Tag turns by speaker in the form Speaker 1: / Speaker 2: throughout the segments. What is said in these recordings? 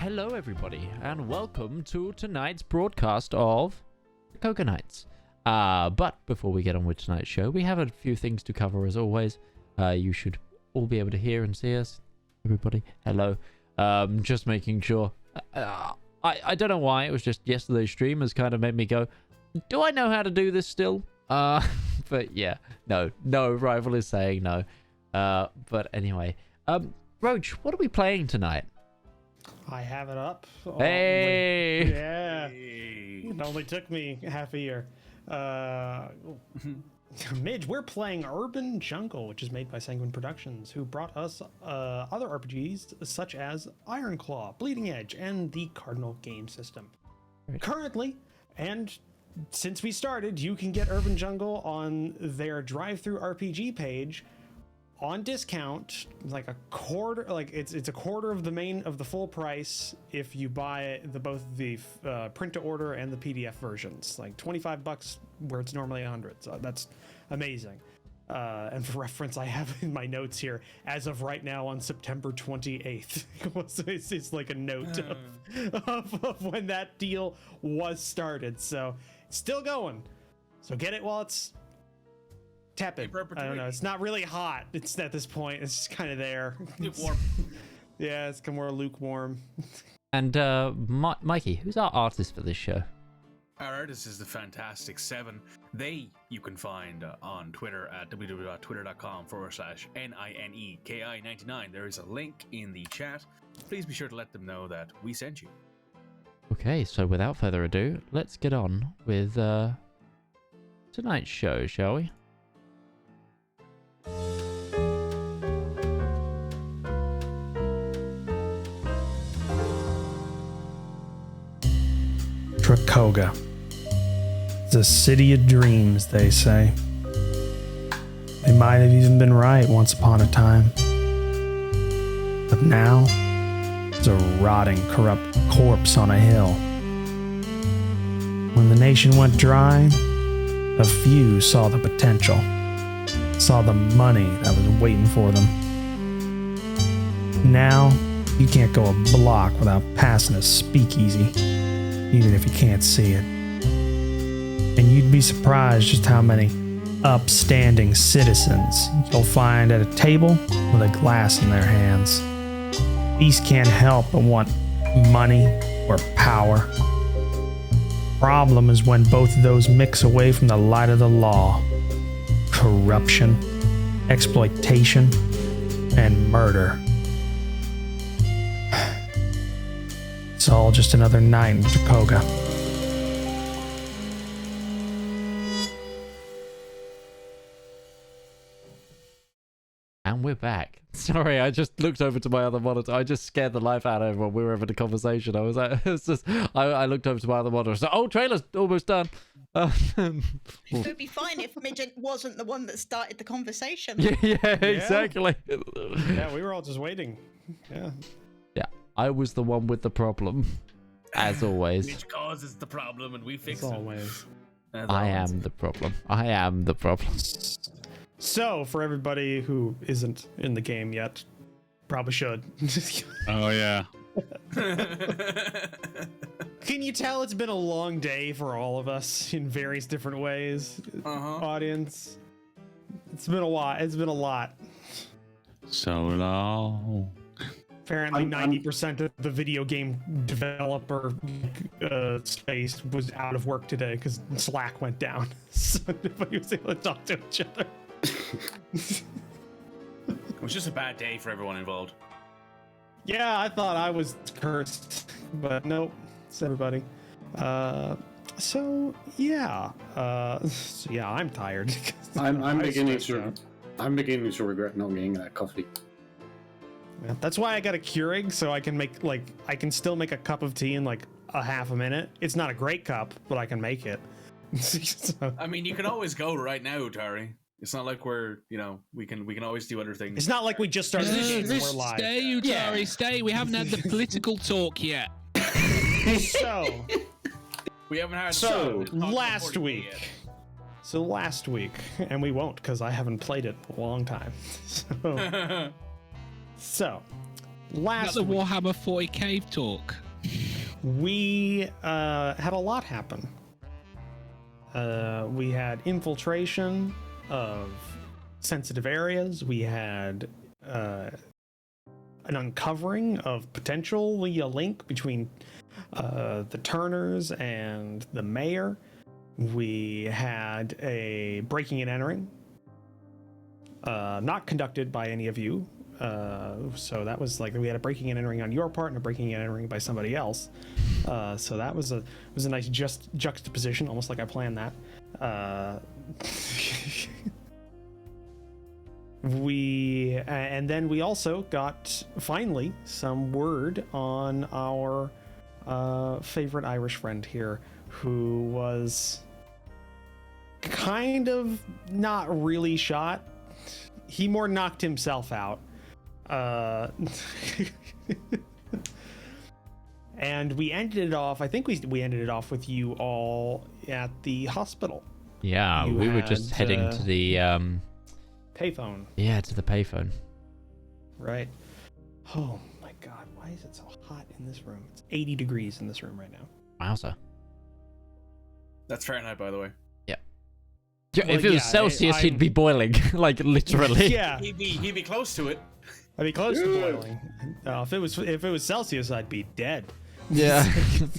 Speaker 1: Hello everybody, and welcome to tonight's broadcast of Tricogha Nights. But before we get on with tonight's show, we have a few things to cover as always. You should all be able to hear and see us. Everybody, hello. Just making sure. I don't know why, it was just yesterday's stream has kind of made me go, do I know how to do this still? But yeah, no, Rival is saying no. But anyway, Roach, what are we playing tonight?
Speaker 2: I have it up.
Speaker 1: Hey!
Speaker 2: Yeah. Hey. It only took me half a year. Midge, we're playing Urban Jungle, which is made by Sanguine Productions, who brought us other RPGs such as Iron Claw, Bleeding Edge, and the Cardinal game system. Right. Currently, and since we started, you can get Urban Jungle on their drive-through RPG page on discount, like a quarter, like it's a quarter of the full price if you buy both the print to order and the PDF versions, like $25 where it's normally $100. So that's amazing. And for reference, I have in my notes here, as of right now on September 28th, it's like a note of when that deal was started. So it's still going. So get it while it's tepid. I don't know. It's not really hot. It's at this point. It's just kind of there.
Speaker 3: Lukewarm.
Speaker 2: Yeah, it's more lukewarm.
Speaker 1: And Mikey, who's our artist for this show?
Speaker 3: Our artist is the Fantastic Seven. You can find on Twitter at www.twitter.com/NINEKI99. There is a link in the chat. Please be sure to let them know that we sent you.
Speaker 1: Okay, so without further ado, let's get on with tonight's show, shall we?
Speaker 2: Tricogha. It's a city of dreams, they say. They might have even been right once upon a time. But now, it's a rotting, corrupt corpse on a hill. When the nation went dry, a few saw the potential, saw the money that was waiting for them. Now, you can't go a block without passing a speakeasy, even if you can't see it. And you'd be surprised just how many upstanding citizens you'll find at a table with a glass in their hands. These can't help but want money or power. Problem is when both of those mix away from the light of the law. Corruption, exploitation, and murder. It's all just another night in Tricogha.
Speaker 1: And we're back. Sorry, I just looked over to my other monitor. I just scared the life out of everyone. We were having a conversation. I was like, I looked over to my other monitor. So, trailer's almost done.
Speaker 4: It would be fine if Midget wasn't the one that started the conversation.
Speaker 1: Yeah, exactly.
Speaker 2: Yeah, we were all just waiting. Yeah.
Speaker 1: I was the one with the problem, as always.
Speaker 3: Which causes the problem, and we fix it.
Speaker 2: Always.
Speaker 1: I am the problem. I am the problem.
Speaker 2: So, for everybody who isn't in the game yet, probably should.
Speaker 5: Oh, yeah.
Speaker 2: Can you tell it's been a long day for all of us in various different ways? Audience. It's been a lot. It's been a lot.
Speaker 5: So long.
Speaker 2: Apparently, 90% of the video game developer space was out of work today because Slack went down. So nobody was able to talk to each other.
Speaker 3: It was just a bad day for everyone involved.
Speaker 2: Yeah, I thought I was cursed, but nope, it's everybody. So yeah, I'm tired.
Speaker 6: I'm beginning to regret not getting that coffee.
Speaker 2: Yeah, that's why I got a Keurig, so I can still make a cup of tea in like a half a minute. It's not a great cup, but I can make it. So,
Speaker 3: I mean, you can always go right now, Utari. It's not like we can always do other things.
Speaker 2: it's not like we just started the game and we're live.
Speaker 5: Stay, Utari, stay. We haven't had the political talk yet.
Speaker 2: So
Speaker 3: we haven't had
Speaker 2: last week. So last week, and we won't because I haven't played it in a long time. So last
Speaker 5: the
Speaker 2: week,
Speaker 5: Warhammer 40 cave talk.
Speaker 2: we had a lot happen. We had infiltration of sensitive areas. We had an uncovering of potentially a link between the Turners and the mayor. We had a breaking and entering, not conducted by any of you. So that was like we had a breaking and entering on your part and a breaking and entering by somebody else. So that was a nice juxtaposition, almost like I planned that. And then we also got finally some word on our favorite Irish friend here, who was kind of not really shot. He more knocked himself out. And we ended it off. I think we ended it off with you all at the hospital.
Speaker 1: Yeah,
Speaker 2: You
Speaker 1: we were just
Speaker 2: had,
Speaker 1: heading to the
Speaker 2: payphone.
Speaker 1: Yeah, to the payphone.
Speaker 2: Right. Oh my God, why is it so hot in this room? It's 80 degrees in this room right now.
Speaker 1: Wowza.
Speaker 3: That's Fahrenheit, by the way.
Speaker 1: Yeah,
Speaker 2: Well,
Speaker 1: if it was
Speaker 2: yeah,
Speaker 1: Celsius,
Speaker 2: I'm-
Speaker 1: he'd be boiling, like literally.
Speaker 2: Yeah,
Speaker 3: He'd be close to it.
Speaker 2: I'd be close to boiling. If it was Celsius, I'd be dead.
Speaker 1: Yeah.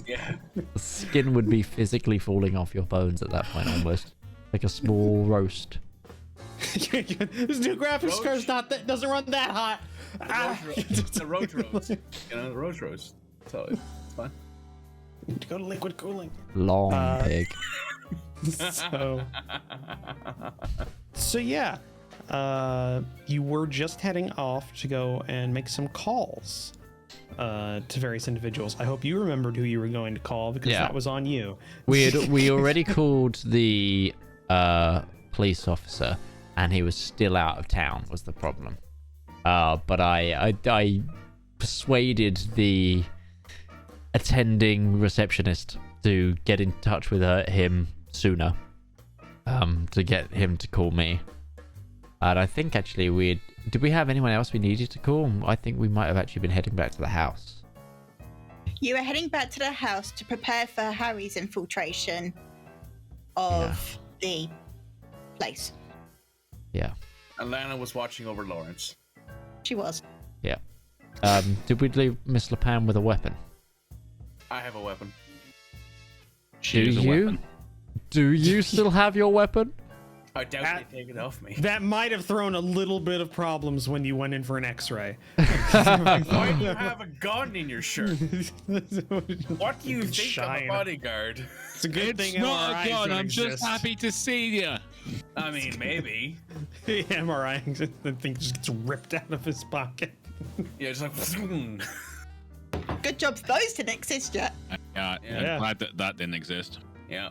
Speaker 3: Yeah.
Speaker 1: The skin would be physically falling off your bones at that point, almost like a small roast.
Speaker 2: This new graphics card's doesn't run that hot.
Speaker 3: It's a roach roast. You know, the roach roast. So it's fine.
Speaker 2: Need to go to liquid cooling.
Speaker 1: Long pig.
Speaker 2: So yeah, you were just heading off to go and make some calls to various individuals. I hope you remembered who you were going to call, because that was on you.
Speaker 1: We already called the police officer, and he was still out of town. Was the problem? But I persuaded the attending receptionist to get in touch with him sooner, to get him to call me. And I think actually did we have anyone else we needed to call? I think we might have actually been heading back to the house.
Speaker 4: You were heading back to the house to prepare for Harry's infiltration of the place.
Speaker 1: Yeah.
Speaker 3: And Lana was watching over Larance.
Speaker 4: She was.
Speaker 1: Yeah. Did we leave Miss La Pan with a weapon?
Speaker 3: I have a weapon.
Speaker 1: Do you? Do you still have your weapon?
Speaker 3: I doubt they take it off me.
Speaker 2: That might have thrown a little bit of problems when you went in for an X-ray.
Speaker 3: Why do you have a gun in your shirt? What do you think
Speaker 2: Shine.
Speaker 3: of a bodyguard?
Speaker 2: It's a good thing
Speaker 5: It's not a
Speaker 2: MRIs
Speaker 5: gun.
Speaker 2: don't
Speaker 5: I'm just
Speaker 2: exist.
Speaker 5: happy to see you.
Speaker 3: I mean, maybe.
Speaker 2: MRI, the thing just gets ripped out of his pocket.
Speaker 3: Yeah, just like.
Speaker 4: Good job those didn't exist yet.
Speaker 5: Yeah,
Speaker 2: Yeah.
Speaker 5: I'm glad that didn't exist.
Speaker 3: Yeah.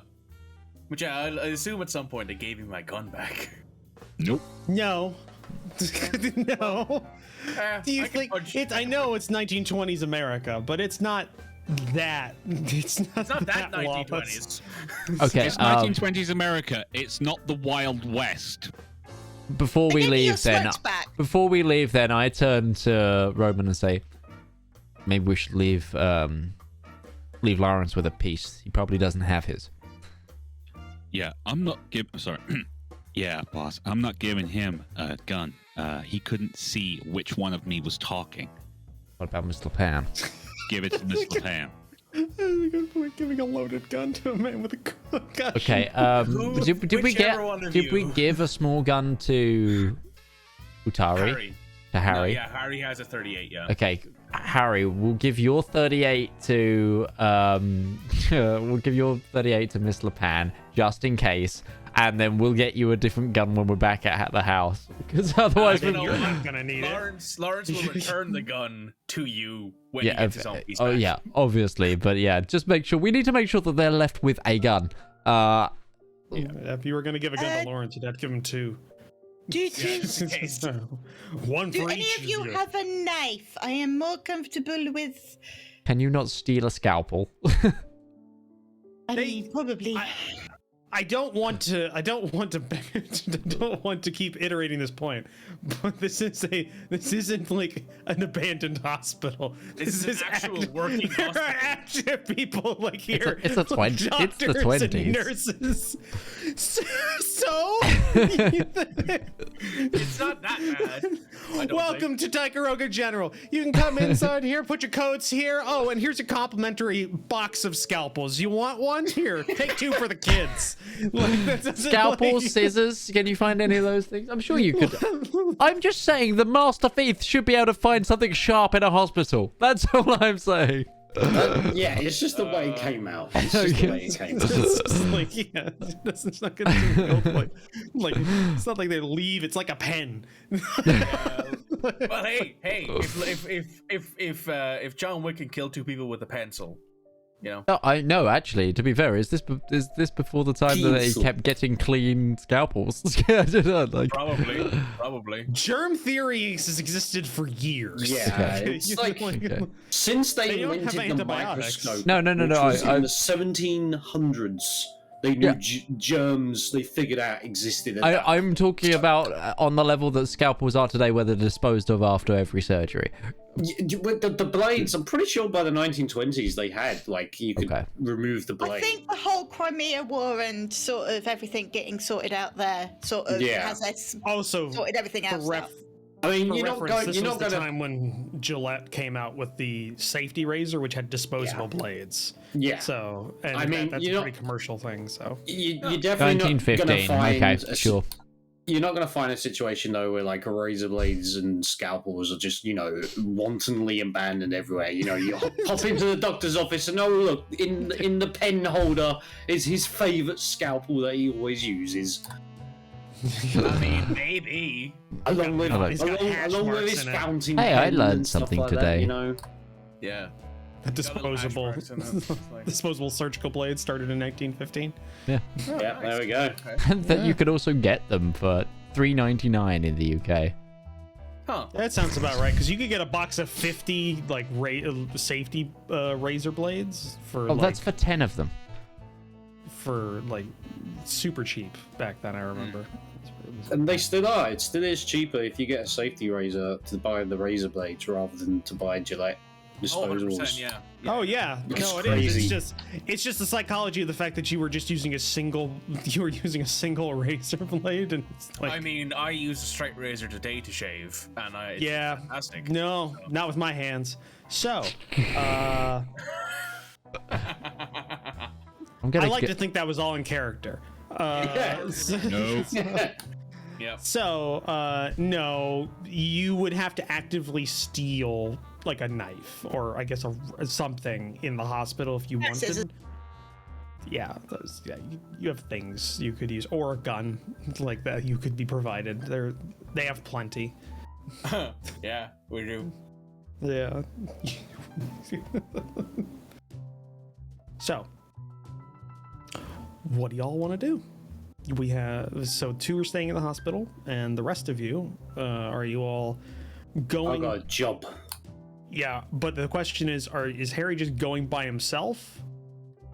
Speaker 3: But yeah, I assume at some point they gave me my gun back.
Speaker 5: Nope.
Speaker 2: No. No. Do you
Speaker 3: I can
Speaker 2: think
Speaker 3: punch-
Speaker 2: I know it's 1920s America, but it's not that. It's
Speaker 3: It's not that
Speaker 2: lawless.
Speaker 3: 1920s.
Speaker 1: Okay.
Speaker 5: It's 1920s America. It's not the Wild West.
Speaker 1: Before we
Speaker 4: Maybe your
Speaker 1: leave, then.
Speaker 4: sweat's back.
Speaker 1: Before we leave, then I turn to Roman and say, maybe we should leave Larance with a piece. He probably doesn't have his.
Speaker 5: Yeah, I'm not giving. Sorry. Yeah, boss. I'm not giving him a gun. He couldn't see which one of me was talking.
Speaker 1: What about Miss La Pan?
Speaker 5: Give it to Miss La Pan.
Speaker 2: That's a good point. Giving a loaded gun to a man with a gun.
Speaker 1: Okay. Did we give a small gun to Utari?
Speaker 3: Harry.
Speaker 1: To Harry?
Speaker 3: No, yeah, Harry has a 38, yeah.
Speaker 1: Okay, Harry, we'll give your 38 to we'll give your 38 to Miss La Pan just in case, and then we'll get you a different gun when we're back at the house, because otherwise
Speaker 3: You know
Speaker 2: You're
Speaker 3: what?
Speaker 2: not gonna need it.
Speaker 3: Lawrence will return the gun to you when he gets his own piece
Speaker 1: oh
Speaker 3: back.
Speaker 1: yeah, obviously, but yeah, just make sure we need to make sure that they're left with a gun.
Speaker 2: If you were gonna give a gun to Lawrence, you'd have to give him two.
Speaker 4: Do
Speaker 2: One for
Speaker 4: any
Speaker 2: each.
Speaker 4: of you have a knife? I am more comfortable with.
Speaker 1: Can you not steal a scalpel?
Speaker 4: I mean, probably.
Speaker 2: I don't want to keep iterating this point, but this isn't like an abandoned hospital.
Speaker 3: This is an actual working
Speaker 2: there
Speaker 3: hospital.
Speaker 2: are active people like here.
Speaker 1: It's the 20s. It's the
Speaker 2: doctors
Speaker 1: 20s.
Speaker 2: and nurses. So
Speaker 3: It's not that bad. I don't
Speaker 2: welcome to Tricogha General. You can come inside here, put your coats here. Oh, and here's a complimentary box of scalpels. You want one? Here, take 2 for the kids. Like, that doesn't,
Speaker 1: Scalpels,
Speaker 2: like-
Speaker 1: scissors. Can you find any of those things? I'm sure you could. I'm just saying the Master Thief should be able to find something sharp in a hospital. That's all I'm saying.
Speaker 6: Yeah, it's just the way it came out. It's just the way it came out.
Speaker 2: It's just like, yeah, it's not gonna do like it's not like they leave. It's like a pen.
Speaker 3: Well, hey, if John Wick can kill 2 people with a pencil, you know.
Speaker 1: No, I know. Actually, to be fair, is this before the time that they
Speaker 6: Pencil.
Speaker 1: kept getting clean scalpels? I don't know, like,
Speaker 3: Probably.
Speaker 2: Germ theory has existed for years.
Speaker 6: Yeah,
Speaker 1: Okay.
Speaker 6: it's like
Speaker 1: Okay.
Speaker 6: since they
Speaker 2: They don't have
Speaker 6: invented the
Speaker 2: antibiotics.
Speaker 6: microscope.
Speaker 1: No,
Speaker 6: which was
Speaker 1: I-
Speaker 6: in the 1700s. They knew
Speaker 1: Yeah.
Speaker 6: germs. They figured out existed. At that
Speaker 1: I'm talking about on the level that scalpels are today, where they're disposed of after every surgery.
Speaker 6: With the blades, I'm pretty sure by the 1920s they had like you could
Speaker 1: Okay.
Speaker 6: remove the blade.
Speaker 4: I think the whole Crimea War and sort of everything getting sorted out there sort of
Speaker 6: Yeah.
Speaker 4: has us
Speaker 2: Also,
Speaker 4: sorted everything
Speaker 2: for
Speaker 4: else
Speaker 2: ref-
Speaker 4: out.
Speaker 6: I mean,
Speaker 2: for
Speaker 6: you're not
Speaker 2: reference,
Speaker 6: going.
Speaker 2: this
Speaker 6: You're
Speaker 2: was
Speaker 6: not
Speaker 2: the
Speaker 6: going to.
Speaker 2: time when Gillette came out with the safety razor, which had disposable blades.
Speaker 6: Yeah.
Speaker 2: So, and
Speaker 6: I mean,
Speaker 2: that's
Speaker 6: you
Speaker 2: a
Speaker 6: know-
Speaker 2: pretty commercial thing. So,
Speaker 6: You're definitely not going to
Speaker 1: 1915.
Speaker 6: find.
Speaker 1: Okay, sure.
Speaker 6: You're not going to find a situation though where like razor blades and scalpels are just wantonly abandoned everywhere. You hop into the doctor's office and oh look, in the pen holder is his favourite scalpel that he always uses,
Speaker 3: I mean, maybe.
Speaker 6: along with
Speaker 2: He's got hash
Speaker 6: along with
Speaker 2: marks
Speaker 6: his
Speaker 2: in it.
Speaker 6: fountain
Speaker 1: Hey, I
Speaker 6: pen
Speaker 1: learned
Speaker 6: and stuff
Speaker 1: something
Speaker 6: like
Speaker 1: today.
Speaker 6: That,
Speaker 3: Yeah.
Speaker 2: a disposable disposable surgical blade started in 1915.
Speaker 6: Yeah, there we go.
Speaker 1: And that you could also get them for $3.99 in the UK.
Speaker 3: Huh.
Speaker 2: That sounds about right, because you could get a box of 50 like safety razor blades for
Speaker 1: Oh,
Speaker 2: like,
Speaker 1: that's for 10 of them.
Speaker 2: for like super cheap back then. I remember.
Speaker 6: And they still are. It still is cheaper if you get a safety razor to buy the razor blades rather than to buy Gillette
Speaker 3: Oh, 100%,
Speaker 6: disposables.
Speaker 3: yeah.
Speaker 2: Oh yeah,
Speaker 6: It's
Speaker 2: no, it
Speaker 6: crazy.
Speaker 2: is. It's just the psychology of the fact that you were just using a single razor blade, and it's like,
Speaker 3: I mean, I use a straight razor today to shave, and it's
Speaker 2: yeah,
Speaker 3: fantastic.
Speaker 2: no, not with my hands. So,
Speaker 1: I'm
Speaker 2: I
Speaker 1: gonna
Speaker 2: like
Speaker 1: get...
Speaker 2: to think that was all in character.
Speaker 5: No.
Speaker 3: Yeah.
Speaker 2: So, no, you would have to actively steal like a knife or I guess something in the hospital if you
Speaker 4: Scissors.
Speaker 2: wanted. Yeah, you have things you could use, or a gun like that you could be provided. They have plenty.
Speaker 3: Yeah, we do.
Speaker 2: Yeah. So, what do y'all want to do? We have 2 are staying in the hospital, and the rest of you, are you all
Speaker 6: I've
Speaker 2: going?
Speaker 6: got a job.
Speaker 2: Yeah, but the question is Harry just going by himself,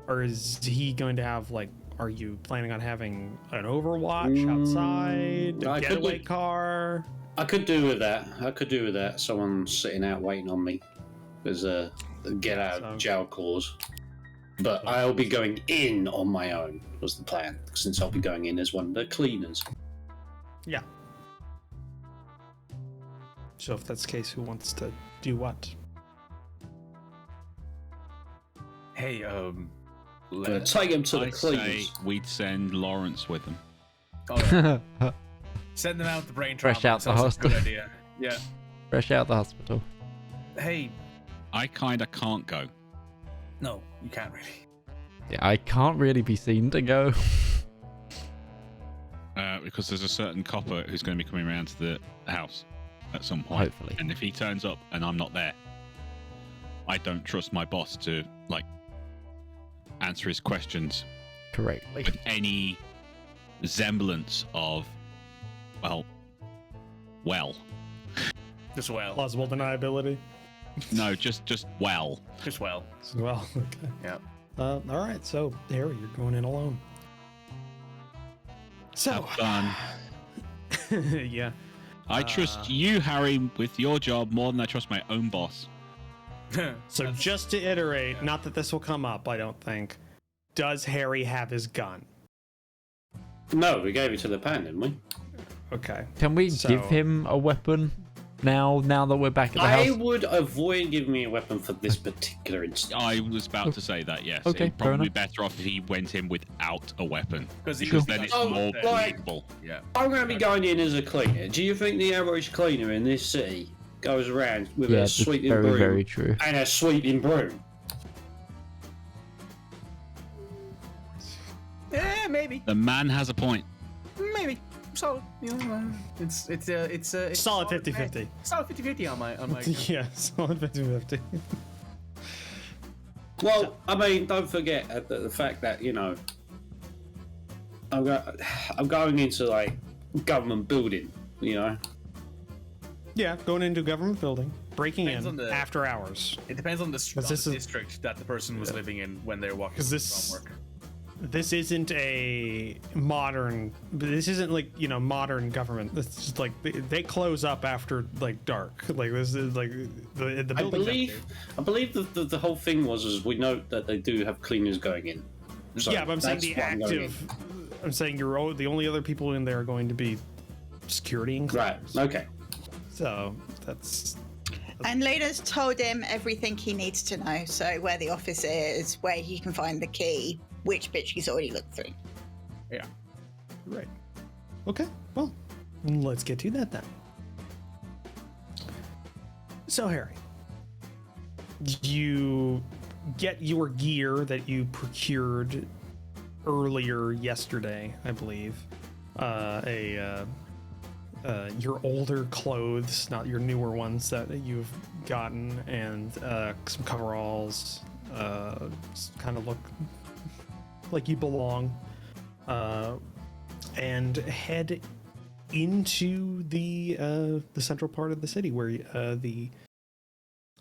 Speaker 2: or is he going to have like? Are you planning on having an Overwatch outside, a
Speaker 6: I could
Speaker 2: getaway
Speaker 6: do-
Speaker 2: car?
Speaker 6: I could do with that. Someone sitting out waiting on me. There's a get out of jail clause. But I'll be going in on my own, was the plan, since I'll be going in as one of the cleaners.
Speaker 2: Yeah. So if that's the case, who wants to do what?
Speaker 3: Hey,
Speaker 6: Take him to the
Speaker 5: I'd say
Speaker 6: cleaners.
Speaker 5: we'd send Larance with them.
Speaker 3: oh, yeah. Send them out the brain trauma.
Speaker 1: Fresh out the
Speaker 3: Sounds like a good
Speaker 1: hospital.
Speaker 3: idea. Yeah.
Speaker 1: Fresh out the hospital.
Speaker 3: Hey,
Speaker 5: I kind of can't go.
Speaker 3: no, you can't really.
Speaker 1: Yeah, I can't really be seen to go.
Speaker 5: Because there's a certain copper who's going to be coming around to the house at some point.
Speaker 1: Hopefully.
Speaker 5: And if he turns up and I'm not there, I don't trust my boss to, answer his questions
Speaker 1: Correctly.
Speaker 5: with any semblance of, well.
Speaker 3: Just well.
Speaker 2: Plausible deniability.
Speaker 5: No, just well.
Speaker 3: Just well.
Speaker 2: Well, okay.
Speaker 3: Yeah.
Speaker 2: All right, so Harry, you're going in alone. So,
Speaker 5: Have fun.
Speaker 2: yeah.
Speaker 5: I trust you, Harry, with your job more than I trust my own boss.
Speaker 2: So just to iterate, not that this will come up, I don't think. Does Harry have his gun?
Speaker 6: No, we gave it to the pan, didn't we?
Speaker 2: Okay.
Speaker 1: Can we
Speaker 2: So-
Speaker 1: give him a weapon now that we're back at the
Speaker 6: I
Speaker 1: house?
Speaker 6: would avoid giving me a weapon for this particular instance.
Speaker 5: I was about to say that, yes.
Speaker 1: Okay,
Speaker 5: It'd
Speaker 1: fair
Speaker 5: probably be
Speaker 1: enough.
Speaker 5: better off if he went in without a weapon.
Speaker 3: Because
Speaker 5: Then it's
Speaker 6: Oh,
Speaker 5: more
Speaker 6: like-
Speaker 5: believable.
Speaker 3: Yeah.
Speaker 6: I'm going to be going in as a cleaner. Do you think the average cleaner in this city goes around with
Speaker 1: Yeah,
Speaker 6: a
Speaker 1: that's
Speaker 6: sweeping
Speaker 1: very,
Speaker 6: broom
Speaker 1: very true.
Speaker 6: and a sweeping broom?
Speaker 3: Yeah, maybe.
Speaker 5: The man has a point.
Speaker 3: Maybe. Solid. You know, it's
Speaker 2: Solid 50-50.
Speaker 3: Solid 50-50 on my
Speaker 2: Yeah, solid 50-50.
Speaker 6: Well, I mean, don't forget the fact that, you know, I'm going into, like, government building, you know?
Speaker 2: Yeah, going into a government building, breaking
Speaker 3: Depends on
Speaker 2: in
Speaker 3: the-
Speaker 2: after hours.
Speaker 3: It depends on the
Speaker 2: this is-
Speaker 3: district that the person was living in when they're walking
Speaker 2: 'Cause
Speaker 3: from
Speaker 2: this-
Speaker 3: work.
Speaker 2: This isn't a modern. This isn't like, you know, modern government. This is like they close up after like dark. Like this is like the
Speaker 6: I
Speaker 2: building.
Speaker 6: believe the whole thing was we note that they do have cleaners going in. So
Speaker 2: Yeah, but I'm saying
Speaker 6: that's
Speaker 2: the
Speaker 6: what I'm going
Speaker 2: active. I'm saying the only other people in there are going to be security and
Speaker 6: in. Right.
Speaker 2: cleaners.
Speaker 6: Okay.
Speaker 2: So that's
Speaker 4: And Lena's told him everything he needs to know. So where the office is, where he can find the key, which bitch he's already looked through.
Speaker 3: Yeah.
Speaker 2: right. Okay. Well, let's get to that then. So Harry, you get your gear that you procured earlier yesterday, I believe. Your older clothes, not your newer ones that you've gotten, and some coveralls. Kind of look like you belong, and head into the central part of the city where the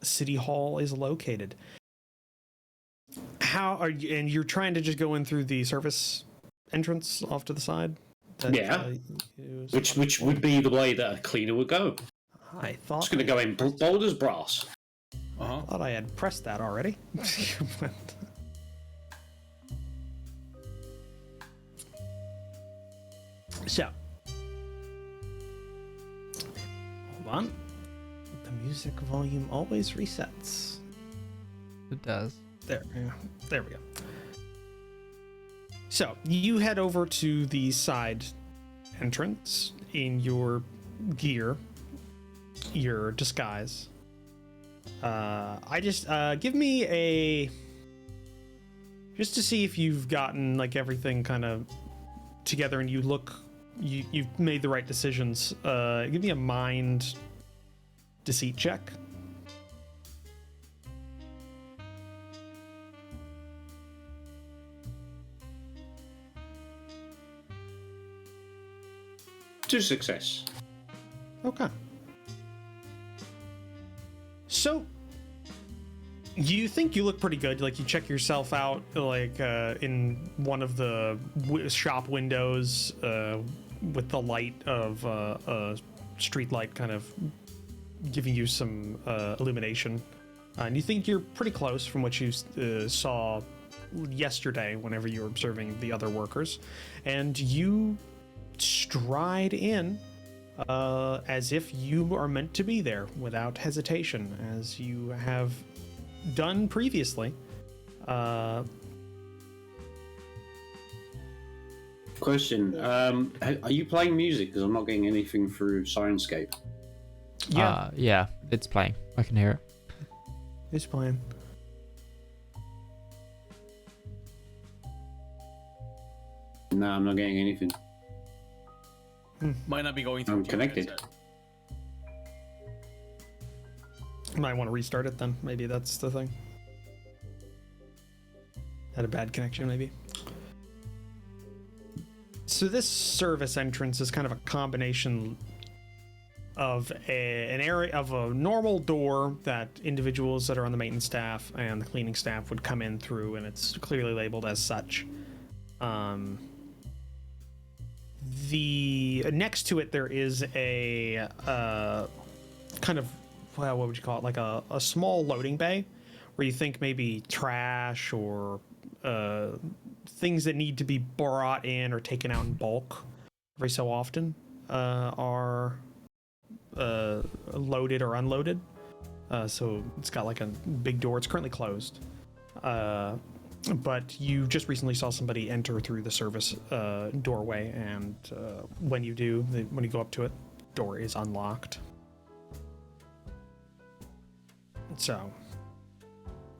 Speaker 2: city hall is located. How are you? And you're trying to just go in through the service entrance off to the side.
Speaker 6: Yeah. Which would be the way that a cleaner would go.
Speaker 2: I thought
Speaker 6: It's going to go in bold as brass.
Speaker 3: Uh-huh.
Speaker 2: thought I had pressed that already. So, hold on. The music volume always resets.
Speaker 1: It does.
Speaker 2: There we go. So, you head over to the side entrance in your gear, your disguise. I just give me a just to see if you've gotten like everything kind of together and you've made the right decisions. Give me a mind deceit check.
Speaker 6: To success.
Speaker 2: Okay. So you think you look pretty good. Like you check yourself out like in one of the shop windows with the light of a street light kind of giving you some illumination. And you think you're pretty close from what you saw yesterday whenever you were observing the other workers. And you stride in as if you are meant to be there without hesitation, as you have done previously.
Speaker 6: Question: are you playing music? Because I'm not getting anything through Sirenscape.
Speaker 1: Yeah, it's playing. I can hear it.
Speaker 2: It's playing.
Speaker 6: No, I'm not getting anything.
Speaker 3: Might not be going through.
Speaker 6: I'm
Speaker 3: to
Speaker 6: connected.
Speaker 3: headset.
Speaker 2: Might want to restart it then. Maybe that's the thing. Had a bad connection, maybe. So this service entrance is kind of a combination of an area of a normal door that individuals that are on the maintenance staff and the cleaning staff would come in through, and it's clearly labeled as such. the next to it there is a kind of, well, what would you call it, like a small loading bay where you think maybe trash or things that need to be brought in or taken out in bulk every so often are loaded or unloaded. So it's got like a big door. It's currently closed. But you just recently saw somebody enter through the service doorway, and when you do, when you go up to it, door is unlocked. So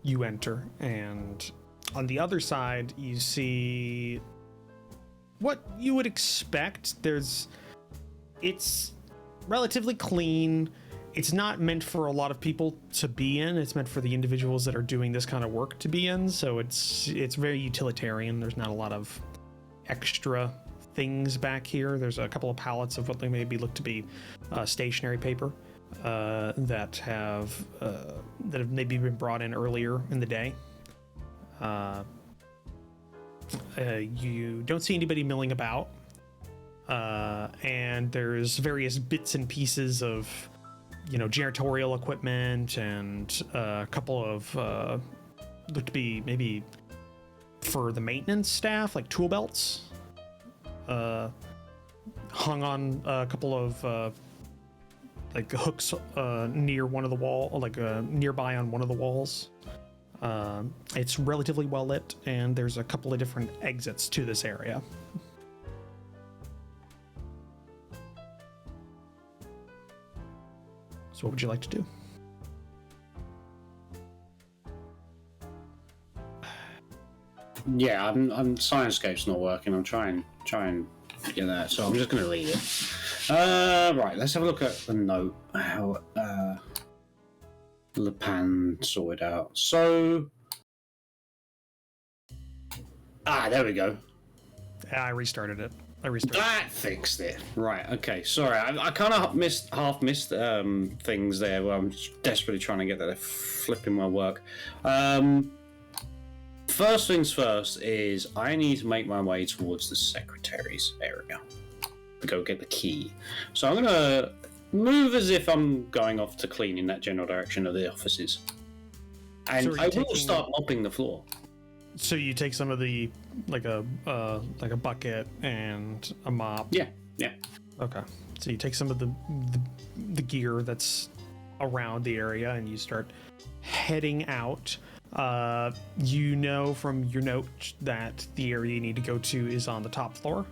Speaker 2: you enter, and on the other side, you see what you would expect. It's relatively clean. It's not meant for a lot of people to be in. It's meant for the individuals that are doing this kind of work to be in. So it's very utilitarian. There's not a lot of extra things back here. There's a couple of pallets of what they maybe look to be stationery paper that have maybe been brought in earlier in the day. You don't see anybody milling about, and there's various bits and pieces of, you know, janitorial equipment and a couple of look to be maybe for the maintenance staff, like tool belts hung on a couple of like hooks near one of the wall, like nearby on one of the walls. It's relatively well lit, and there's a couple of different exits to this area. So what would you like to do?
Speaker 6: Yeah, I'm Sciencescape's not working. I'm trying get that, so I'm just gonna leave it. Right, let's have a look at the note. How La Pan sorted out. So there we go.
Speaker 2: I restarted it.
Speaker 6: That fixed it. Right, okay. Sorry, I kind of half missed things there where I'm desperately trying to get that flipping my work. First things first is I need to make my way towards the secretary's area to go get the key. So I'm going to move as if I'm going off to clean in that general direction of the offices. And so I will start mopping the floor.
Speaker 2: So you take some of the like a bucket and a mop.
Speaker 6: Yeah.
Speaker 2: Okay. So you take some of the gear that's around the area and you start heading out. You know from your note that the area you need to go to is on the top floor.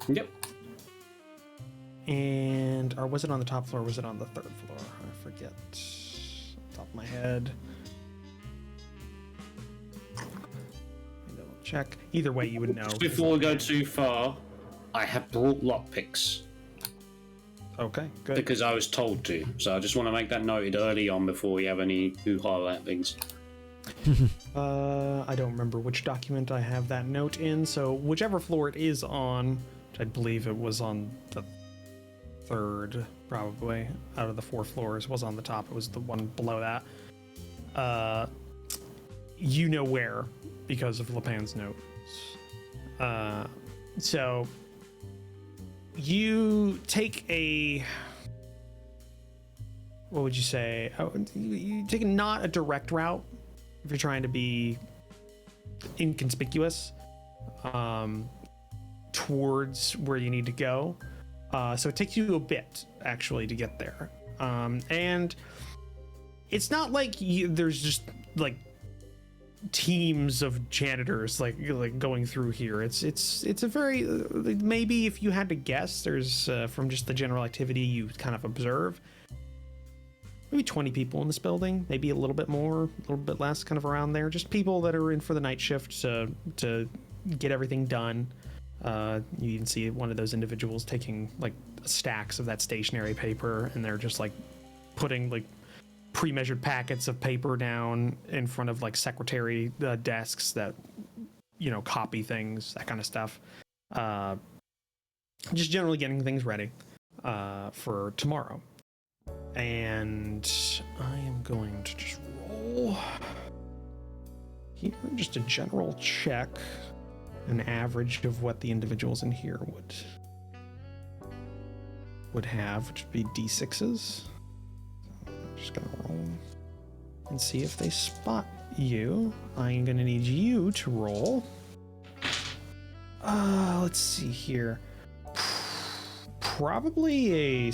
Speaker 6: Yep.
Speaker 2: And or was it on the top floor or was it on the third floor? I forget. Top of my head. Check. Either way, you would know.
Speaker 6: Before we go too far, I have brought lockpicks.
Speaker 2: Okay, good.
Speaker 6: Because I was told to. So I just want to make that noted early on before we have any hoo-ha about things.
Speaker 2: I don't remember which document I have that note in. So whichever floor it is on, which I believe it was on the third, probably out of the 4 floors, was on the top. It was the one below that. You know where because of La Pan's notes. So you take a, what would you say? You take not a direct route if you're trying to be inconspicuous towards where you need to go. So it takes you a bit actually to get there. And it's not like there's just like teams of janitors like going through here. It's a very, maybe if you had to guess, there's from just the general activity you kind of observe, maybe 20 people in this building, maybe a little bit more, a little bit less, kind of around there. Just people that are in for the night shift to get everything done. You can see one of those individuals taking like stacks of that stationery paper, and they're just like putting like pre-measured packets of paper down in front of like secretary desks that, you know, copy things, that kind of stuff. Just generally getting things ready for tomorrow. And I am going to just roll here, just a general check, an average of what the individuals in here would have, which would be d6s. So I'm just gonna roll and see if they spot you. I'm gonna need you to roll. Let's see here. Probably a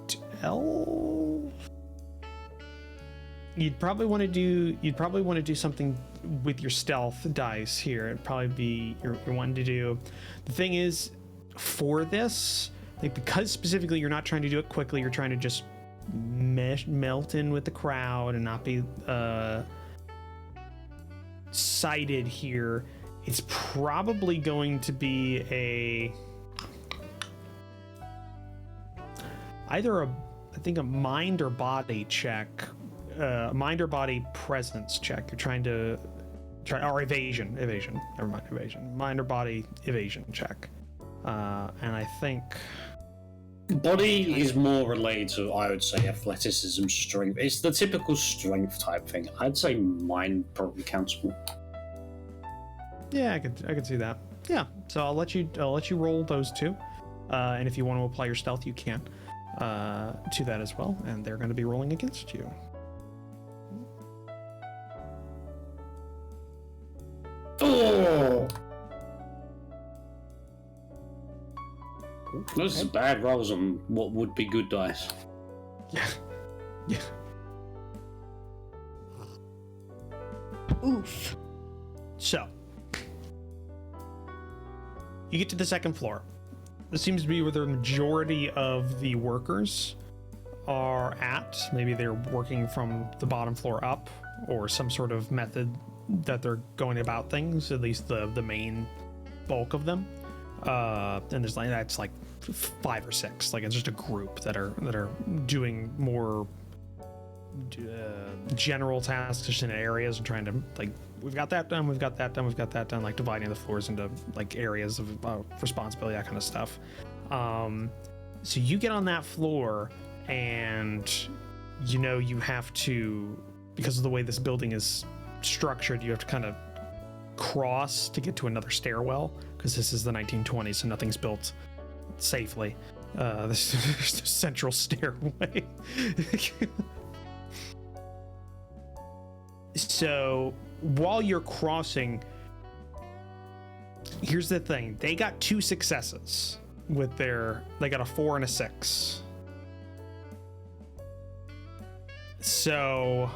Speaker 2: 12. You'd probably want to do something with your stealth dice here. It'd probably be you're wanting to do. The thing is, for this, like, because specifically you're not trying to do it quickly, you're trying to just melt in with the crowd and not be sighted here. It's probably going to be either a mind or body check, mind or body presence check. You're trying to or evasion. Never mind, evasion. Mind or body evasion check. And I think
Speaker 6: body is more related to, I would say, athleticism, strength. It's the typical strength type thing. I'd say mind probably counts more.
Speaker 2: Yeah, I could see that. Yeah, so I'll let you roll those two, and if you want to apply your stealth, you can to that as well, and they're going to be rolling against you.
Speaker 6: Oh, those are bad rolls on what would be good dice.
Speaker 2: Yeah.
Speaker 4: Oof.
Speaker 2: So you get to the second floor. This seems to be where the majority of the workers are at. Maybe they're working from the bottom floor up, or some sort of method that they're going about things, at least the main bulk of them. And there's that's like 5 or 6. Like, it's just a group that are doing more general tasks just in areas and trying to, like, we've got that done, like dividing the floors into like areas of responsibility, that kind of stuff. So you get on that floor, and you have to, because of the way this building is structured, you have to kind of cross to get to another stairwell, because this is the 1920s, so nothing's built safely. This is the central stairway. So while you're crossing, here's the thing. They got 2 successes with they got a 4 and a 6. So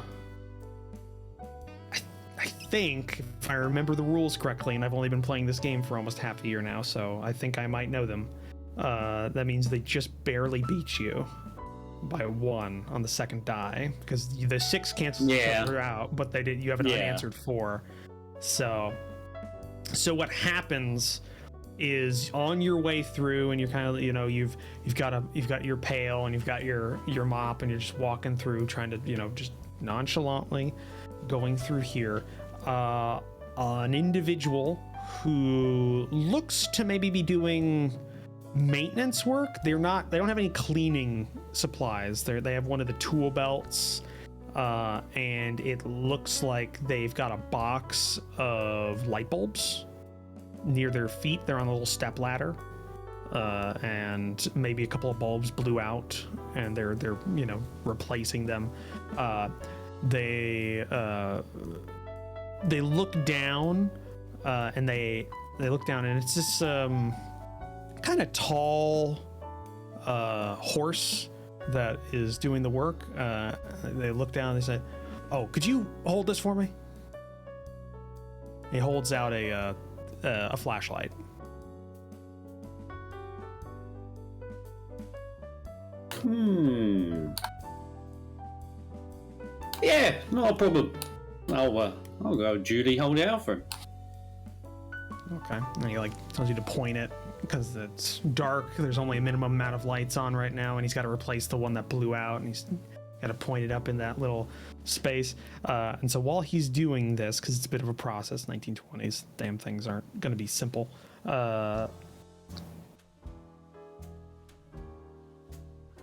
Speaker 2: I think, if I remember the rules correctly, and I've only been playing this game for almost half a year now, so I think I might know them. That means they just barely beat you by 1 on the second die, because the 6 cancels each other out, but they did. You have an unanswered 4. So what happens is, on your way through, and you're kind of, you've got your pail and you've got your mop, and you're just walking through, trying to, just nonchalantly going through here. An individual who looks to maybe be doing maintenance work. They don't have any cleaning supplies. They have one of the tool belts, and it looks like they've got a box of light bulbs near their feet. They're on a little step ladder, and maybe a couple of bulbs blew out, and they're replacing them. They look down, and they look down, and it's this kind of tall horse that is doing the work. They look down and they say, "Oh, could you hold this for me?" He holds out a flashlight.
Speaker 6: Yeah, no problem. I'll go Judy hold it out for him.
Speaker 2: Okay. And he tells you to point it, because it's dark. There's only a minimum amount of lights on right now, and he's got to replace the one that blew out, and he's got to point it up in that little space. And so while he's doing this, because it's a bit of a process, 1920s, damn things aren't going to be simple.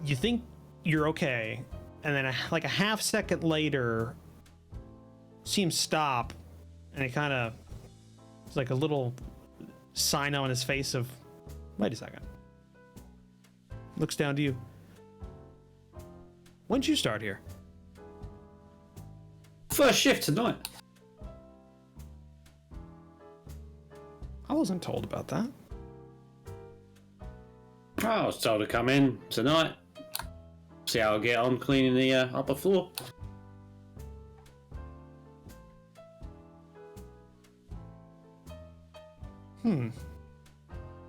Speaker 2: You think you're okay, and then a half second later, see him stop, and it kind of, it's like a little sign on his face of, wait a second. Looks down to you. When'd you start here?
Speaker 6: First shift tonight.
Speaker 2: I wasn't told about that.
Speaker 6: I was told to come in tonight. See how I get on cleaning the upper floor.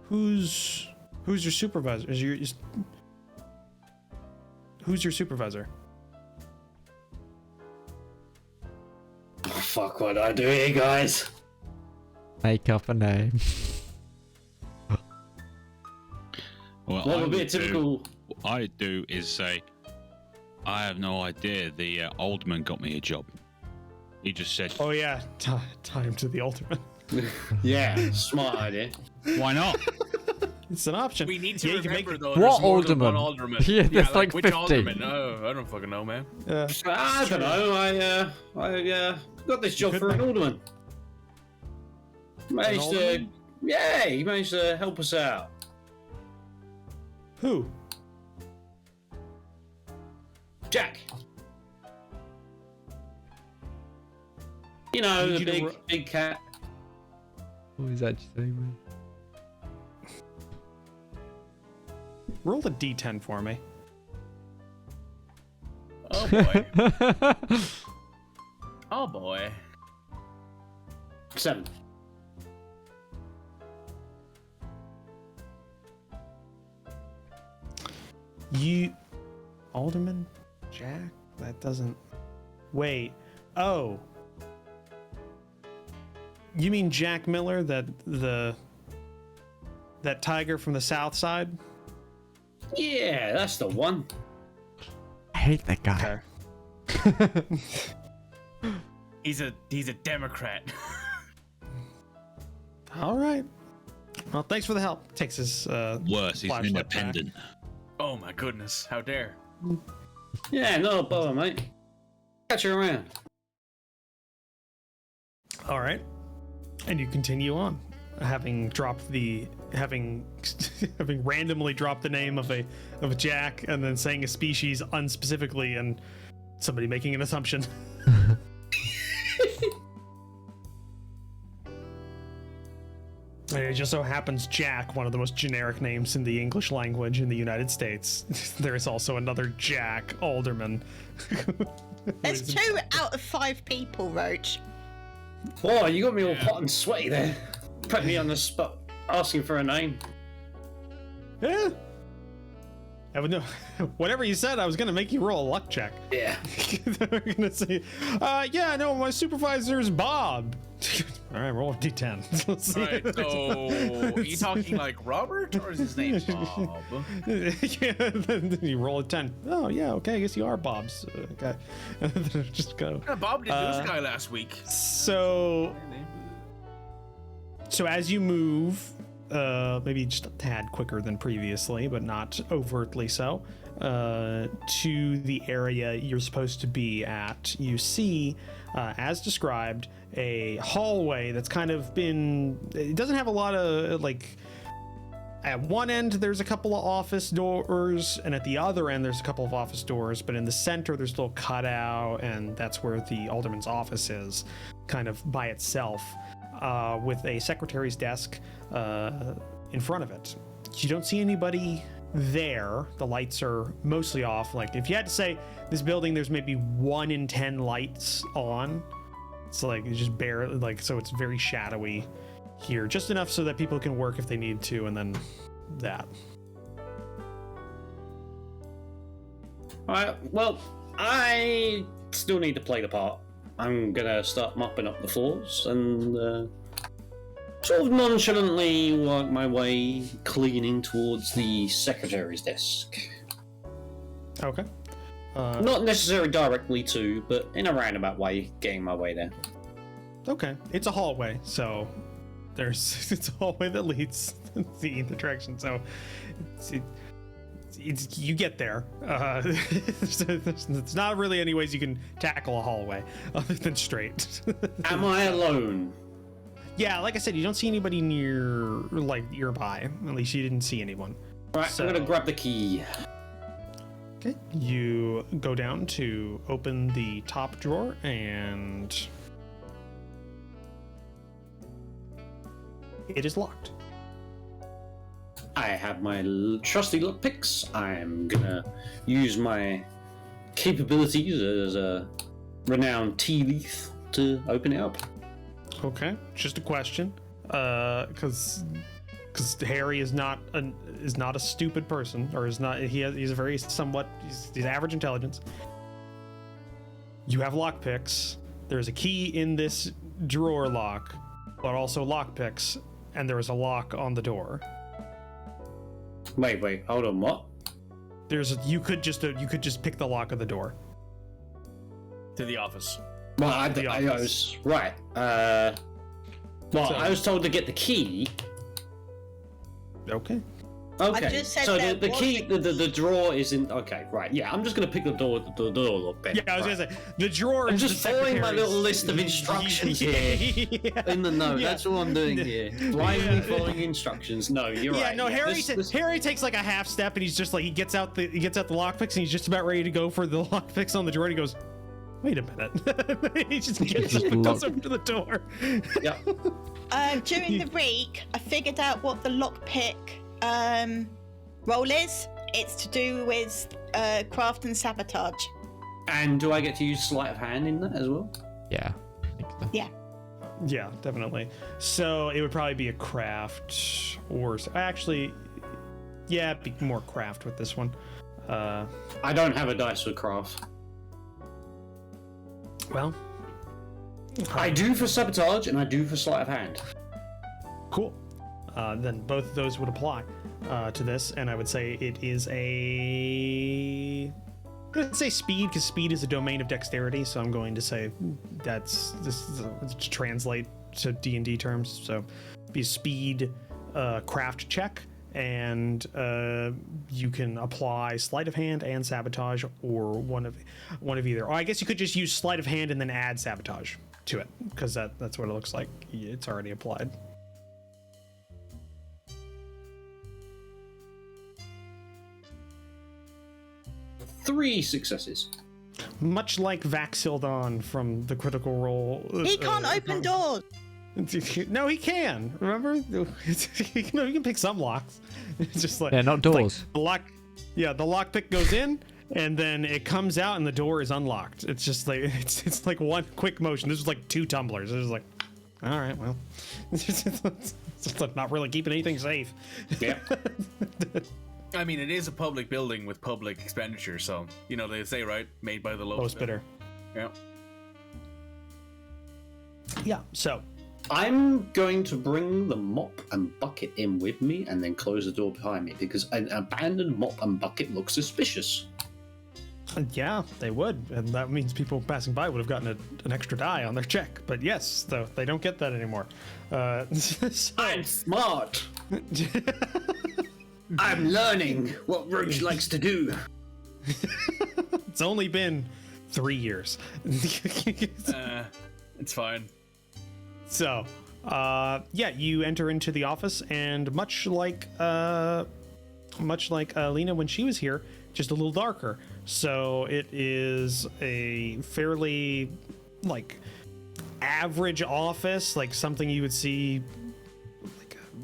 Speaker 2: Who's your supervisor? Who's your supervisor?
Speaker 6: Oh, fuck, what do I do here, guys?
Speaker 1: Make up a name.
Speaker 5: Well,
Speaker 6: What would be a typical...
Speaker 5: What I do is say, I have no idea. The Alderman got me a job. He just said,
Speaker 2: Oh yeah, time to the Alderman.
Speaker 6: Yeah, smart idea.
Speaker 5: why not?
Speaker 2: It's an option.
Speaker 3: We need to
Speaker 2: Yeah, you can
Speaker 3: remember
Speaker 2: make-
Speaker 3: though.
Speaker 1: What
Speaker 3: there's more than
Speaker 1: Alderman?
Speaker 3: one Alderman.
Speaker 1: Yeah, there's like
Speaker 3: which
Speaker 1: 50.
Speaker 3: Alderman? Oh, I don't fucking know, man.
Speaker 6: I don't know. I got this job
Speaker 2: could
Speaker 6: for an
Speaker 2: make-
Speaker 6: alderman. Managed to,
Speaker 2: alderman?
Speaker 6: yeah, he managed to help us out.
Speaker 2: Who?
Speaker 6: Jack. You know,
Speaker 2: Need
Speaker 6: the
Speaker 2: you to
Speaker 6: big,
Speaker 2: ro-
Speaker 6: big cat.
Speaker 1: What was that you saying, man?
Speaker 2: Roll the D10 for me.
Speaker 3: Oh boy. Oh boy.
Speaker 6: 7.
Speaker 2: You, Alderman, Jack. That doesn't. Wait. Oh. You mean Jack Miller? That tiger from the South Side?
Speaker 6: Yeah, that's the one.
Speaker 1: I hate that guy.
Speaker 3: He's a Democrat.
Speaker 2: All right. Well, thanks for the help. Takes his
Speaker 5: Worse, he's an
Speaker 2: flashlight back.
Speaker 5: independent.
Speaker 3: Oh my goodness, how dare.
Speaker 6: Yeah, no bother, mate. Catch you around.
Speaker 2: All right. And you continue on, having randomly dropped the name of a Jack and then saying a species unspecifically and somebody making an assumption. And it just so happens Jack, one of the most generic names in the English language in the United States. There is also another Jack Alderman.
Speaker 4: There's 2 out of 5 people, Roach.
Speaker 6: Whoa, you got me all hot and sweaty there. Put me on the spot, asking for a name.
Speaker 2: Yeah. I would know. Whatever you said, I was gonna make you roll a luck check.
Speaker 6: Yeah.
Speaker 2: They're gonna say, yeah, no, my supervisor's Bob. All right, roll a d10. Let's see.
Speaker 3: Alright, so are you talking like Robert or is his name Bob?
Speaker 2: Yeah, then you roll a 10. Oh, yeah, okay, I guess you are Bob's. Okay. And then just go.
Speaker 3: Yeah, Bob did lose a guy last week.
Speaker 2: So as you move, maybe just a tad quicker than previously, but not overtly so, to the area you're supposed to be at, you see, as described, a hallway that's kind of been, it doesn't have a lot of, like, at one end there's a couple of office doors, and at the other end there's a couple of office doors, but in the center there's a little cutout, and that's where the Alderman's office is, kind of by itself, with a secretary's desk in front of it. You don't see anybody there. The lights are mostly off. Like, if you had to say this building, there's maybe 1 in 10 lights on. It's like, it's just barely, like, so it's very shadowy here, just enough so that people can work if they need to, and then that.
Speaker 6: Alright, well, I still need to play the part. I'm gonna start mopping up the floors and sort of nonchalantly work my way cleaning towards the secretary's desk.
Speaker 2: Okay.
Speaker 6: Not necessarily directly to, but in a roundabout way, getting my way there.
Speaker 2: Okay. It's a hallway, so it's a hallway that leads in the direction. So it's you get there. It's not really any ways you can tackle a hallway other than straight.
Speaker 6: Am I alone?
Speaker 2: Yeah, like I said, you don't see anybody nearby. At least you didn't see anyone.
Speaker 6: Right,
Speaker 2: So-
Speaker 6: I'm gonna grab the key.
Speaker 2: Okay. You go down to open the top drawer and it is locked.
Speaker 6: I have my trusty lockpicks. I'm gonna use my capabilities as a renowned tea leaf to open it up.
Speaker 2: Okay, just a question, because Harry is not a stupid person, or he's a very he's average intelligence. You have lockpicks. There's a key in this drawer lock, but also lockpicks, and there is a lock on the door.
Speaker 6: Wait, hold on, what?
Speaker 2: You could just pick the lock of the door.
Speaker 3: To the office.
Speaker 6: Well, I
Speaker 2: office.
Speaker 6: was right. I was told to get the key.
Speaker 2: Okay.
Speaker 6: Okay.
Speaker 4: I just said
Speaker 6: so
Speaker 4: there
Speaker 6: the
Speaker 4: was
Speaker 6: key,
Speaker 4: a
Speaker 6: the drawer is in. Okay, right. Yeah, I'm just gonna pick the door lock then.
Speaker 2: Yeah, I was
Speaker 6: right.
Speaker 2: gonna say the drawer.
Speaker 6: I'm
Speaker 2: is
Speaker 6: just
Speaker 2: the
Speaker 6: following my
Speaker 2: secretary's-
Speaker 6: little list of instructions here.
Speaker 2: Yeah.
Speaker 6: In the note.
Speaker 2: Yeah.
Speaker 6: That's all I'm doing here. Blindly following instructions. No, you're
Speaker 2: Yeah,
Speaker 6: right.
Speaker 2: no. Harry
Speaker 6: this-
Speaker 2: Harry takes like a half step, and he's just like he gets out the lockpicks, and he's just about ready to go for the lockpicks on the drawer. And he goes, "Wait a minute!" He just gets up and goes over to the door.
Speaker 6: Yeah.
Speaker 4: During the week, I figured out what the lockpick role is. It's to do with craft and sabotage.
Speaker 6: And do I get to use sleight of hand in that as well?
Speaker 1: Yeah. I think so.
Speaker 4: Yeah.
Speaker 2: Yeah, definitely. So it would probably be a craft, or actually, yeah, it'd be more craft with this one.
Speaker 6: I don't have a dice for craft.
Speaker 2: Well,
Speaker 6: I do for sabotage and I do for sleight of hand.
Speaker 2: cool. Then both of those would apply to this, and I would say it is I'm going to say speed, because speed is a domain of dexterity, so I'm going to say to translate to D&D terms, so be a speed craft check, and you can apply sleight of hand and sabotage, or one of either. Or I guess you could just use sleight of hand and then add sabotage to it, because that's what it looks like. It's already applied.
Speaker 6: Three successes.
Speaker 2: Much like Vaxildon from the Critical Role.
Speaker 4: He can't open doors.
Speaker 2: No, he can. Remember? He can pick some locks. It's just like
Speaker 1: Yeah, not
Speaker 2: it's like
Speaker 1: doors.
Speaker 2: the lock. Yeah, the lockpick goes in, and then it comes out, and the door is unlocked. It's just like it's like one quick motion. This is like 2 tumblers. It's just like, all right, well, it's just like not really keeping anything safe.
Speaker 6: Yeah.
Speaker 3: I mean, it is a public building with public expenditure, so, you know, they say, right? Made by the
Speaker 2: Lowest bidder.
Speaker 3: Yeah.
Speaker 2: Yeah. So
Speaker 6: I'm going to bring the mop and bucket in with me and then close the door behind me because an abandoned mop and bucket looks suspicious.
Speaker 2: yeah, they would, and that means people passing by would have gotten an extra die on their check. But yes, though they don't get that anymore. So,
Speaker 6: I'm smart. I'm learning what Roach likes to do.
Speaker 2: it's only been 3 years.
Speaker 3: It's fine.
Speaker 2: So, yeah, you enter into the office, and much like Lena when she was here, just a little darker. So it is a fairly average office, like something you would see,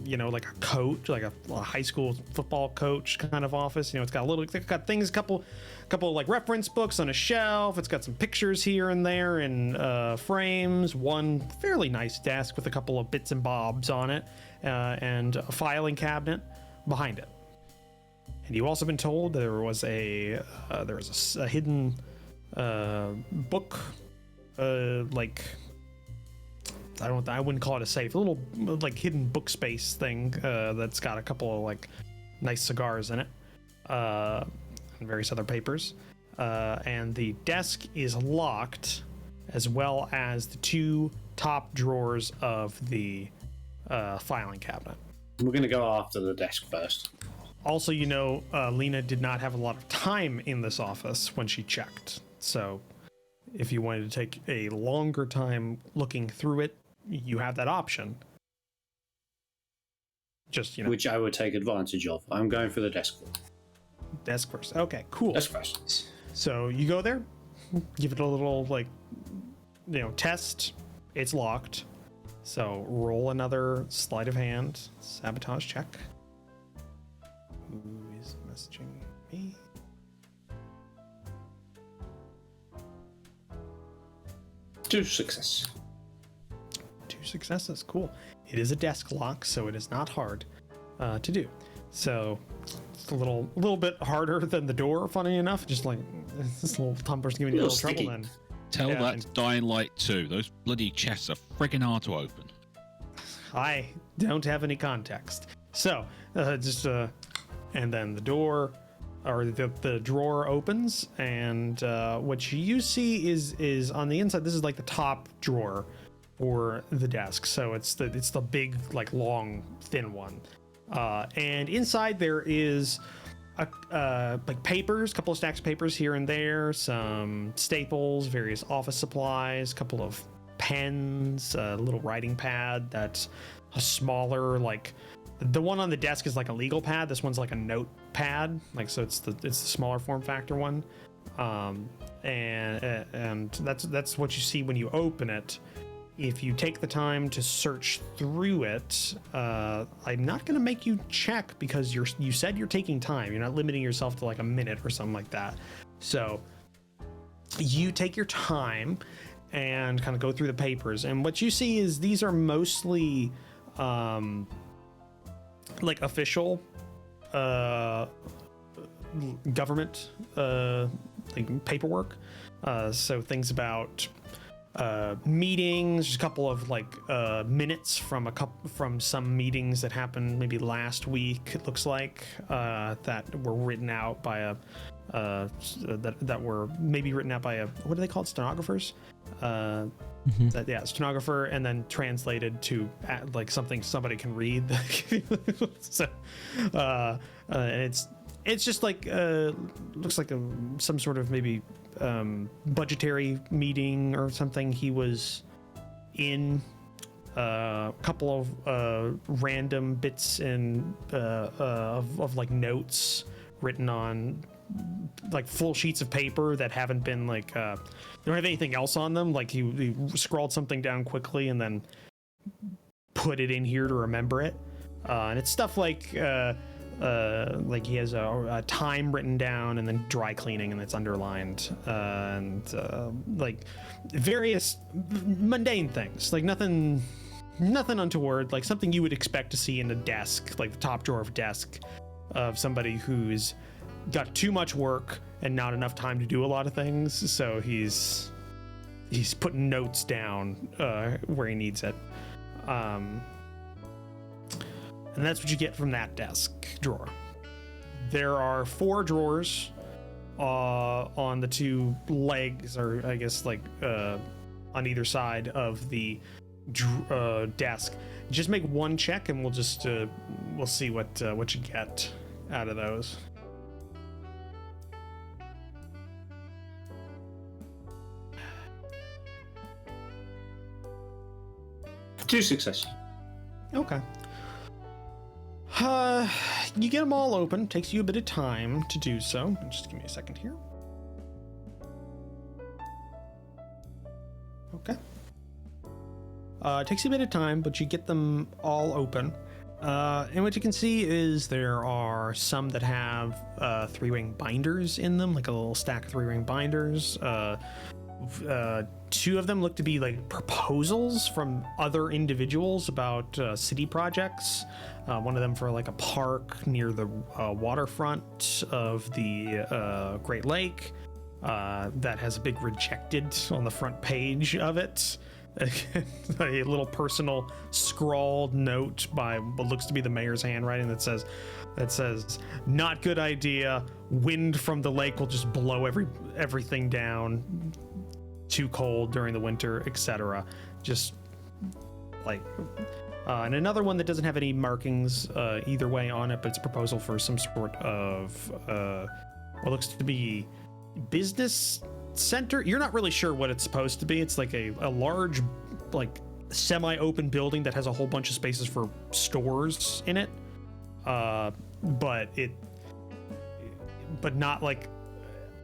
Speaker 2: like a coach, like a high school football coach kind of office. It's got things, a couple like reference books on a shelf. It's got some pictures here and there in frames, one fairly nice desk with a couple of bits and bobs on it, and a filing cabinet behind it. And you've also been told there was a hidden book, I wouldn't call it a safe, a little hidden book space thing that's got a couple of nice cigars in it, and various other papers. And the desk is locked, as well as the 2 top drawers of the filing cabinet.
Speaker 6: We're going to go after the desk first.
Speaker 2: Also, Lena did not have a lot of time in this office when she checked. So if you wanted to take a longer time looking through it, you have that option. Just,
Speaker 6: Which I would take advantage of. I'm going for the desk.
Speaker 2: Desk first. Okay, cool.
Speaker 6: Desk first.
Speaker 2: So you go there, give it a little, test. It's locked. So roll another sleight of hand sabotage check. Who is messaging me?
Speaker 6: Two successes.
Speaker 2: Cool. It is a desk lock, so it is not hard to do. So it's a little bit harder than the door, funny enough. Just like this little tumbler's giving you a little trouble then.
Speaker 5: Tell that to Dying Light 2. Those bloody chests are friggin' hard to open.
Speaker 2: I don't have any context. So and then the door or the drawer opens, and what you see is on the inside. This is like the top drawer for the desk, so it's the big, like, long, thin one, and inside there is like papers, a couple of stacks of papers here and there, some staples, various office supplies, a couple of pens, a little writing pad that's a smaller, like the one on the desk is like a legal pad. This one's like a notepad, like, so it's the smaller form factor one, and that's what you see when you open it. If you take the time to search through it, I'm not going to make you check because you said you're taking time. You're not limiting yourself to like a minute or something like that. So you take your time and kind of go through the papers. And what you see is these are mostly like official government like paperwork. So things about meetings, just a couple of like minutes from some meetings that happened maybe last week, it looks like, that were written out by a that were maybe written out by a, what do they call it, stenographers? Stenographer, and then translated to like something somebody can read. So and it's just like looks like some sort of maybe budgetary meeting or something. He was in a couple of random bits and of like notes written on like full sheets of paper that haven't been like they don't have anything else on them. Like he scrawled something down quickly and then put it in here to remember it, and it's stuff like he has a time written down and then dry cleaning, and it's underlined, and like various mundane things, like nothing untoward, like something you would expect to see in a desk, like the top drawer of a desk of somebody who's got too much work and not enough time to do a lot of things. So he's putting notes down where he needs it. And that's what you get from that desk drawer. There are 4 drawers on the 2 legs, or I guess like on either side of the desk. Just make one check, and we'll just we'll see what you get out of those.
Speaker 6: Two successes.
Speaker 2: Okay. You get them all open. Takes you a bit of time to do so. Just give me a second here. Okay. Takes you a bit of time, but you get them all open. And what you can see is there are some that have 3-ring binders in them, like a little stack of 3-ring binders. 2 of them look to be like proposals from other individuals about city projects. One of them for like a park near the waterfront of the Great Lake that has a big rejected on the front page of it. A little personal scrawled note by what looks to be the mayor's handwriting that says, "Not good idea. Wind from the lake will just blow everything down. Too cold during the winter, etc." Just like And another one that doesn't have any markings either way on it, but it's a proposal for some sort of what looks to be business center. You're not really sure what it's supposed to be. It's like a large, like semi-open building that has a whole bunch of spaces for stores in it, but not like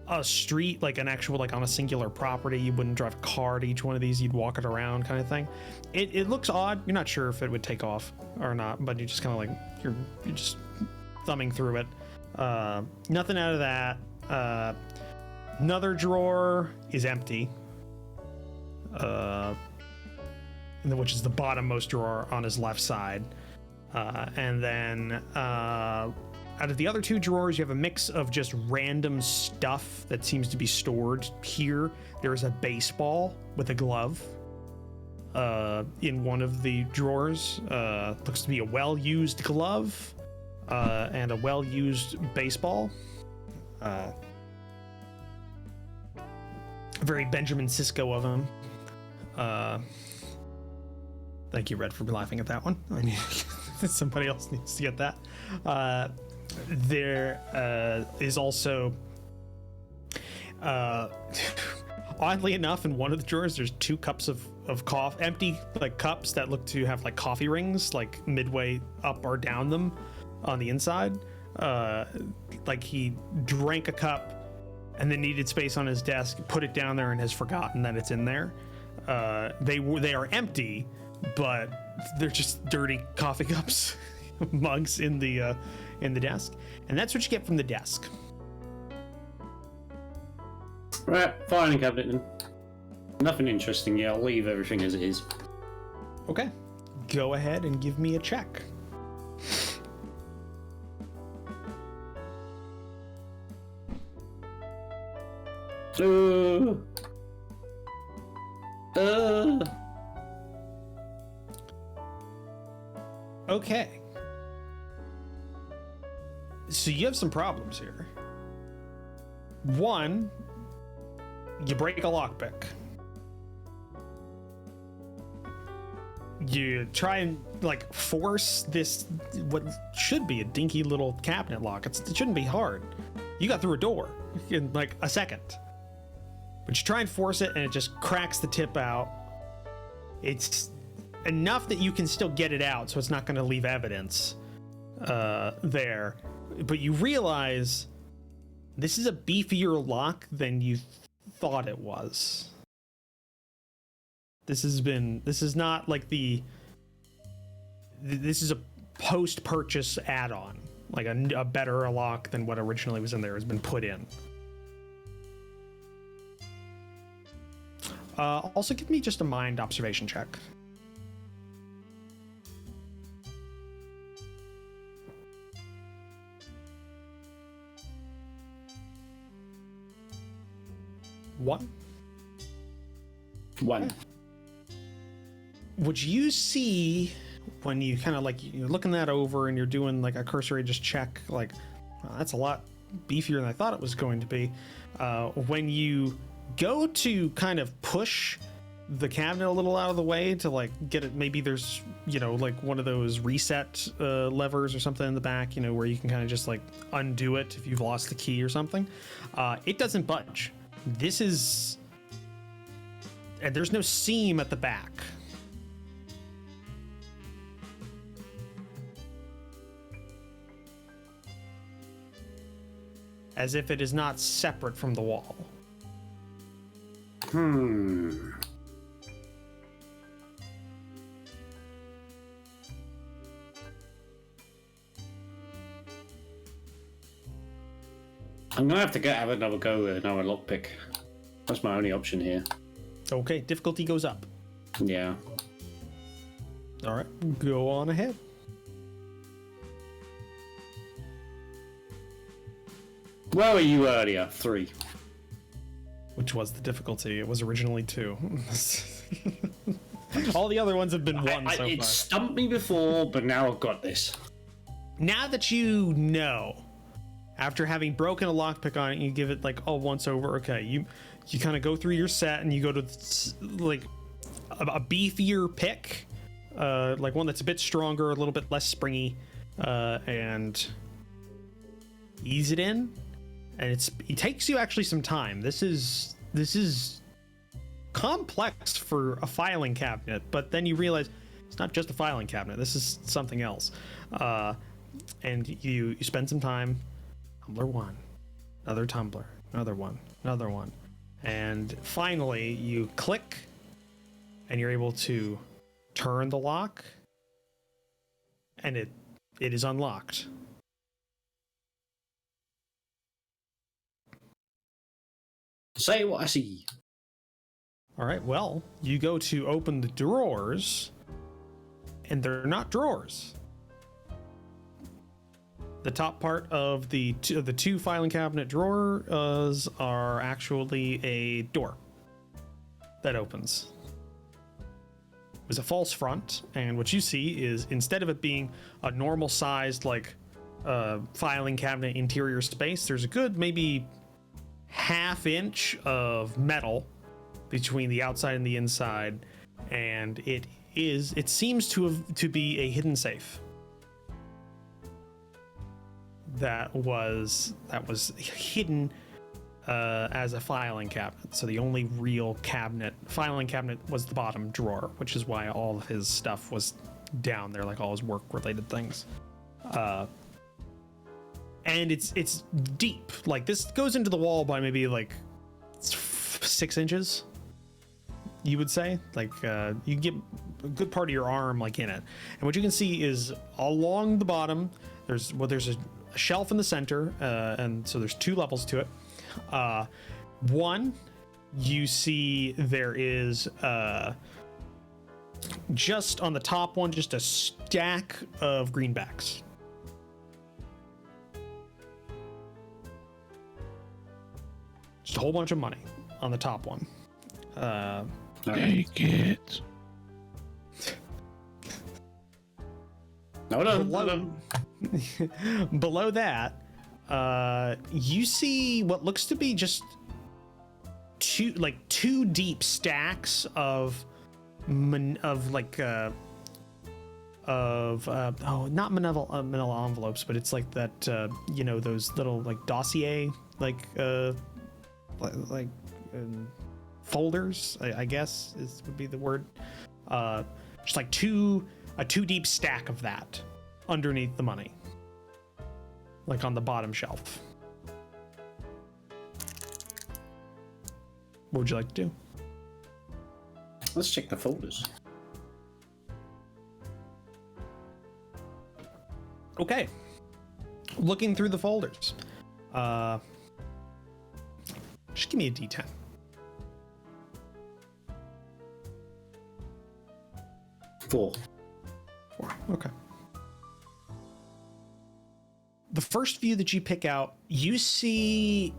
Speaker 2: a street, like an actual, like on a singular property. You wouldn't drive a car to each one of these. You'd walk it around, kind of thing. It looks odd. You're not sure if it would take off or not, but you just kind of like you're just thumbing through it. Nothing out of that. Another drawer is empty, which is the bottommost drawer on his left side. And then out of the other two drawers, you have a mix of just random stuff that seems to be stored here. There is a baseball with a glove in one of the drawers. Looks to be a well-used glove and a well-used baseball. Very Benjamin Sisko of him. Thank you, Red, for laughing at that one. I mean, somebody else needs to get that. There is also, oddly enough, in one of the drawers, there's 2 cups of coffee, empty like cups that look to have like coffee rings, like midway up or down them on the inside. Like he drank a cup and then needed space on his desk, put it down there, and has forgotten that it's in there. They are empty, but they're just dirty coffee cups, mugs in the desk, and that's what you get from the desk.
Speaker 6: Right, filing cabinet then. Nothing interesting. Yeah, I'll leave everything as it is.
Speaker 2: Okay, go ahead and give me a check. Okay. So you have some problems here. One, you break a lockpick. You try and like force this, what should be a dinky little cabinet lock. It shouldn't be hard. You got through a door in like a second. But you try and force it and it just cracks the tip out. It's enough that you can still get it out, so it's not going to leave evidence there. But you realize this is a beefier lock than you thought it was. This is not like this is a post-purchase add-on. Like a better lock than what originally was in there has been put in. Also, give me just a mind observation check. One. Would you see when you kind of like you're looking that over and you're doing like a cursory just check, like that's a lot beefier than I thought it was going to be. When you go to kind of push the cabinet a little out of the way to like get it, maybe there's, you know, like one of those reset levers or something in the back, you know, where you can kind of just like undo it if you've lost the key or something. It doesn't budge. This is, and there's no seam at the back. As if it is not separate from the wall.
Speaker 6: I'm gonna have to have another go with another lockpick. That's my only option here.
Speaker 2: Okay, difficulty goes up.
Speaker 6: Yeah.
Speaker 2: All right, go on ahead.
Speaker 6: Where were you earlier? 3.
Speaker 2: Which was the difficulty? It was originally 2. All the other ones have been 1 so
Speaker 6: it
Speaker 2: far.
Speaker 6: stumped me before, but now I've got this.
Speaker 2: Now that you know, after having broken a lockpick on it, you give it like a once over. Okay, you kind of go through your set and you go to like a beefier pick like one that's a bit stronger, a little bit less springy, and ease it in. And it takes you actually some time. This is complex for a filing cabinet, but then you realize it's not just a filing cabinet. This is something else. And you spend some time. Tumbler one, another tumbler, another one, and finally you click, and you're able to turn the lock, and it is unlocked.
Speaker 6: Say what I see.
Speaker 2: All right, well, you go to open the drawers, and they're not drawers. The top part of the two filing cabinet drawers are actually a door that opens. There's a false front, and what you see is, instead of it being a normal sized like filing cabinet interior space, there's a good maybe half-inch of metal between the outside and the inside, and it seems to be a hidden safe that was hidden as a filing cabinet. So the only real filing cabinet was the bottom drawer, which is why all of his stuff was down there, like all his work related things. And it's deep. Like, this goes into the wall by maybe like 6 inches, you would say. Like, you can get a good part of your arm like in it. And what you can see is along the bottom, there's a shelf in the center, and so there's 2 levels to it. One, you see there is just on the top one, just a stack of greenbacks. Just a whole bunch of money on the top one.
Speaker 5: Take it.
Speaker 2: Below that, you see what looks to be just two deep stacks of not manila envelopes, but it's like that, those little like dossier folders, I guess would be the word. Just like a two deep stack of that underneath the money, like on the bottom shelf. What would you like to do?
Speaker 6: Let's check the folders.
Speaker 2: Okay. Looking through the folders. Just give me a D10.
Speaker 6: Four.
Speaker 2: Okay. The first view that you pick out, you see,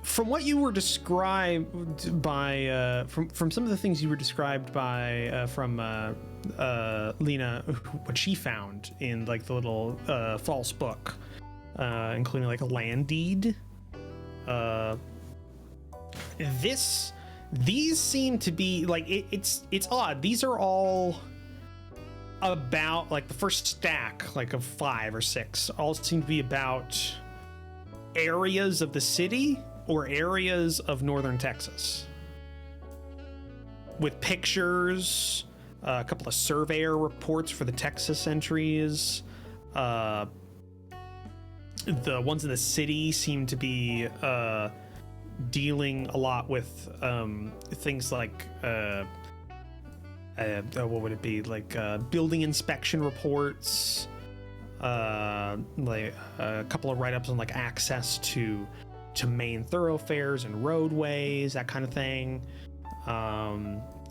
Speaker 2: from what you were described by, from some of the things you were described by, from Lena, what she found in like the little false book, including like a land deed. These seem to be like it's odd. These are all about, like, the first stack, like of 5 or 6, all seem to be about areas of the city or areas of northern Texas, with pictures, a couple of surveyor reports for the Texas entries. The ones in the city seem to be dealing a lot with things like what would it be, like building inspection reports, like a couple of write-ups on like access to main thoroughfares and roadways, that kind of thing.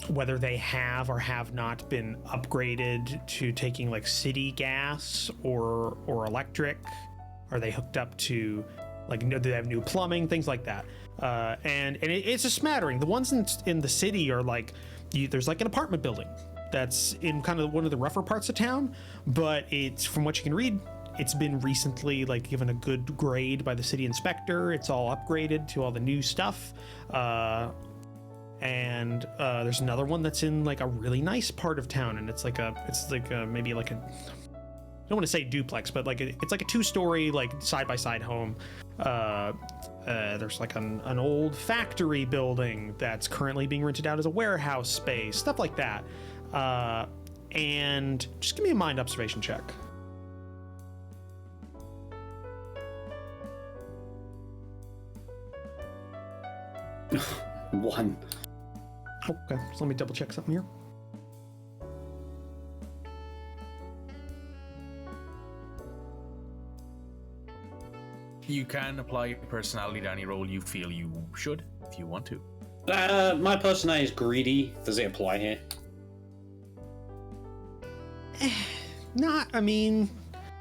Speaker 2: Whether they have or have not been upgraded to taking like city gas or electric. Are they hooked up to, like, do they have new plumbing, things like that. And it's a smattering. The ones in the city are like, there's like an apartment building that's in kind of one of the rougher parts of town, but it's, from what you can read, it's been recently like given a good grade by the city inspector. It's all upgraded to all the new stuff. and there's another one that's in like a really nice part of town, and it's like maybe like a, I don't want to say duplex, but like it's like a 2-story like side by side home. There's like an old factory building that's currently being rented out as a warehouse space, stuff like that. And just give me a mind observation check.
Speaker 6: One.
Speaker 2: Okay, so let me double check something here.
Speaker 3: You can apply personality to any role you feel you should, if you want to.
Speaker 6: My personality is greedy. Does it apply here?
Speaker 2: I mean,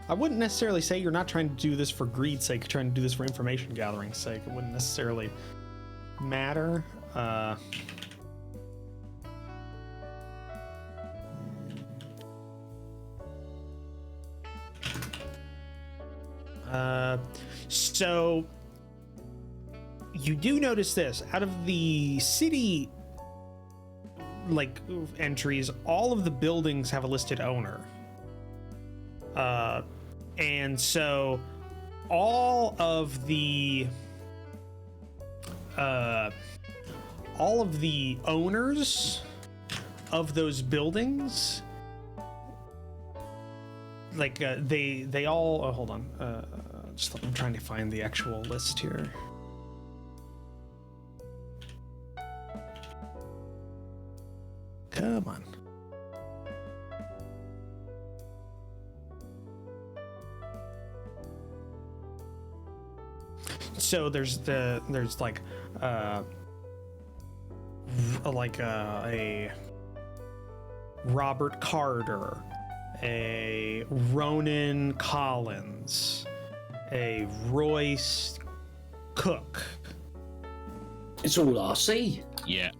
Speaker 2: I wouldn't necessarily say you're not trying to do this for greed's sake, you're trying to do this for information gathering's sake. It wouldn't necessarily matter. So you do notice this out of the city like entries, all of the buildings have a listed owner, and so all of the owners of those buildings, like they all hold on, I'm trying to find the actual list here. Come on. So there's like a Robert Carter, a Ronan Collins, a Royce Cook.
Speaker 6: It's all RC.
Speaker 5: Yeah.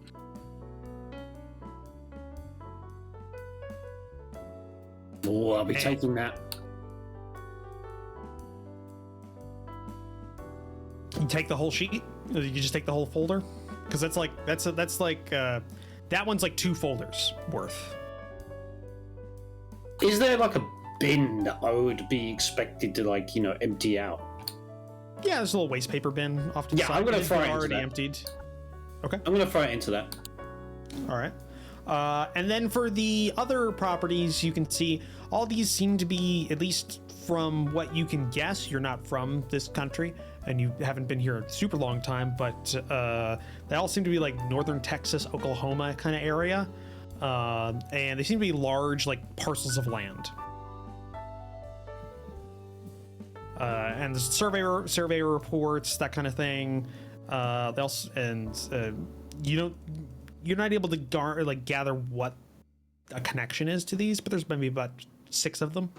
Speaker 6: Oh, I'll be taking that.
Speaker 2: You take the whole sheet? Or you just take the whole folder? Because that's like that one's like 2 folders worth.
Speaker 6: Is there like a bin that I would be expected to like, empty out?
Speaker 2: Yeah, there's a little waste paper bin off to the side.
Speaker 6: I'm gonna
Speaker 2: It's
Speaker 6: throw it
Speaker 2: been
Speaker 6: into
Speaker 2: already
Speaker 6: that.
Speaker 2: emptied. Okay.
Speaker 6: I'm gonna throw it into that.
Speaker 2: All right. And then for the other properties, you can see all these seem to be, at least from what you can guess, you're not from this country and you haven't been here a super long time, but they all seem to be like northern Texas, Oklahoma kind of area. And they seem to be large, like parcels of land. And there's survey reports, that kind of thing. They also, and you're not able to gather what a connection is to these, but there's maybe about 6 of them,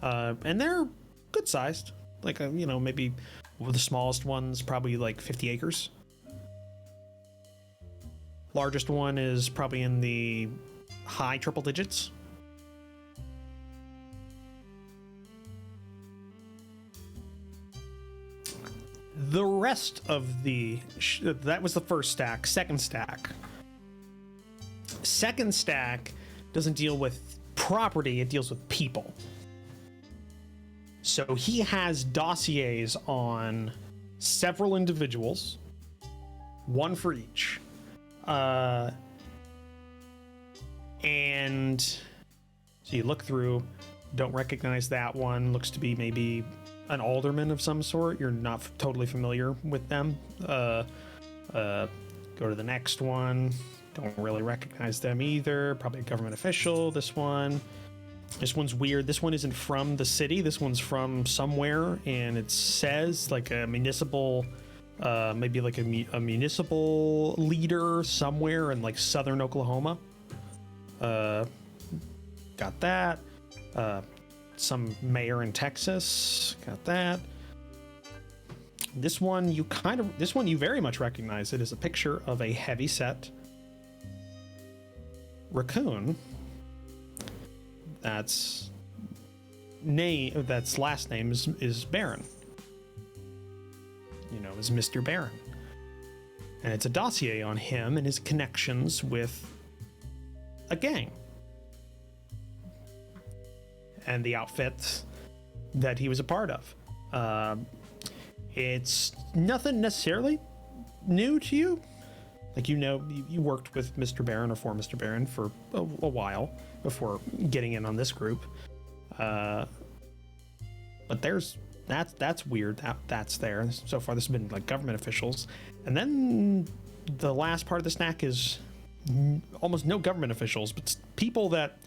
Speaker 2: and they're good sized. Like maybe the smallest one's probably like 50 acres. Largest one is probably in the high triple digits. The rest of that was the first stack. Second stack doesn't deal with property, it deals with people. So he has dossiers on several individuals, one for each. And so you look through, don't recognize that one, looks to be maybe an alderman of some sort. You're not totally familiar with them. Go to the next one. Don't really recognize them either. Probably a government official. This one's weird. This one isn't from the city. This one's from somewhere, and it says like a municipal, maybe like a municipal leader somewhere in like southern Oklahoma. Got that. Some mayor in Texas. Got that. This one you very much recognize. It is a picture of a heavy-set raccoon. That's last name is Baron. Is Mr. Baron. and it's a dossier on him and his connections with a gang and the outfits that he was a part of. It's nothing necessarily new to you. Like, you worked with Mr. Barron or for Mr. Barron for a while before getting in on this group. But that's weird. That's there. So far, this has been like government officials. And then the last part of the snack is almost no government officials, but people that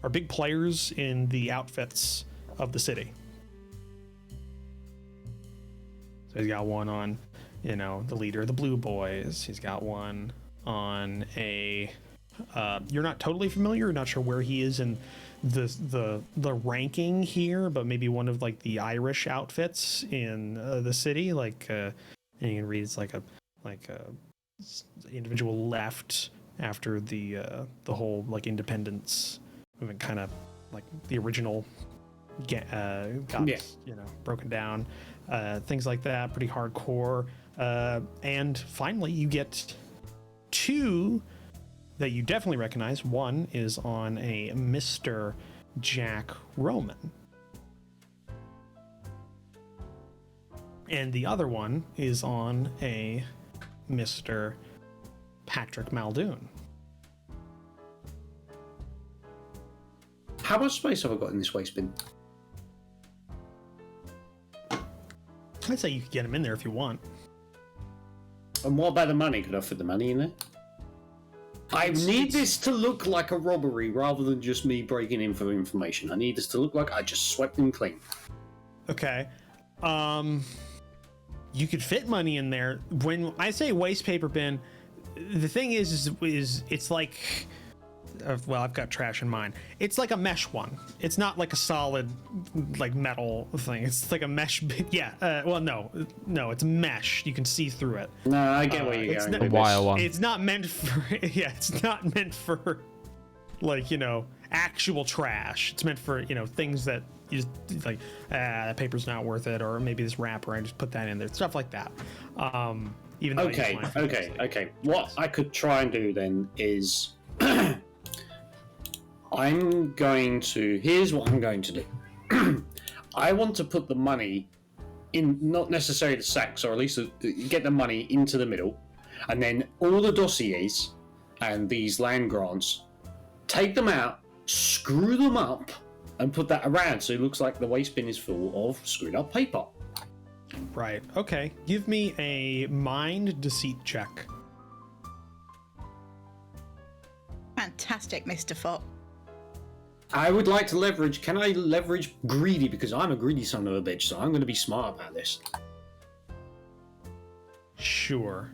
Speaker 2: are big players in the outfits of the city. So he's got one on, the leader of the Blue Boys. He's got one on a, you're not totally familiar, you're not sure where he is in the ranking here, but maybe one of like the Irish outfits in the city. Like, and you can read it's like a individual left after the whole like independence movement, kind of like the original got broken down. Things like that, pretty hardcore. And finally, you get two that you definitely recognize. One is on a Mr. Jack Roman. And the other one is on a Mr. Patrick Muldoon.
Speaker 6: How much space have I got in this waste bin?
Speaker 2: I'd say you could get him in there if you want.
Speaker 6: And what about the money? Could I fit the money in there? I need this to look like a robbery rather than just me breaking in for information. I need this to look like I just swept him clean.
Speaker 2: Okay. You could fit money in there. When I say waste paper bin, the thing is it's like, well, I've got trash in mine. It's like a mesh one. It's not like a solid, like metal thing. It's like a mesh. Yeah. Well, no, it's mesh. You can see through it.
Speaker 6: No, I get where you're going.
Speaker 1: A wire one.
Speaker 2: It's not meant for. Yeah, it's not meant for, like, actual trash. It's meant for things that you just like. That paper's not worth it, or maybe this wrapper. I just put that in there. Stuff like that. Even though
Speaker 6: Okay. What I could try and do then is. Here's what I'm going to do. I want to put the money in, not necessarily the sacks, or at least get the money into the middle, and then all the dossiers and these land grants, take them out, screw them up, and put that around so it looks like the waste bin is full of screwed up paper.
Speaker 2: Right. Okay. Give me a mind deceit check.
Speaker 4: Fantastic, Mr. Fox.
Speaker 6: I would like to leverage. Can I leverage greedy? Because I'm a greedy son of a bitch, so I'm going to be smart about this.
Speaker 2: Sure.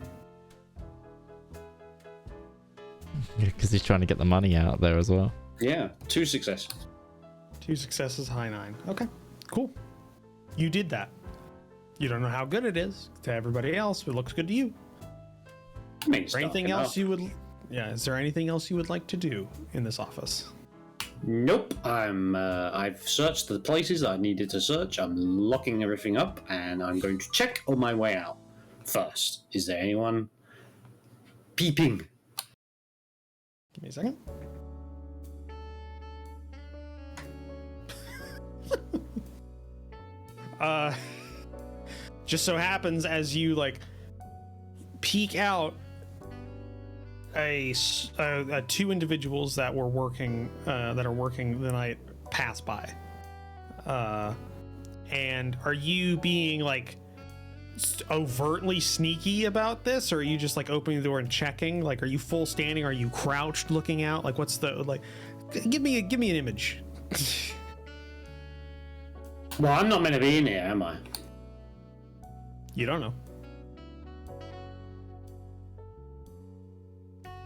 Speaker 1: Because he's trying to get the money out there as well.
Speaker 6: Yeah, 2 successes.
Speaker 2: 2 successes, high 9. Okay, cool. You did that. You don't know how good it is to everybody else, but it looks good to you.
Speaker 6: I mean,
Speaker 2: Is there anything else you would? Yeah. Is there anything else you would like to do in this office?
Speaker 6: Nope. I've searched the places I needed to search. I'm locking everything up, and I'm going to check on my way out. First, is there anyone peeping?
Speaker 2: Give me a second. Just so happens as you like peek out, two individuals that were working that are working the night pass by. And are you being like overtly sneaky about this, or are you just like opening the door and checking? Like, are you full standing? Are you crouched looking out? Like, what's the like? Give me an image.
Speaker 6: Well, I'm not meant to be in here, am I?
Speaker 2: You don't know.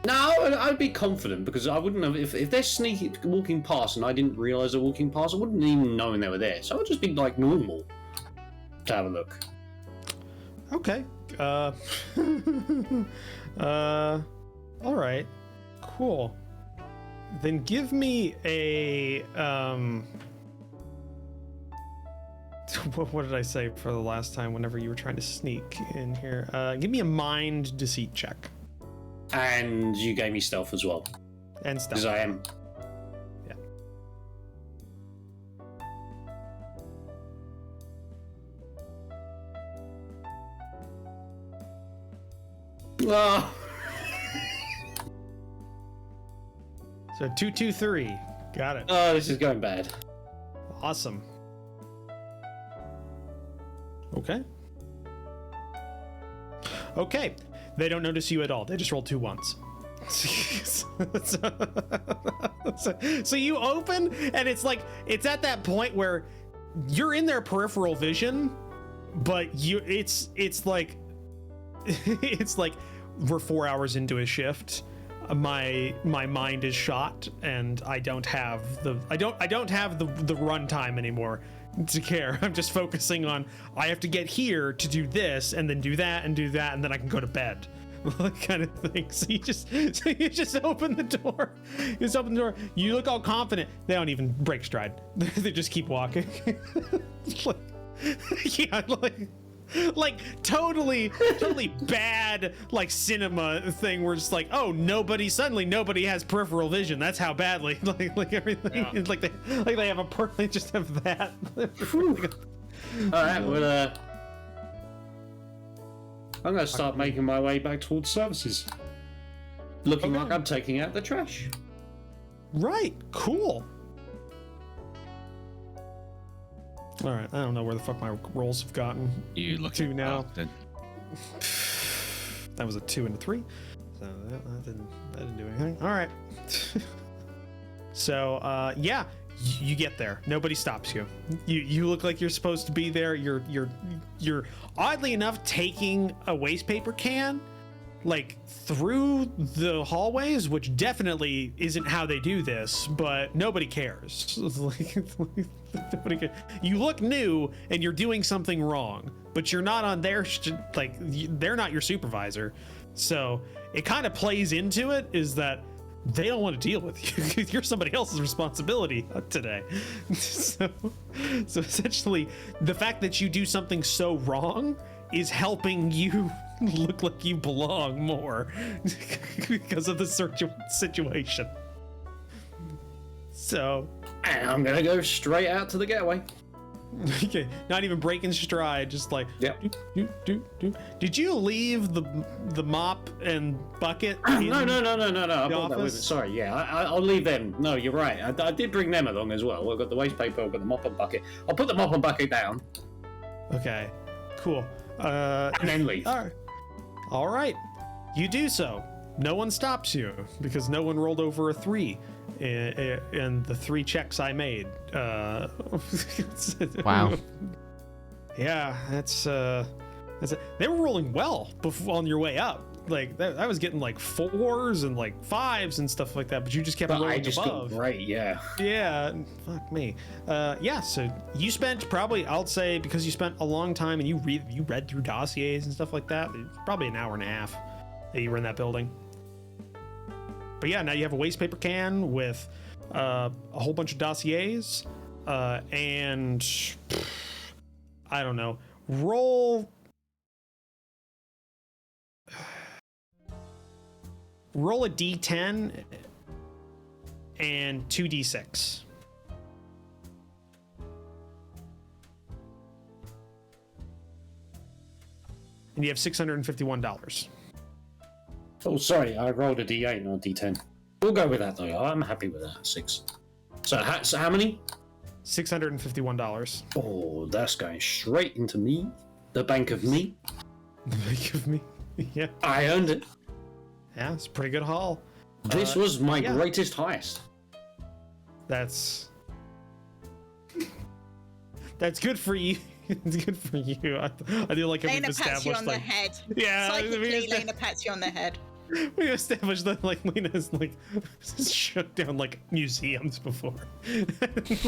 Speaker 6: No, I'd be confident because I wouldn't have if they're sneaky walking past and I didn't realize they're walking past. I wouldn't even know they were there, so I'd just be like normal to have a look.
Speaker 2: Okay. All right. Cool. Then give me a What did I say for the last time whenever you were trying to sneak in here? Give me a mind deceit check.
Speaker 6: And you gave me stealth as well.
Speaker 2: And stealth.
Speaker 6: Because I am. Oh.
Speaker 2: So 223. Got it.
Speaker 6: Oh, this is going bad.
Speaker 2: Awesome. Okay. Okay. They don't notice you at all. They just roll 2 ones. So you open, and it's like, it's at that point where you're in their peripheral vision, but it's like it's like we're 4 hours into a shift. My mind is shot, and I don't have the run time anymore to care. I'm just focusing on, I have to get here to do this, and then do that, and then I can go to bed. Kind of thing. So you just open the door. You just open the door. You look all confident. They don't even break stride. They just keep walking. Like totally bad like cinema thing where it's like, oh, nobody has peripheral vision. That's how badly like everything is like they have they just have that.
Speaker 6: All right, well, I'm gonna start making my way back towards services. Looking like I'm taking out the trash.
Speaker 2: Right, cool. All right, I don't know where the fuck my rolls have gotten.
Speaker 5: You look
Speaker 2: to now.
Speaker 5: Then.
Speaker 2: That was a 2 and a 3, so that didn't do anything. All right. So yeah, you get there. Nobody stops you. You look like you're supposed to be there. You're oddly enough taking a waste paper can like through the hallways, which definitely isn't how they do this, but nobody cares. Nobody cares. You look new and you're doing something wrong, but you're not on their they're not your supervisor, so it kind of plays into it is that they don't want to deal with you. You're somebody else's responsibility today. So essentially the fact that you do something so wrong is helping you look like you belong more because of the situation. So,
Speaker 6: and I'm gonna go straight out to the getaway.
Speaker 2: Okay, not even breaking stride, just like do. Did you leave the mop and bucket?
Speaker 6: No. I brought that with me.
Speaker 2: Office?
Speaker 6: Sorry, yeah, I'll leave them. No, you're right. I did bring them along as well. I've got the waste paper. I've got the mop and bucket. I'll put the mop and bucket down.
Speaker 2: Okay, cool.
Speaker 6: And then leave.
Speaker 2: All right, you do so. No one stops you because no one rolled over a 3 in the 3 checks I made.
Speaker 1: Wow.
Speaker 2: Yeah, that's it. They were rolling well on your way up. Like I was getting like 4s and like 5s and stuff like that, but you just kept rolling
Speaker 6: I just
Speaker 2: above.
Speaker 6: got great, yeah.
Speaker 2: Yeah, fuck me. Yeah, so you spent probably, I'll say, because you spent a long time and you read through dossiers and stuff like that, probably an hour and a half that you were in that building. But yeah, now you have a waste paper can with a whole bunch of dossiers, and I don't know, roll a d10 and 2d6. And you have $651.
Speaker 6: Oh, sorry, I rolled a d8, not a d10. We'll go with that, though. I'm happy with that. 6. So how many?
Speaker 2: $651.
Speaker 6: Oh, that's going straight into me. The bank of me.
Speaker 2: The bank of me. Yeah.
Speaker 6: I earned it.
Speaker 2: Yeah, it's a pretty good haul.
Speaker 6: This was my greatest heist.
Speaker 2: That's good for you. It's good for you. I do like how we've
Speaker 4: Lena pats you
Speaker 2: established
Speaker 4: on
Speaker 2: like
Speaker 4: the head.
Speaker 2: yeah,
Speaker 4: Psychically, Lena pats you on the head.
Speaker 2: we established that like Lena's like shut down like museums before.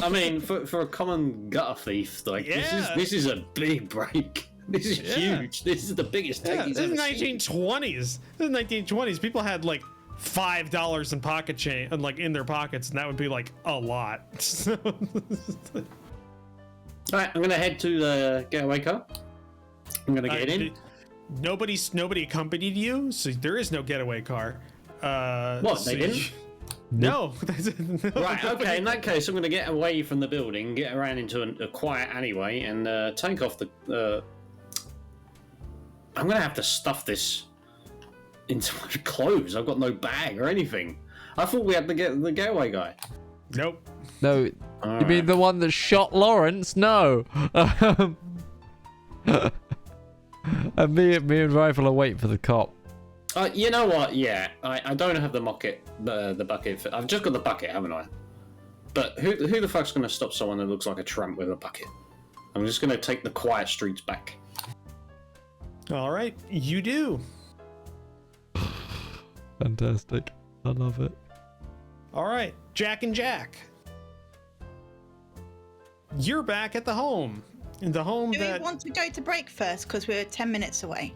Speaker 6: I mean, for a common gutter thief, like this is a big break. This is huge. This is the biggest take he's ever seen.
Speaker 2: 1920s. This is 1920s. People had like $5 in pocket chain and like in their pockets, and that would be like a lot.
Speaker 6: All right, I'm gonna head to the getaway car. I'm gonna get in.
Speaker 2: Nobody accompanied you, so there is no getaway car.
Speaker 6: What?
Speaker 2: so
Speaker 6: They didn't?
Speaker 2: No. No,
Speaker 6: Right. Okay. In that case, I'm gonna get away from the building, get around into a quiet alleyway, and take off the. I'm gonna have to stuff this into my clothes. I've got no bag or anything. I thought we had to get the getaway guy.
Speaker 2: Nope.
Speaker 1: No,
Speaker 6: All
Speaker 1: you mean
Speaker 6: right.
Speaker 1: the one that shot Larance? No. And me and Rifle are waiting for the cop.
Speaker 6: You know what? Yeah, I don't have the bucket. The bucket. I've just got the bucket, haven't I? But who the fuck's gonna stop someone that looks like a tramp with a bucket? I'm just gonna take the quiet streets back.
Speaker 2: All right, you do.
Speaker 1: Fantastic. I love it.
Speaker 2: All right, Jack and Jack. You're back at the home. The home
Speaker 4: Do we
Speaker 2: that.
Speaker 4: want to go to break first? Because we're 10 minutes away.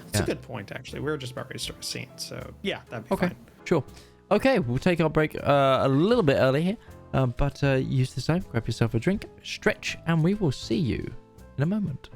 Speaker 2: It's
Speaker 1: Yeah.
Speaker 2: a good point, actually. We were just about ready to start a scene, so yeah, that'd be
Speaker 1: Okay,
Speaker 2: fine.
Speaker 1: sure. Okay, we'll take our break a little bit early here, but use this time, grab yourself a drink, stretch, and we will see you in a moment.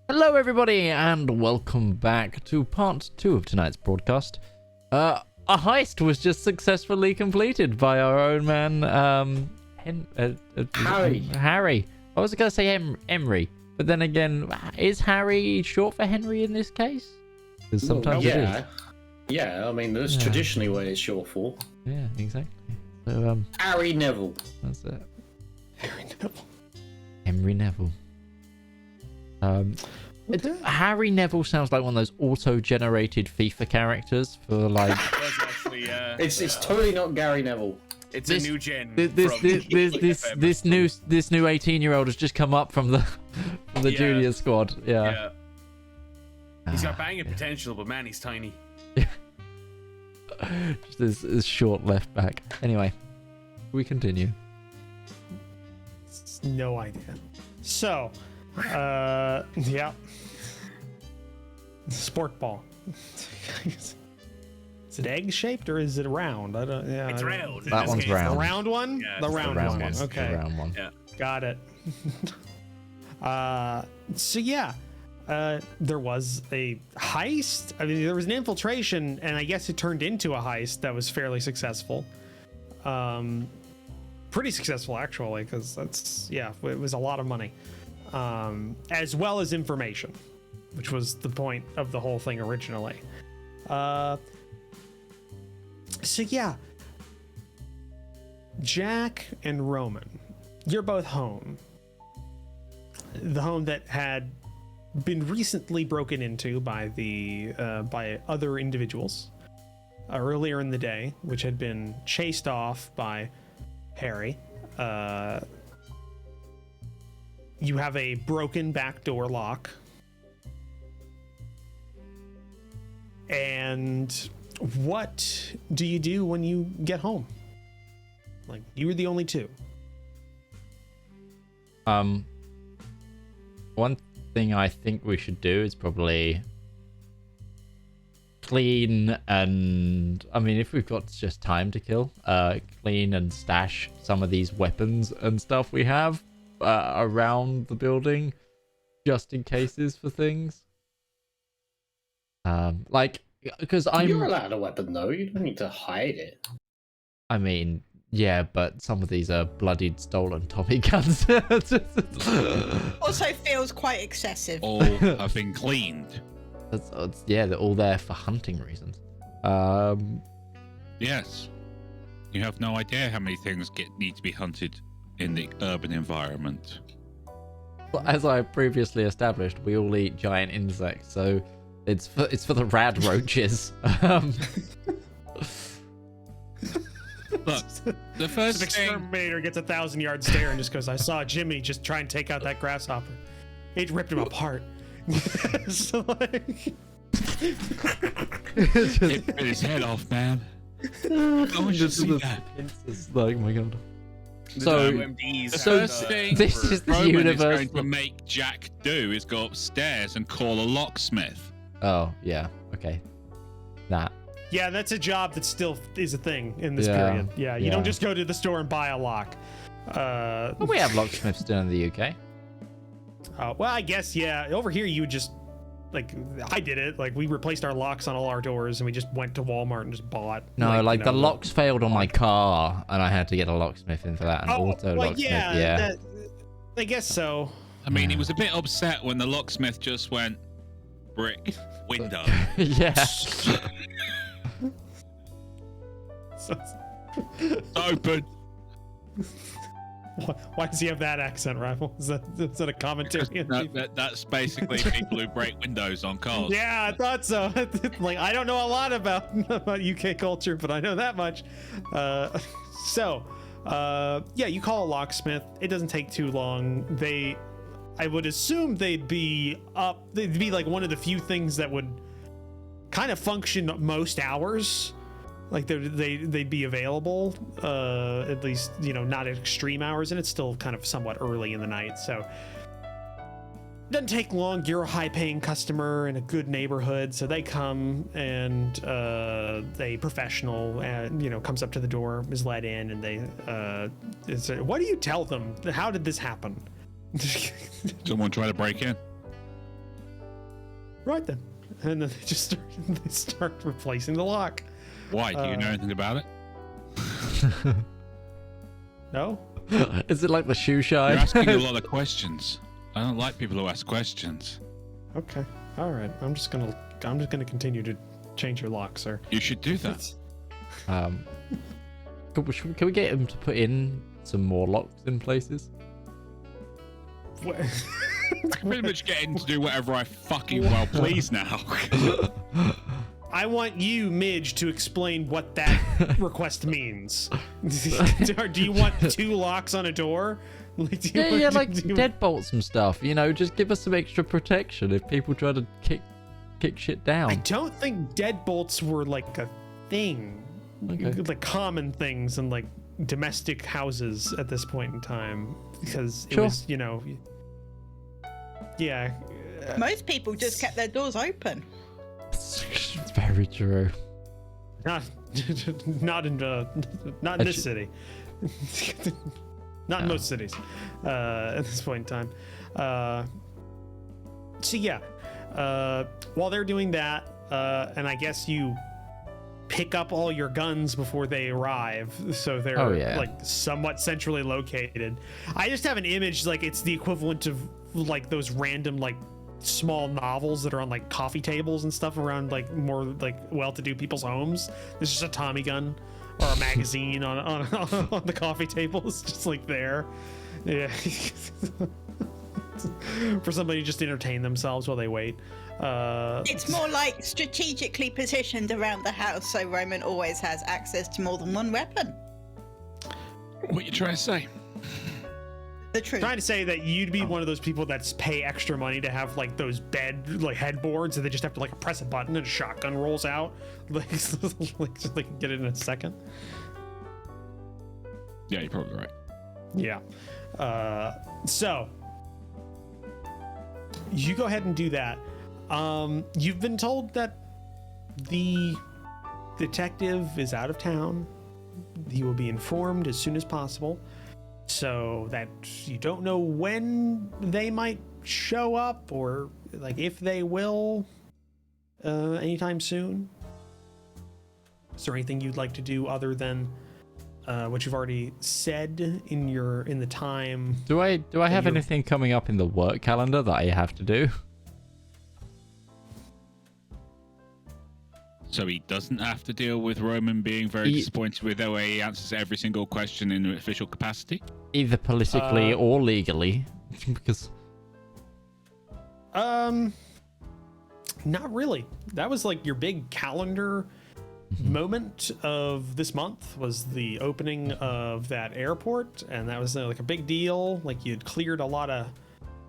Speaker 1: Hello, everybody, and welcome back to part 2 of tonight's broadcast. A heist was just successfully completed by our own man,
Speaker 6: Harry.
Speaker 1: Harry. I was going to say Emery, but then again, is Harry short for Henry in this case? Because sometimes it is.
Speaker 6: Yeah, I mean, that's traditionally what it's short for.
Speaker 1: Yeah, exactly. So,
Speaker 6: Harry Neville.
Speaker 1: that's it.
Speaker 2: Harry Neville.
Speaker 1: Henry Neville. Harry Neville sounds like one of those auto-generated FIFA characters for like.
Speaker 3: That's actually,
Speaker 6: It's totally not Gary Neville.
Speaker 3: it's a new gen.
Speaker 1: This new 18-year-old has just come up from the
Speaker 3: Yeah.
Speaker 1: junior squad. Yeah.
Speaker 3: He's got banging potential, but man, he's tiny.
Speaker 1: Just his short left back. Anyway, we continue.
Speaker 2: No idea. So, yeah. Sport ball. Is it egg shaped or is it round? I don't. Yeah,
Speaker 3: It's
Speaker 2: I don't-
Speaker 3: round. in
Speaker 1: That
Speaker 3: this
Speaker 1: one's
Speaker 3: case.
Speaker 1: round.
Speaker 2: The round one.
Speaker 3: Yeah,
Speaker 2: The
Speaker 3: it's
Speaker 2: round,
Speaker 1: round
Speaker 2: one.
Speaker 1: one.
Speaker 2: Okay.
Speaker 1: The round one.
Speaker 3: Yeah.
Speaker 2: Got it. So yeah, there was a heist. I mean, there was an infiltration, and I guess it turned into a heist that was fairly successful. Pretty successful actually, because it was a lot of money, as well as information, which was the point of the whole thing originally. So yeah, Jack and Roman, you're both home. The home that had been recently broken into by by other individuals earlier in the day, which had been chased off by Harry. You have a broken back door lock. And what do you do when you get home? Like, you were the only two.
Speaker 1: One thing I think we should do is probably clean and, I mean, if we've got just time to kill, clean and stash some of these weapons and stuff we have around the building, just in cases for things. Like, because
Speaker 6: You're allowed a weapon though. You don't need to hide it.
Speaker 1: I mean, yeah, but some of these are bloodied, stolen Tommy guns.
Speaker 4: Also feels quite excessive.
Speaker 5: All have been cleaned.
Speaker 1: Yeah, they're all there for hunting reasons.
Speaker 5: Yes. You have no idea how many things need to be hunted in the urban environment.
Speaker 1: As I previously established, we all eat giant insects, so it's for the rad roaches.
Speaker 5: Look, the first
Speaker 2: An
Speaker 5: thing...
Speaker 2: exterminator gets 1,000-yard stare and just goes, I saw Jimmy just try and take out that grasshopper. It ripped him apart. So, like...
Speaker 5: It bit his head off, man. I want you to see that.
Speaker 1: It's like, oh my god.
Speaker 3: So,
Speaker 1: This is the
Speaker 5: Roman
Speaker 1: universe.
Speaker 5: is going to make Jack do is go upstairs and call a locksmith.
Speaker 1: Oh yeah, okay. That.
Speaker 2: Yeah, that's a job that still is a thing in this
Speaker 1: Yeah,
Speaker 2: period. Yeah, you
Speaker 1: yeah.
Speaker 2: don't just go to the store and buy a lock.
Speaker 1: Well, we have locksmiths still in the UK.
Speaker 2: Well, I guess, yeah. Over here, you would just, like, I did it. Like, we replaced our locks on all our doors, and we just went to Walmart and just bought.
Speaker 1: No, like
Speaker 2: you
Speaker 1: the
Speaker 2: know,
Speaker 1: locks failed on my car, and I had to get a locksmith in for that. An auto
Speaker 2: well,
Speaker 1: locksmith.
Speaker 2: yeah.
Speaker 1: Yeah.
Speaker 2: I guess so.
Speaker 5: I mean, he was a bit upset when the locksmith just went brick window.
Speaker 1: Yeah.
Speaker 5: Open.
Speaker 2: Why does he have that accent, Rival? Is that a commentary?
Speaker 5: That's basically people who break windows on cars.
Speaker 2: Yeah, I thought so. Like, I don't know a lot about UK culture, but I know that much. Yeah, you call a locksmith. It doesn't take too long. I would assume they'd be like one of the few things that would kind of function most hours. Like they'd be available, at least, you know, not at extreme hours, and it's still kind of somewhat early in the night, so it doesn't take long. You're a high-paying customer in a good neighborhood, so they come, and a professional, you know, comes up to the door, is let in, and they what do you tell them? How did this happen?
Speaker 5: Someone try to break in.
Speaker 2: Right then. And then they start replacing the lock.
Speaker 5: Why? Do you know anything about it?
Speaker 2: No?
Speaker 1: Is it like the shoe
Speaker 5: You're
Speaker 1: shine?
Speaker 5: asking a lot of questions. I don't like people who ask questions.
Speaker 2: Okay. All right. I'm just gonna continue to change your lock, sir.
Speaker 5: You should do that.
Speaker 1: Can we get him to put in some more locks in places?
Speaker 2: What?
Speaker 5: I pretty much get in to do whatever I fucking well please now.
Speaker 2: I want you, Midge, to explain what that request means. Do you want 2 locks on a door? Like, do you want-
Speaker 1: Like
Speaker 2: do you-
Speaker 1: deadbolts and stuff. You know, just give us some extra protection if people try to kick shit down.
Speaker 2: I don't think deadbolts were like a thing.
Speaker 1: Okay.
Speaker 2: Like common things in like domestic houses at this point in time. Because it
Speaker 1: Sure.
Speaker 2: was, yeah.
Speaker 4: Most people just kept their doors open.
Speaker 1: It's very true.
Speaker 2: Not in this city. Not in most cities at this point in time. So yeah, while they're doing that, and I guess you pick up all your guns before they arrive, so they're like somewhat centrally located. I just have an image like it's the equivalent of like those random like small novels that are on like coffee tables and stuff around like more like well-to-do people's homes. There's just a Tommy gun or a magazine on the coffee table. It's just like there. Yeah. For somebody to just entertain themselves while they wait.
Speaker 4: It's more like strategically positioned around the house, so Roman always has access to more than one weapon.
Speaker 5: What you trying to say?
Speaker 4: The truth.
Speaker 2: Trying to say that you'd be one of those people that's pay extra money to have like those bed like headboards, and they just have to like press a button and a shotgun rolls out, like just like get it in a second.
Speaker 5: Yeah, you're probably right.
Speaker 2: Yeah. So you go ahead and do that. You've been told that the detective is out of town. He will be informed as soon as possible, so that you don't know when they might show up or like if they will anytime soon. Is there anything you'd like to do other than what you've already said in the time?
Speaker 1: Do I have anything coming up in the work calendar that I have to do?
Speaker 5: So he doesn't have to deal with Roman being very disappointed with the way he answers every single question in an official capacity?
Speaker 1: Either politically or legally, because
Speaker 2: not really. That was like your big calendar moment of this month was the opening of that airport, and that was like a big deal. Like you'd cleared a lot of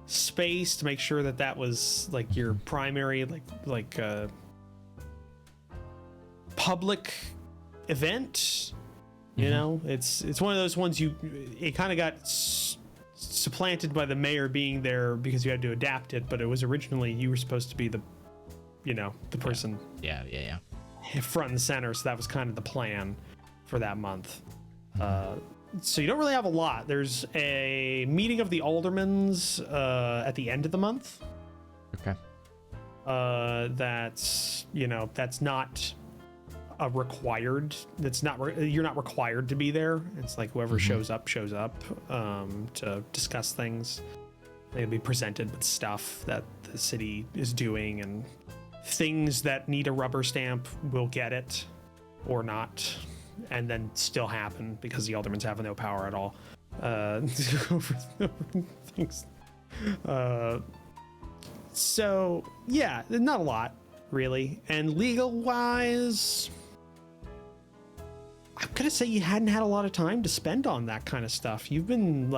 Speaker 2: space to make sure that was like your primary like public event. You know, it's one of those ones it kind of got supplanted by the mayor being there because you had to adapt it, but it was originally you were supposed to be the person
Speaker 1: yeah.
Speaker 2: front and center, so that was kind of the plan for that month. So you don't really have a lot. There's a meeting of the aldermans at the end of the month.
Speaker 1: Okay.
Speaker 2: That's not a required. You're not required to be there. It's like whoever shows up to discuss things. They'll be presented with stuff that the city is doing, and things that need a rubber stamp will get it or not, and then still happen because the aldermans have no power at all over things. So yeah, not a lot really. And legal wise, I'm gonna say you hadn't had a lot of time to spend on that kind of stuff. You've been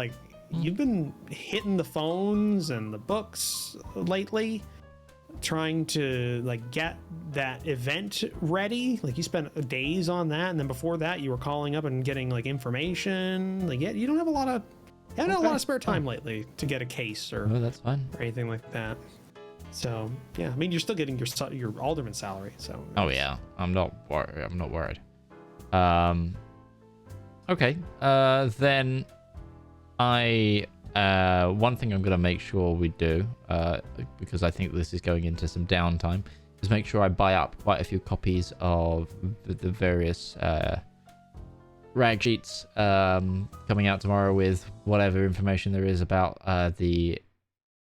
Speaker 2: hitting the phones and the books lately, trying to like get that event ready. Like you spent days on that, and then before that you were calling up and getting like information. Like you don't have a lot of spare time lately to get a case or
Speaker 1: Oh, that's fine.
Speaker 2: anything like that. So yeah, I mean you're still getting your alderman salary. So
Speaker 1: Oh yeah, I'm not worried. Okay. Then I one thing I'm going to make sure we do, because I think this is going into some downtime, is make sure I buy up quite a few copies of the various rag sheets coming out tomorrow with whatever information there is about the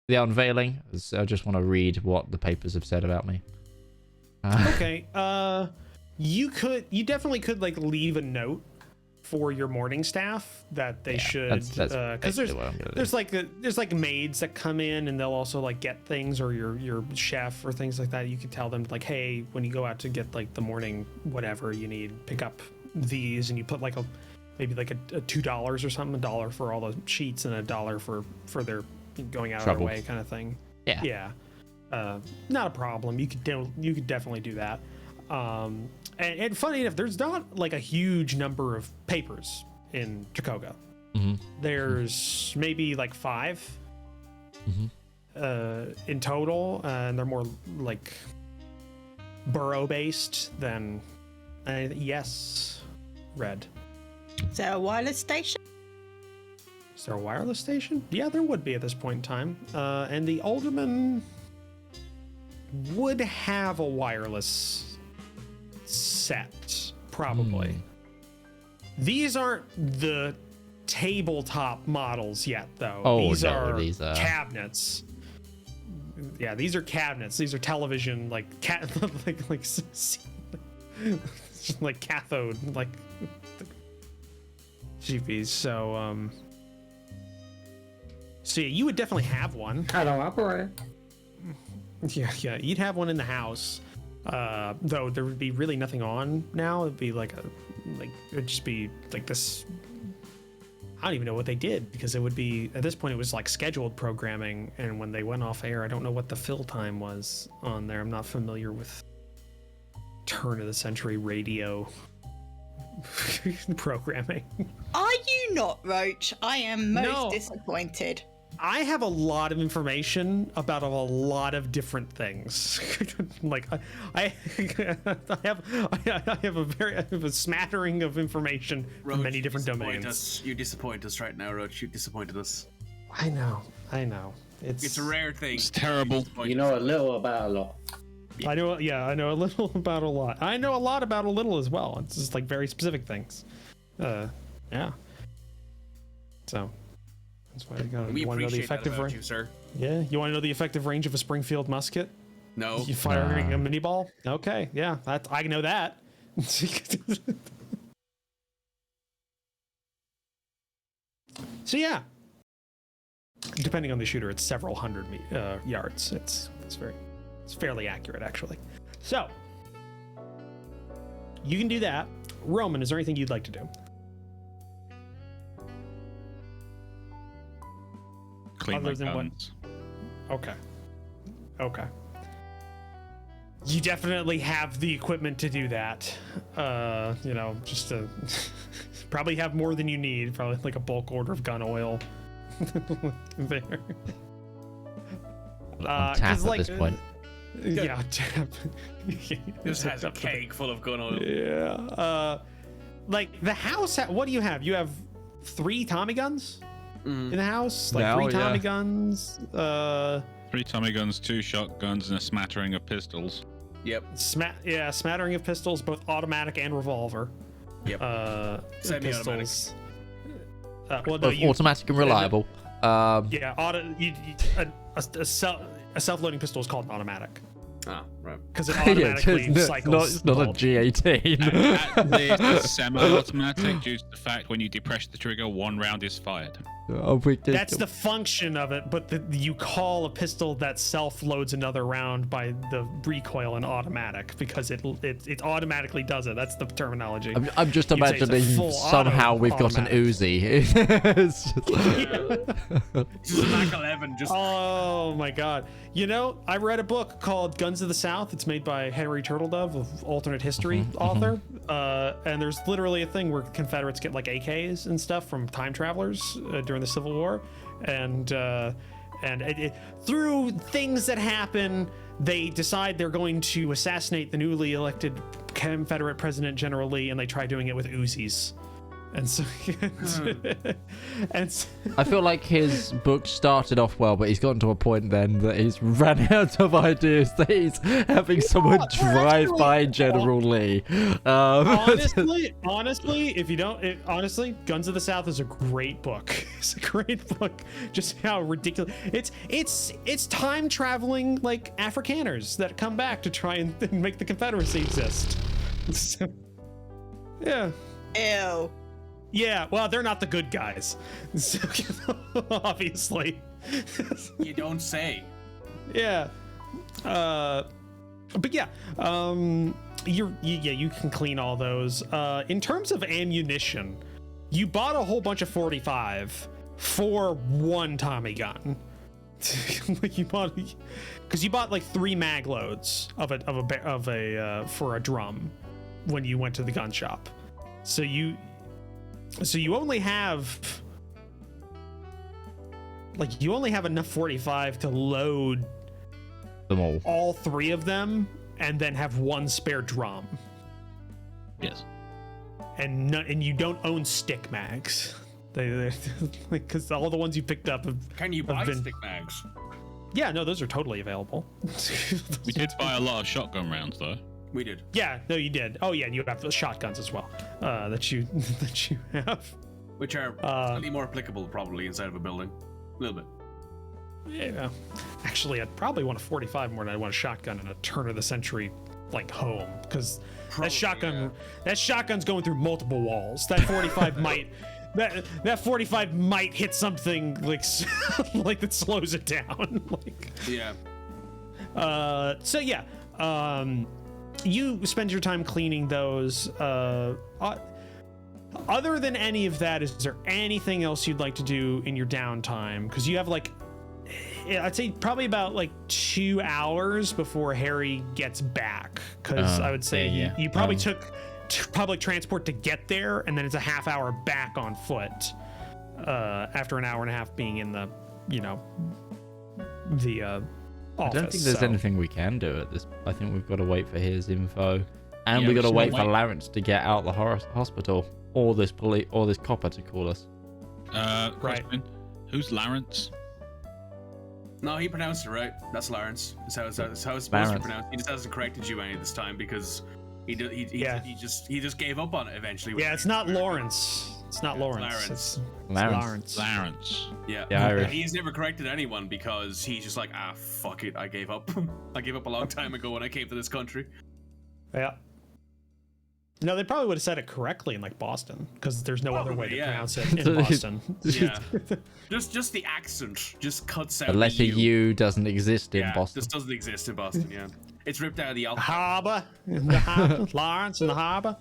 Speaker 1: unveiling. So I just want to read what the papers have said about me.
Speaker 2: Okay. You definitely could like leave a note for your morning staff that they should, because there's like maids that come in and they'll also like get things, or your chef or things like that. You can tell them like, hey, when you go out to get like the morning whatever you need, pick up these, and you put like maybe like a $2 or something, $1 for all the sheets and $1 for their going out of their way kind of thing. Yeah. Not a problem. You could definitely do that. And funny enough, there's not like a huge number of papers in Tricogha. There's maybe like 5 in total, and they're more like borough based than yes, red.
Speaker 4: Is there a wireless station?
Speaker 2: Is there a wireless station? Yeah, there would be at this point in time. And the Alderman would have a wireless set, probably. These aren't the tabletop models yet, though. These are cabinets. Yeah, these are cabinets. These are television, like like cathode, like GPs. So yeah, you would definitely have one.
Speaker 6: Hello, operator.
Speaker 2: Yeah, you'd have one in the house. Though there would be really nothing on now. It'd be it would just be like this. I don't even know what they did, because it would be, at this point, it was like scheduled programming, and when they went off air, I don't know what the fill time was on there. I'm not familiar with turn of the century radio programming.
Speaker 4: Are you not, Roach? I am most disappointed.
Speaker 2: I have a lot of information about a lot of different things. Like I have a smattering of information
Speaker 3: Roach,
Speaker 2: from many different domains.
Speaker 3: You disappoint us right now, Roach. You disappointed us.
Speaker 2: I know. It's
Speaker 3: a rare thing.
Speaker 5: It's terrible.
Speaker 6: You know a little about a lot.
Speaker 2: I know a little about a lot. I know a lot about a little as well. It's just like very specific things. Yeah. So that's why
Speaker 3: we
Speaker 2: want to know the effective
Speaker 3: range. You, sir.
Speaker 2: Yeah, you want to know the effective range of a Springfield musket?
Speaker 3: No.
Speaker 2: You firing a mini ball? Okay, yeah, I know that. So yeah, depending on the shooter, it's several hundred yards. It's fairly accurate, actually. So you can do that. Roman, is there anything you'd like to do?
Speaker 5: Clean my guns.
Speaker 2: Okay. You definitely have the equipment to do that. Just to probably have more than you need. Probably like a bulk order of gun oil. There.
Speaker 1: On tap at this point.
Speaker 2: Yeah, tap.
Speaker 3: This has a keg full of gun oil.
Speaker 2: Yeah. Like the house. What do you have? You have 3 Tommy guns in the house. Like 3 Tommy guns.
Speaker 5: 3 Tommy guns, 2 shotguns, and a smattering of pistols.
Speaker 3: Yep.
Speaker 2: Smattering of pistols, both automatic and revolver.
Speaker 3: Yep. Semi-automatic.
Speaker 1: Both automatic and reliable.
Speaker 2: A self-loading pistol is called an automatic.
Speaker 3: Ah, right.
Speaker 2: Because it automatically cycles.
Speaker 1: It's not a G18.
Speaker 5: The semi-automatic, due to the fact when you depress the trigger, 1 round is fired.
Speaker 2: That's the function of it, but you call a pistol that self-loads another round by the recoil and automatic, because it automatically does it. That's the terminology.
Speaker 1: I'm just imagining somehow we've got an Uzi. It's
Speaker 3: just Mac 11.
Speaker 2: Oh my god! I read a book called Guns of the South. It's made by Henry Turtledove, of alternate history author. And there's literally a thing where Confederates get like AKs and stuff from time travelers during the Civil War, and through things that happen, they decide they're going to assassinate the newly elected Confederate President General Lee, and they try doing it with Uzis. And so,
Speaker 1: I feel like his book started off well, but he's gotten to a point then that he's ran out of ideas. That he's having someone drive by General Lee.
Speaker 2: honestly, if you don't, honestly, Guns of the South is a great book. It's a great book. Just how ridiculous it's time traveling like Afrikaners that come back to try and make the Confederacy exist. So, yeah.
Speaker 4: Ew.
Speaker 2: Yeah, well, they're not the good guys, so, obviously.
Speaker 3: You don't say.
Speaker 2: Yeah, but yeah, you can clean all those. In terms of ammunition, you bought a whole bunch of 45 for one Tommy gun. Like you bought, because you bought like 3 mag loads of a for a drum when you went to the gun shop. So you only have enough 45 to load
Speaker 1: them
Speaker 2: all 3 of them, and then have 1 spare drum.
Speaker 5: Yes.
Speaker 2: And you don't own stick mags. They because all the ones you picked up
Speaker 3: Can you buy stick mags?
Speaker 2: Yeah, no, those are totally available.
Speaker 5: We did buy a lot of shotgun rounds though.
Speaker 3: We did.
Speaker 2: Yeah, no, you did. Oh yeah, and you have the shotguns as well. That you have.
Speaker 3: Which are slightly more applicable probably inside of a building. A little bit.
Speaker 2: Yeah. Actually, I'd probably want a 45 more than I want a shotgun in a turn of the century like home, because that shotgun's going through multiple walls. That 45 might that 45 might hit something like like that slows it down. Like,
Speaker 3: yeah.
Speaker 2: So yeah, you spend your time cleaning those. Other than any of that, is there anything else you'd like to do in your downtime? Because you have like, I'd say probably about like 2 hours before Harry gets back. Because I would say you probably took public transport to get there, and then it's a half hour back on foot after an hour and a half being in the, the office.
Speaker 1: I don't think there's anything we can do at this. I think we've got to wait for his info, and we got to wait for Larance to get out the hospital, or this copper to call us.
Speaker 5: Right. Who's Larance?
Speaker 3: No, he pronounced it right. That's Larance. That's how it's supposed to be pronounced. He just hasn't corrected you any this time because he just gave up on it eventually.
Speaker 2: Yeah, it's not Lawrence. It's not Lawrence.
Speaker 3: Larance.
Speaker 2: It's
Speaker 5: Larance.
Speaker 3: Yeah. He's never corrected anyone because he's just like, fuck it, I gave up. I gave up a long time ago when I came to this country.
Speaker 2: Yeah. No, they probably would have said it correctly in like Boston, because there's no other way to pronounce it in Boston.
Speaker 3: Yeah. just the accent just cuts out.
Speaker 1: The letter U doesn't exist in Boston.
Speaker 3: Just doesn't exist in Boston. Yeah, it's ripped out of the alphabet.
Speaker 2: Harbor, in the harbor, Lawrence in the harbor.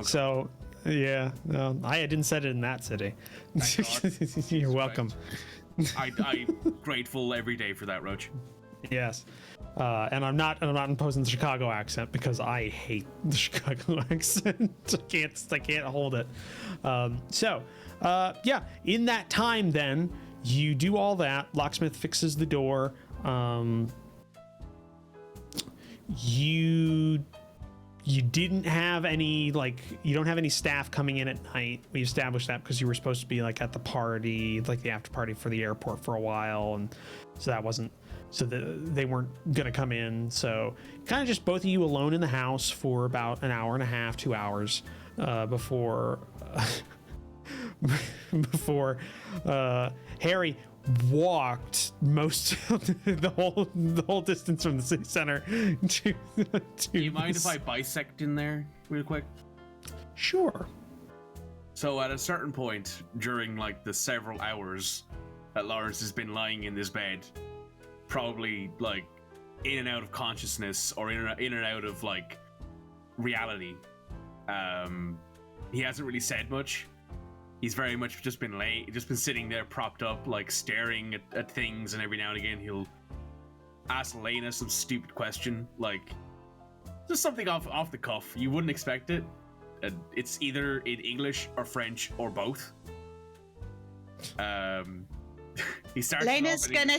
Speaker 2: So, yeah, no, I didn't set it in that city. You're welcome.
Speaker 3: I'm grateful every day for that, Roach.
Speaker 2: Yes. And I'm not imposing the Chicago accent because I hate the Chicago accent. I can't hold it. Yeah, in that time then you do all that. Locksmith fixes the door. You didn't have any, you don't have any staff coming in at night. We established that because you were supposed to be at the party, the after party for the airport for a while, and so that wasn't, they weren't gonna come in. So kind of just both of you alone in the house for about an hour and a half, 2 hours before Harry walked most of the whole distance from the city center to
Speaker 3: Do you mind if I bisect in there real quick?
Speaker 2: Sure.
Speaker 3: So at a certain point during the several hours that Larance has been lying in this bed, probably in and out of consciousness or in and out of reality, he hasn't really said much. He's very much just been sitting there propped up, staring at things, and every now and again he'll ask Lena some stupid question, just something off the cuff. You wouldn't expect it. It's either in English or French or both. He starts.
Speaker 4: Lena's gonna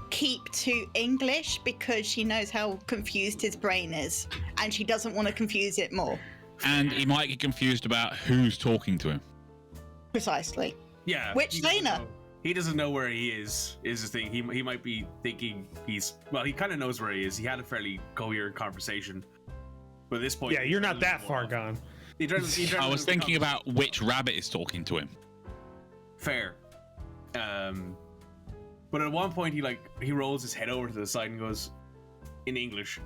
Speaker 4: keep to English because she knows how confused his brain is, and she doesn't want to confuse it more.
Speaker 5: And he might get confused about who's talking to him.
Speaker 4: Precisely.
Speaker 3: Yeah.
Speaker 4: Which
Speaker 3: he doesn't
Speaker 4: Lena?
Speaker 3: know- He doesn't know where he is the thing. He might be thinking he kind of knows where he is. He had a fairly coherent conversation. But at this point...
Speaker 2: Yeah, you're not that far
Speaker 3: off.
Speaker 2: gone.
Speaker 5: I was thinking about which rabbit is talking to him.
Speaker 3: Fair. But at one point he rolls his head over to the side and goes, in English,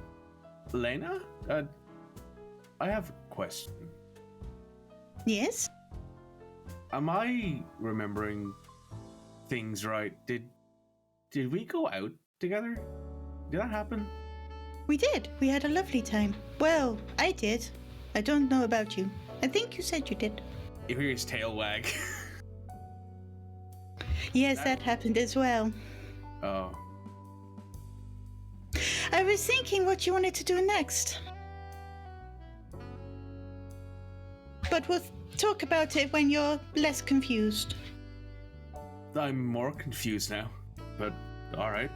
Speaker 3: Lena? I have a question.
Speaker 4: Yes?
Speaker 3: Am I remembering things right? Did we go out together? Did that happen?
Speaker 4: We did. We had a lovely time. Well, I did. I don't know about you. I think you said you did.
Speaker 3: You hear his tail wag.
Speaker 4: Yes, that happened as well.
Speaker 3: Oh.
Speaker 4: I was thinking what you wanted to do next. But we'll talk about it when you're less confused.
Speaker 3: I'm more confused now. But alright.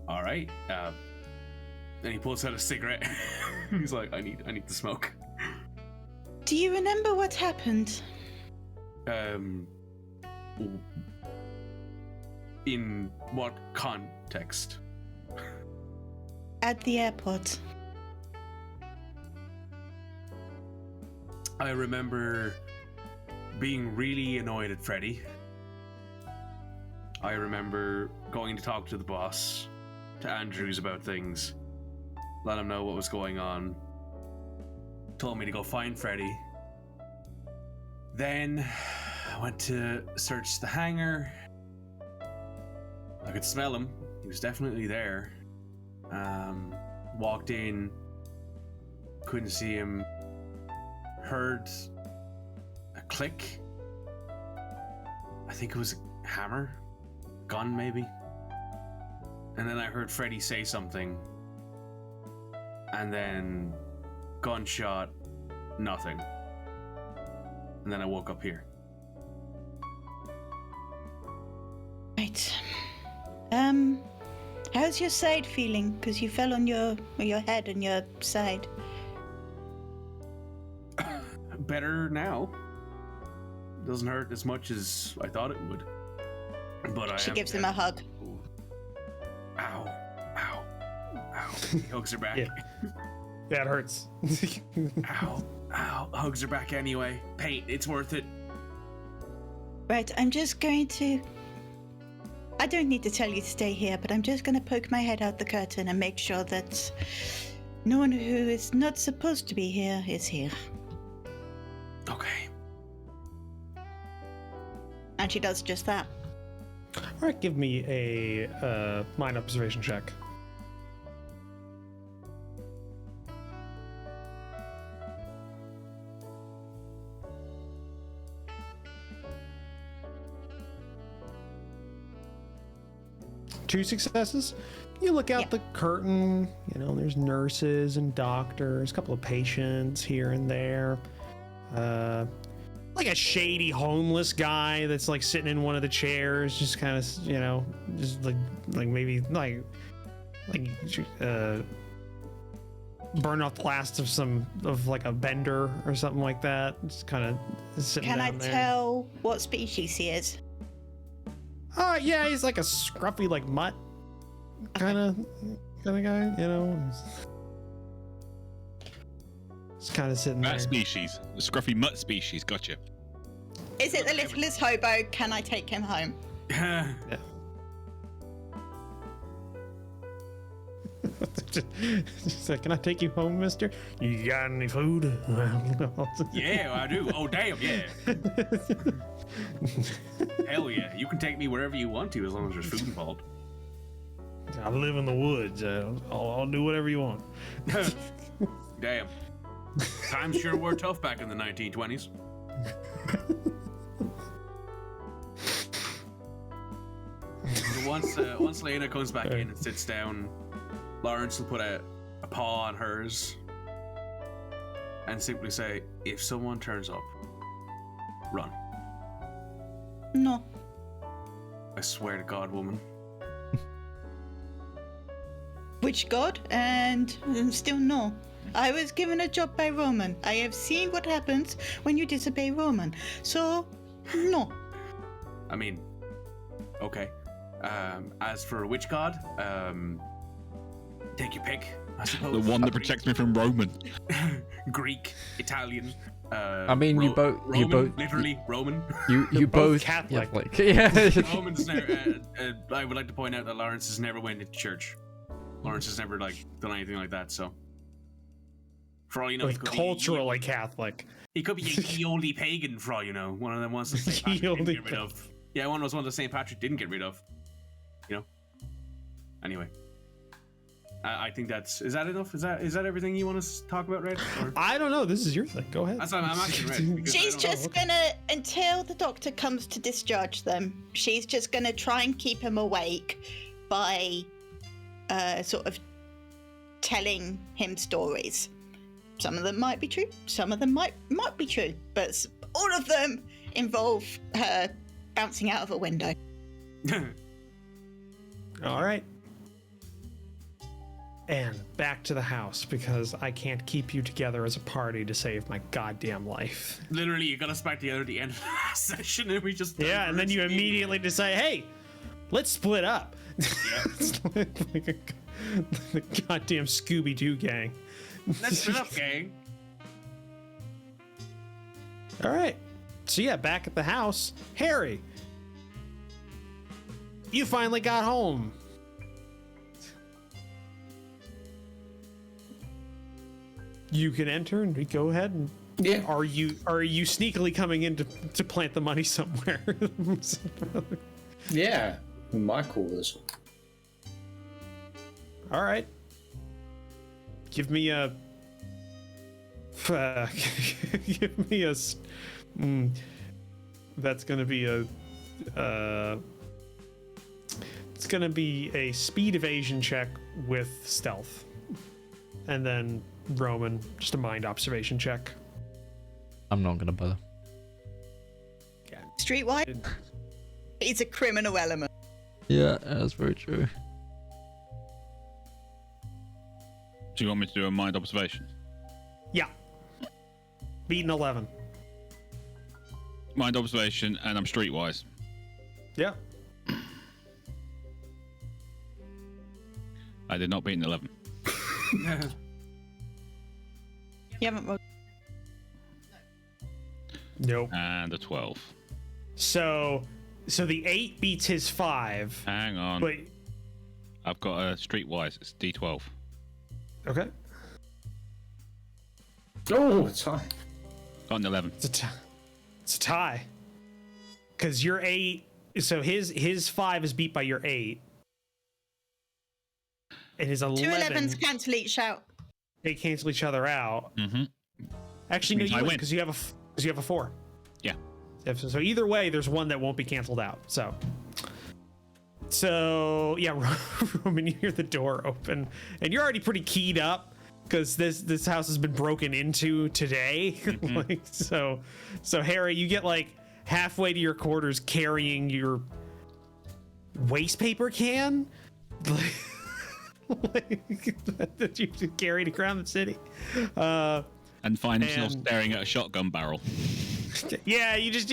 Speaker 3: Alright. Then he pulls out a cigarette. He's like, I need to smoke.
Speaker 4: Do you remember what happened?
Speaker 3: In what context?
Speaker 4: At the airport.
Speaker 3: I remember being really annoyed at Freddy. I remember going to talk to the boss, to Andrews, about things, let him know what was going on, told me to go find Freddy. Then I went to search the hangar. I could smell him. He was definitely there. Walked in. Couldn't see him. Heard a click. I think it was a hammer. Gun, maybe. And then I heard Freddy say something. And then gunshot. Nothing. And then I woke up here.
Speaker 4: Right. How's your side feeling? Because you fell on your head and your side.
Speaker 3: Better now. Doesn't hurt as much as I thought it would. But
Speaker 4: She gives him a hug.
Speaker 3: Ow. Ow. Ow. He hugs her back.
Speaker 2: Yeah. Yeah, it hurts.
Speaker 3: Ow. Ow. Hugs her back anyway. Pain. It's worth it.
Speaker 4: Right, I'm just going to... I don't need to tell you to stay here, but I'm just going to poke my head out the curtain and make sure that no one who is not supposed to be here is here.
Speaker 3: Okay.
Speaker 4: And she does just that.
Speaker 2: All right, give me a mind observation check. Two successes. You look out
Speaker 4: Yeah.
Speaker 2: the curtain, there's nurses and doctors, a couple of patients here and there. Like a shady homeless guy that's like sitting in one of the chairs, just kind of, just like maybe burn off the last of like a bender or something like that. Just kind of sitting
Speaker 4: Can I
Speaker 2: down there.
Speaker 4: tell what species he is?
Speaker 2: Yeah, he's like a scruffy, like mutt kind of guy, It's kind of sitting there.
Speaker 5: That species. The scruffy mutt species. Gotcha.
Speaker 4: Is it the littlest hobo? Can I take him home?
Speaker 2: Yeah. She's like, can I take you home, mister? You got any food?
Speaker 3: Yeah, I do. Oh, damn, yeah. Hell yeah. You can take me wherever you want to as long as there's food involved.
Speaker 2: I live in the woods. I'll do whatever you want.
Speaker 3: Damn. Times sure were tough back in the 1920s. So once Lena comes back in and sits down, Larance will put a paw on hers and simply say, if someone turns up, run.
Speaker 4: No.
Speaker 3: I swear to God, woman.
Speaker 4: witch god, and still no. I was given a job by Roman. I have seen what happens when you disobey Roman. So, no.
Speaker 3: I mean, okay. As for a witch god, take your pick, I suppose.
Speaker 5: The one that protects me from Roman.
Speaker 3: Greek, Italian.
Speaker 1: I mean, you both.
Speaker 3: Literally Roman.
Speaker 1: You both
Speaker 2: Catholic.
Speaker 1: Yeah.
Speaker 3: Romans never. I would like to point out that Larence has never went to church. Larence has never done anything like that. So, for all you know, he could
Speaker 2: Culturally Catholic.
Speaker 3: He could be a Eoli pagan, for all you know. One of them wants to St. Patrick didn't get rid of. Yeah, one was one that St. Patrick didn't get rid of. You know. Anyway. I think is that enough? Is that everything you want to talk about, Red? Or?
Speaker 2: I don't know. This is your thing. Go ahead.
Speaker 3: That's I'm asking Red.
Speaker 4: She's just gonna, until the doctor comes to discharge them, she's just gonna try and keep him awake by sort of telling him stories. Some of them might be true, some of them might be true, but all of them involve her bouncing out of a window.
Speaker 2: All right. And back to the house, because I can't keep you together as a party to save my goddamn life.
Speaker 3: Literally, you got us back together at the end of the last session, and we just...
Speaker 2: Yeah, and then you immediately decide, hey, let's split up. Yeah. It's like the goddamn Scooby-Doo gang.
Speaker 3: Let's split up, gang.
Speaker 2: All right. So yeah, back at the house, Harry, you finally got home. You can enter and go ahead and
Speaker 6: Yeah.
Speaker 2: Are you sneakily coming in to plant the money somewhere?
Speaker 6: Yeah. My quarters.
Speaker 2: All right. Give me a. Give me a. That's gonna be a. It's gonna be a speed evasion check with stealth, and then Roman just a mind observation check.
Speaker 1: I'm not gonna bother.
Speaker 4: Streetwise, it's a criminal element.
Speaker 1: Yeah, that's very true.
Speaker 5: Do you want me to do a mind observation?
Speaker 2: Yeah. Beating 11.
Speaker 5: Mind observation, and I'm streetwise.
Speaker 2: Yeah.
Speaker 5: I did not beat an 11.
Speaker 4: You haven't rolled.
Speaker 2: Nope.
Speaker 5: And a 12.
Speaker 2: So the 8 beats his 5.
Speaker 5: Hang on.
Speaker 2: But
Speaker 5: I've got a streetwise. It's D12.
Speaker 2: okay.
Speaker 6: Oh, it's high.
Speaker 5: Got an 11.
Speaker 2: It's a tie. Cause your 8, so his 5 is beat by your 8. And his 11.
Speaker 4: 2 11s cancel each out.
Speaker 2: They cancel each other out.
Speaker 5: Mm-hmm.
Speaker 2: Actually, no,
Speaker 5: Means I
Speaker 2: you win
Speaker 5: win.
Speaker 2: because you have a 4.
Speaker 5: Yeah.
Speaker 2: So either way, there's one that won't be canceled out. So yeah, Roman, you hear the door open, and you're already pretty keyed up because this house has been broken into today.
Speaker 5: Mm-hmm.
Speaker 2: So Harry, you get like halfway to your quarters carrying your waste paper can. That you carried around the city,
Speaker 5: And find himself staring at a shotgun barrel.
Speaker 2: yeah, you just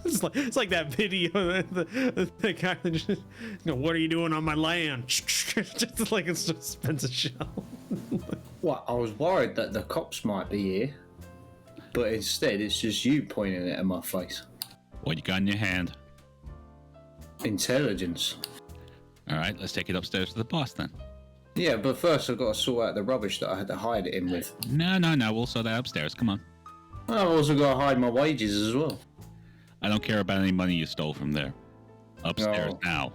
Speaker 2: it's like that video, the guy that just, what are you doing on my land? Just like it's just spins a shell.
Speaker 6: Well, I was worried that the cops might be here, but instead it's just you pointing it at my face.
Speaker 5: What you got in your hand?
Speaker 6: Intelligence.
Speaker 5: All right, let's take it upstairs to the boss then.
Speaker 6: Yeah, but first I've got to sort out the rubbish that I had to hide it in with.
Speaker 5: No, we'll sort that upstairs. Come on.
Speaker 6: I've also got to hide my wages as well.
Speaker 5: I don't care about any money you stole from there. Upstairs
Speaker 6: Oh.
Speaker 5: now.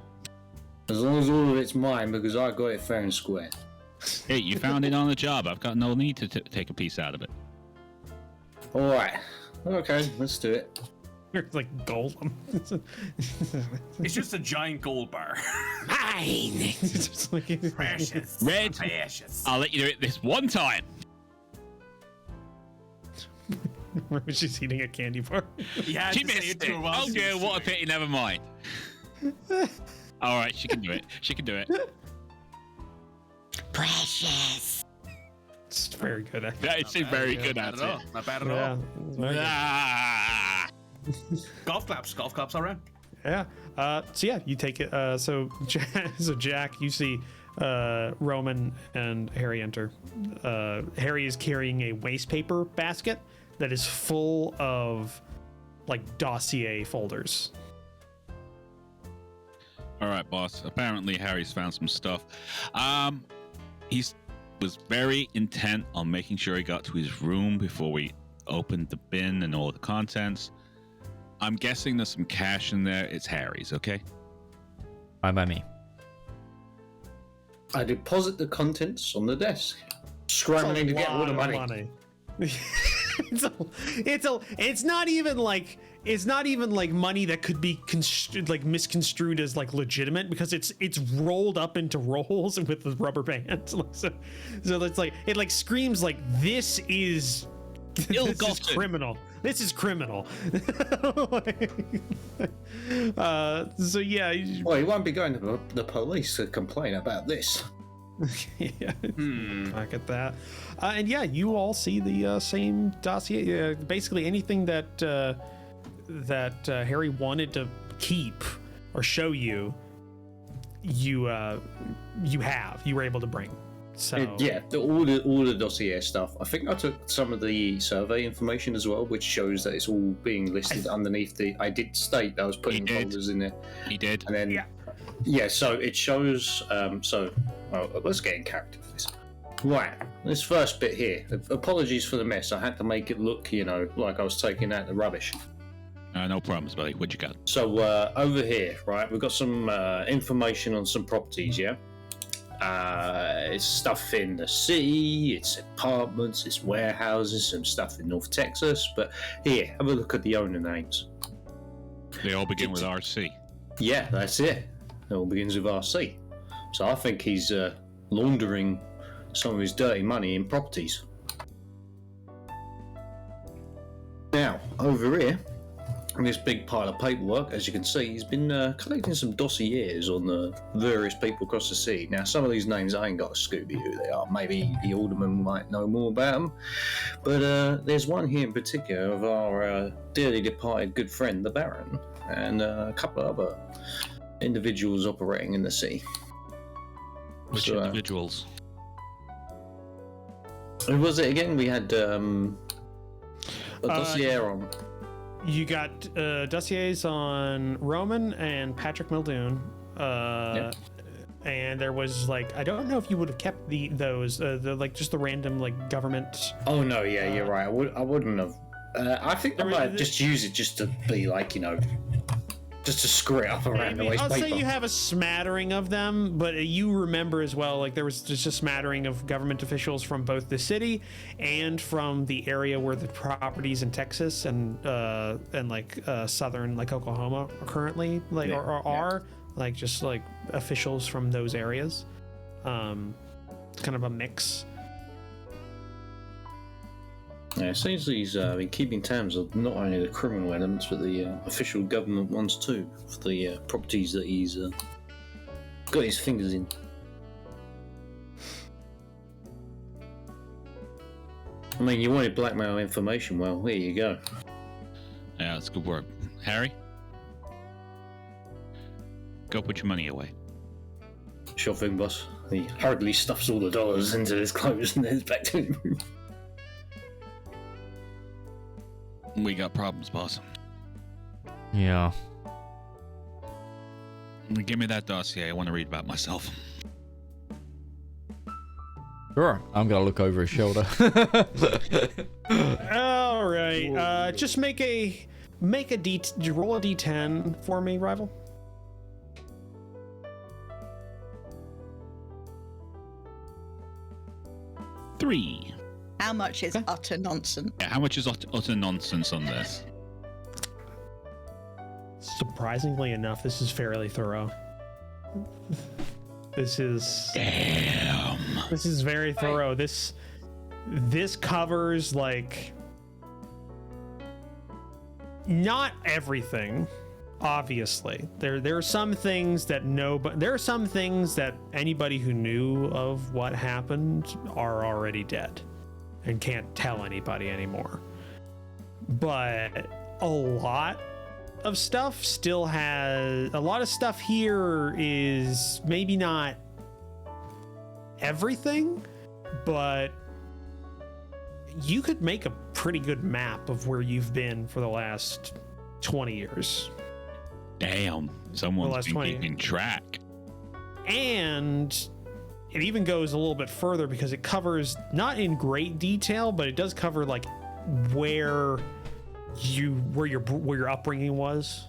Speaker 6: As long as all of it's mine, because I got it fair and square.
Speaker 5: Hey, you found it on the job. I've got no need to take a piece out of it.
Speaker 6: Alright. Okay, let's do it.
Speaker 2: You're like Golem.
Speaker 3: It's just a giant gold bar.
Speaker 2: Mine. It's just like,
Speaker 3: Precious.
Speaker 5: Red.
Speaker 3: Precious.
Speaker 5: I'll let you do it this one time.
Speaker 2: she's eating a candy bar.
Speaker 3: Yeah,
Speaker 5: She missed it. Oh dear, what a pity. Never mind. All right, she can do it. She can do it.
Speaker 4: precious.
Speaker 2: It's very good. Actually.
Speaker 5: Yeah, it's a very good
Speaker 3: Not bad at all.
Speaker 5: answer.
Speaker 3: Not bad at
Speaker 2: Yeah,
Speaker 3: all.
Speaker 2: it's very good.
Speaker 5: Ah!
Speaker 3: Golf claps all around.
Speaker 2: Yeah. So yeah, you take it. So Jack, you see Roman and Harry enter. Harry is carrying a waste paper basket that is full of like dossier folders.
Speaker 5: All right, boss. Apparently, Harry's found some stuff. He was very intent on making sure he got to his room before we opened the bin and all the contents. I'm guessing there's some cash in there. It's Harry's, okay?
Speaker 1: Fine by me.
Speaker 6: I deposit the contents on the desk, scrambling to get all the money.
Speaker 2: It's not even like money that could be misconstrued as like legitimate, because it's rolled up into rolls with the rubber bands. So it's like it like screams like this is criminal. This is criminal. So yeah.
Speaker 6: Well, he won't be going to the police to complain about this.
Speaker 2: Yeah, I get that. And yeah, you all see the same dossier. Basically, anything that Harry wanted to keep or show you, you were able to bring. So
Speaker 6: Yeah, all the dossier stuff. I think I took some of the survey information as well, which shows that it's all being listed underneath the. I did state that I was putting folders in there.
Speaker 5: He did.
Speaker 6: And then yeah, so it shows. Let's get in character for this. Right, this first bit here. Apologies for the mess. I had to make it look, like I was taking out the rubbish.
Speaker 5: No problems, buddy. What you got?
Speaker 6: So over here, right, we've got some information on some properties, yeah? It's stuff in the city, it's apartments, it's warehouses, some stuff in North Texas. But here, have a look at the owner names.
Speaker 5: They all begin with RC.
Speaker 6: Yeah, that's it. It all begins with RC. So I think he's laundering some of his dirty money in properties. Now, over here, in this big pile of paperwork, as you can see, he's been collecting some dossiers on the various people across the city. Now, some of these names, I ain't got a Scooby who they are. Maybe the Alderman might know more about them. But there's one here in particular of our dearly departed good friend, the Baron, and a couple of other individuals operating in the city.
Speaker 5: Which individuals?
Speaker 6: Who was it again? We had a dossier on.
Speaker 2: You got dossiers on Roman and Patrick Muldoon. And there was like, I don't know if you would have kept those just the random like government.
Speaker 6: Oh no, yeah, you're right. I wouldn't have. I think I might have just use it just to be like, just to screw it up around the waste
Speaker 2: I'll
Speaker 6: paper.
Speaker 2: say you have a smattering of them, but you remember as well, like there was just a smattering of government officials from both the city and from the area where the properties in Texas and southern like Oklahoma are currently are like just like officials from those areas. Kind of a mix.
Speaker 6: Yeah, it seems he's been keeping tabs of not only the criminal elements but the official government ones too, for the properties that he's got his fingers in. I mean, you wanted blackmail information, well, here you go.
Speaker 5: Yeah, that's good work. Harry? Go put your money away.
Speaker 6: Sure thing, boss. He hurriedly stuffs all the dollars into his clothes and heads back to his room.
Speaker 5: We got problems, boss.
Speaker 1: Yeah.
Speaker 5: Give me that dossier. I want to read about myself.
Speaker 1: Sure. I'm gonna look over his shoulder.
Speaker 2: All right. Just roll a d10 for me, rival.
Speaker 5: Three.
Speaker 4: How much is utter nonsense?
Speaker 5: Yeah, how much is utter nonsense on this?
Speaker 2: Surprisingly enough, this is fairly thorough. This is very thorough. This covers like not everything, obviously. There are some things that there are some things that anybody who knew of what happened are already dead and can't tell anybody anymore. But a lot of stuff still has a lot of stuff here is maybe not everything, but you could make a pretty good map of where you've been for the last 20 years.
Speaker 5: Damn, someone's been keeping track.
Speaker 2: And it even goes a little bit further because it covers, not in great detail, but it does cover like where your upbringing was.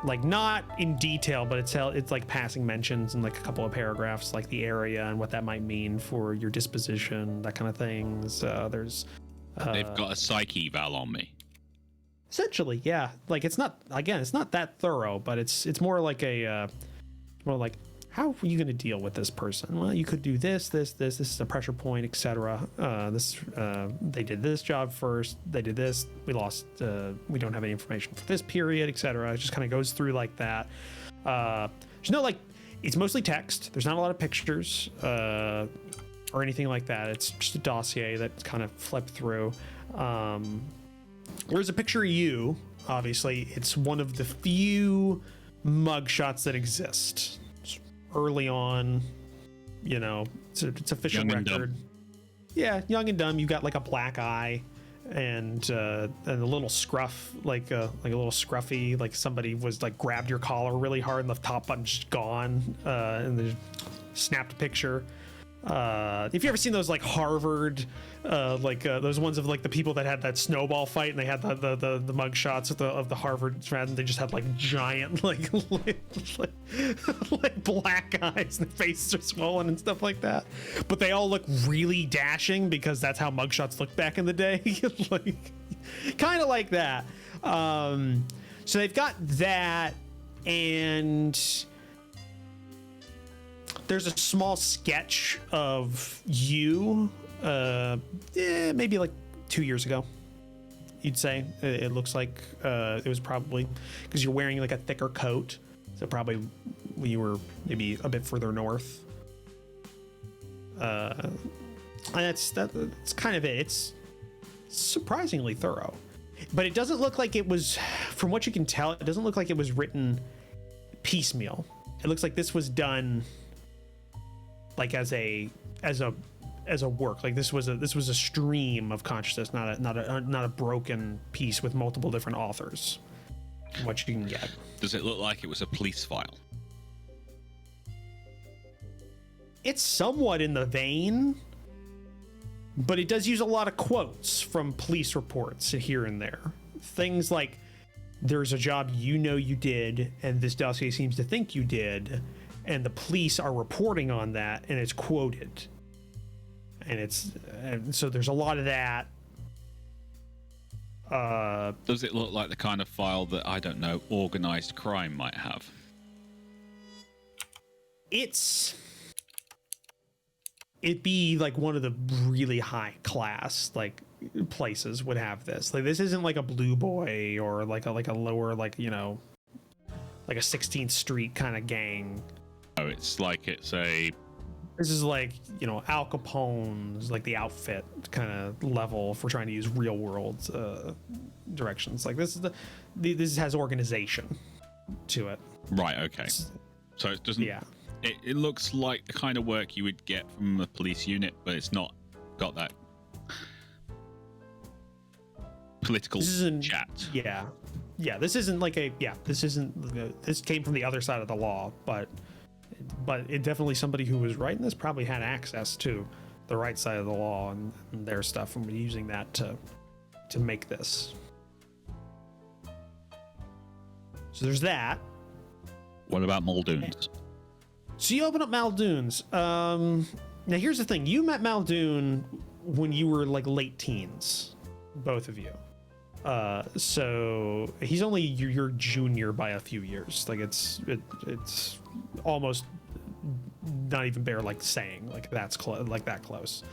Speaker 2: Like not in detail, but it's like passing mentions in like a couple of paragraphs, like the area and what that might mean for your disposition, that kind of things.
Speaker 5: They've got a psyche eval on me.
Speaker 2: Essentially, yeah. Like it's not that thorough, but it's more like more like, how are you going to deal with this person? Well, you could do this is a pressure point, etc. They did this job first, they did this, we lost, we don't have any information for this period, etc. It just kind of goes through like that. There's no like, it's mostly text. There's not a lot of pictures or anything like that. It's just a dossier that's kind of flipped through. There's a picture of you. Obviously, it's one of the few mugshots that exist. Early on, you know, it's official
Speaker 5: Young and
Speaker 2: record. Yeah, young and dumb. You got like a black eye and a little scruff, like a little scruffy, like somebody was like grabbed your collar really hard and the top button's just gone, and they snapped a picture. If you ever seen those like Harvard, those ones of like the people that had that snowball fight and they had the mug shots of the Harvard and they just had like giant like black eyes and their faces are swollen and stuff like that, but they all look really dashing because that's how mug shots looked back in the day. Like kind of like that. So they've got that, and there's a small sketch of you, maybe like 2 years ago, you'd say. It looks like it was probably because you're wearing like a thicker coat. So probably when you were maybe a bit further north. And that's kind of it. It's surprisingly thorough. But it doesn't look like it was, from what you can tell, it doesn't look like it was written piecemeal. It looks like this was done like as a work. Like this was a stream of consciousness, not a broken piece with multiple different authors. What you can get.
Speaker 5: Does it look like it was a police file?
Speaker 2: It's somewhat in the vein, but it does use a lot of quotes from police reports here and there. Things like, there's a job you know you did, and this dossier seems to think you did, and the police are reporting on that, and it's quoted. And so there's a lot of that.
Speaker 5: Does it look like the kind of file that, I don't know, organized crime might have?
Speaker 2: It'd be like one of the really high class like places would have this. Like this isn't like a Blue Boy or like a lower, like, you know, like a 16th Street kind of gang.
Speaker 5: Oh, it's like it's a...
Speaker 2: This is like, you know, Al Capone's, like the outfit kind of level if we're trying to use real world directions. Like this has organization to it.
Speaker 5: Right, okay. So it doesn't...
Speaker 2: Yeah.
Speaker 5: It looks like the kind of work you would get from a police unit, but it's not got that political chat.
Speaker 2: Yeah. This isn't like this came from the other side of the law, but it definitely, somebody who was writing this probably had access to the right side of the law and their stuff, and using that to make this. So there's that.
Speaker 5: What about Muldoon's?
Speaker 2: So you open up Muldoon's. Now here's the thing: you met Muldoon when you were like late teens, both of you. So he's only your junior by a few years. Like it's almost not even bear like saying like that's that close.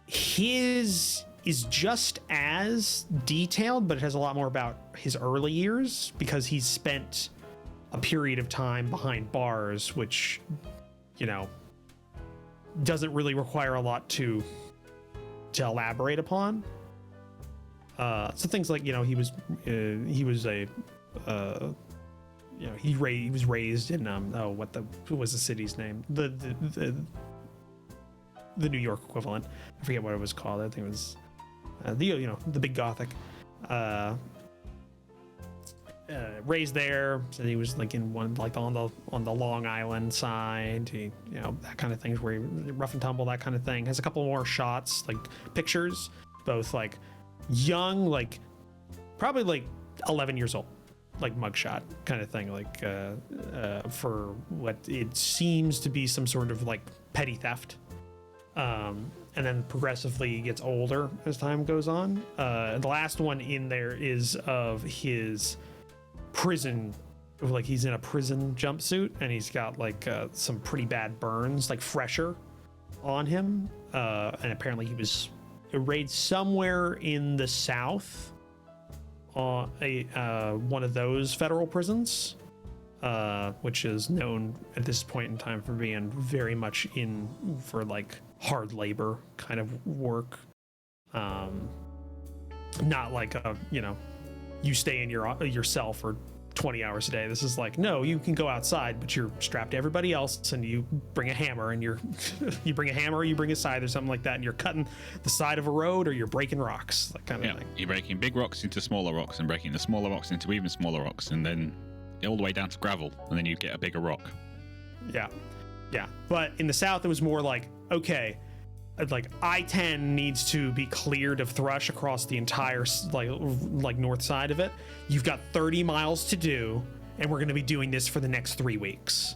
Speaker 2: His is just as detailed, but it has a lot more about his early years because he's spent a period of time behind bars, which, you know, doesn't really require a lot to elaborate upon. So things like, you know, he was raised in what was the city's name? The New York equivalent. I forget what it was called. I think it was the big Gothic. Raised there, so he was like in one, like on the Long Island side, that kind of thing, where he rough and tumble, that kind of thing. Has a couple more shots, like pictures, both like young, like probably like 11 years old, like mugshot kind of thing, like for what it seems to be some sort of like petty theft. And then progressively gets older as time goes on. The last one in there is of his prison, like he's in a prison jumpsuit and he's got like some pretty bad burns, like fresher on him. And apparently he was raided somewhere in the South, one of those federal prisons, which is known at this point in time for being very much for like hard labor kind of work. Not like you stay in your cell for 20 hours a day. This is like, no, you can go outside, but you're strapped to everybody else, and you bring a hammer, and you bring a hammer, or you bring a scythe or something like that, and you're cutting the side of a road, or you're breaking rocks, that kind of thing.
Speaker 5: You're breaking big rocks into smaller rocks, and breaking the smaller rocks into even smaller rocks, and then all the way down to gravel, and then you get a bigger rock. Yeah.
Speaker 2: But in the South, it was more like, okay, like I-10 needs to be cleared of thrush across the entire like north side of it. You've got 30 miles to do, and we're going to be doing this for the next 3 weeks.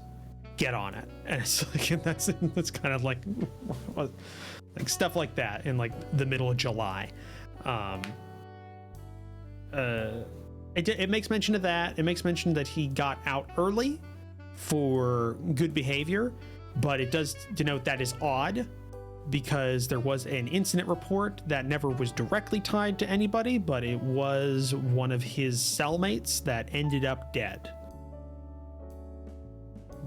Speaker 2: Get on it. And it's like, that's kind of like stuff like that in like the middle of July. It makes mention of that. It makes mention that he got out early for good behavior, but it does denote that is odd, because there was an incident report that never was directly tied to anybody, but it was one of his cellmates that ended up dead.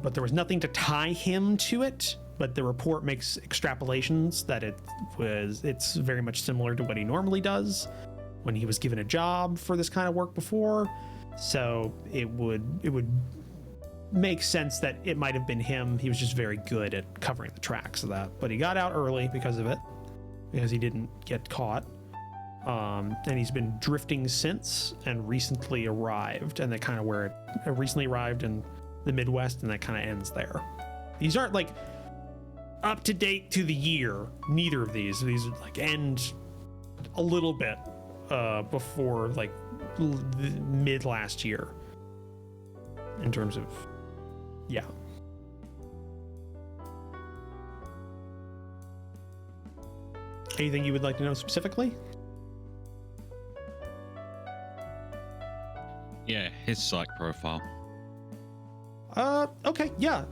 Speaker 2: But there was nothing to tie him to it, but the report makes extrapolations that it's very much similar to what he normally does when he was given a job for this kind of work before. So it would makes sense that it might have been him. He was just very good at covering the tracks of that, but he got out early because of it, because he didn't get caught. And he's been drifting since, and recently arrived, and that kind of where it recently arrived in the Midwest, and that kind of ends there. These aren't like up to date to the year. Neither of these like end a little bit before like mid last year in terms of Anything you would like to know specifically?
Speaker 5: Yeah, his psych profile.
Speaker 2: Okay, yeah.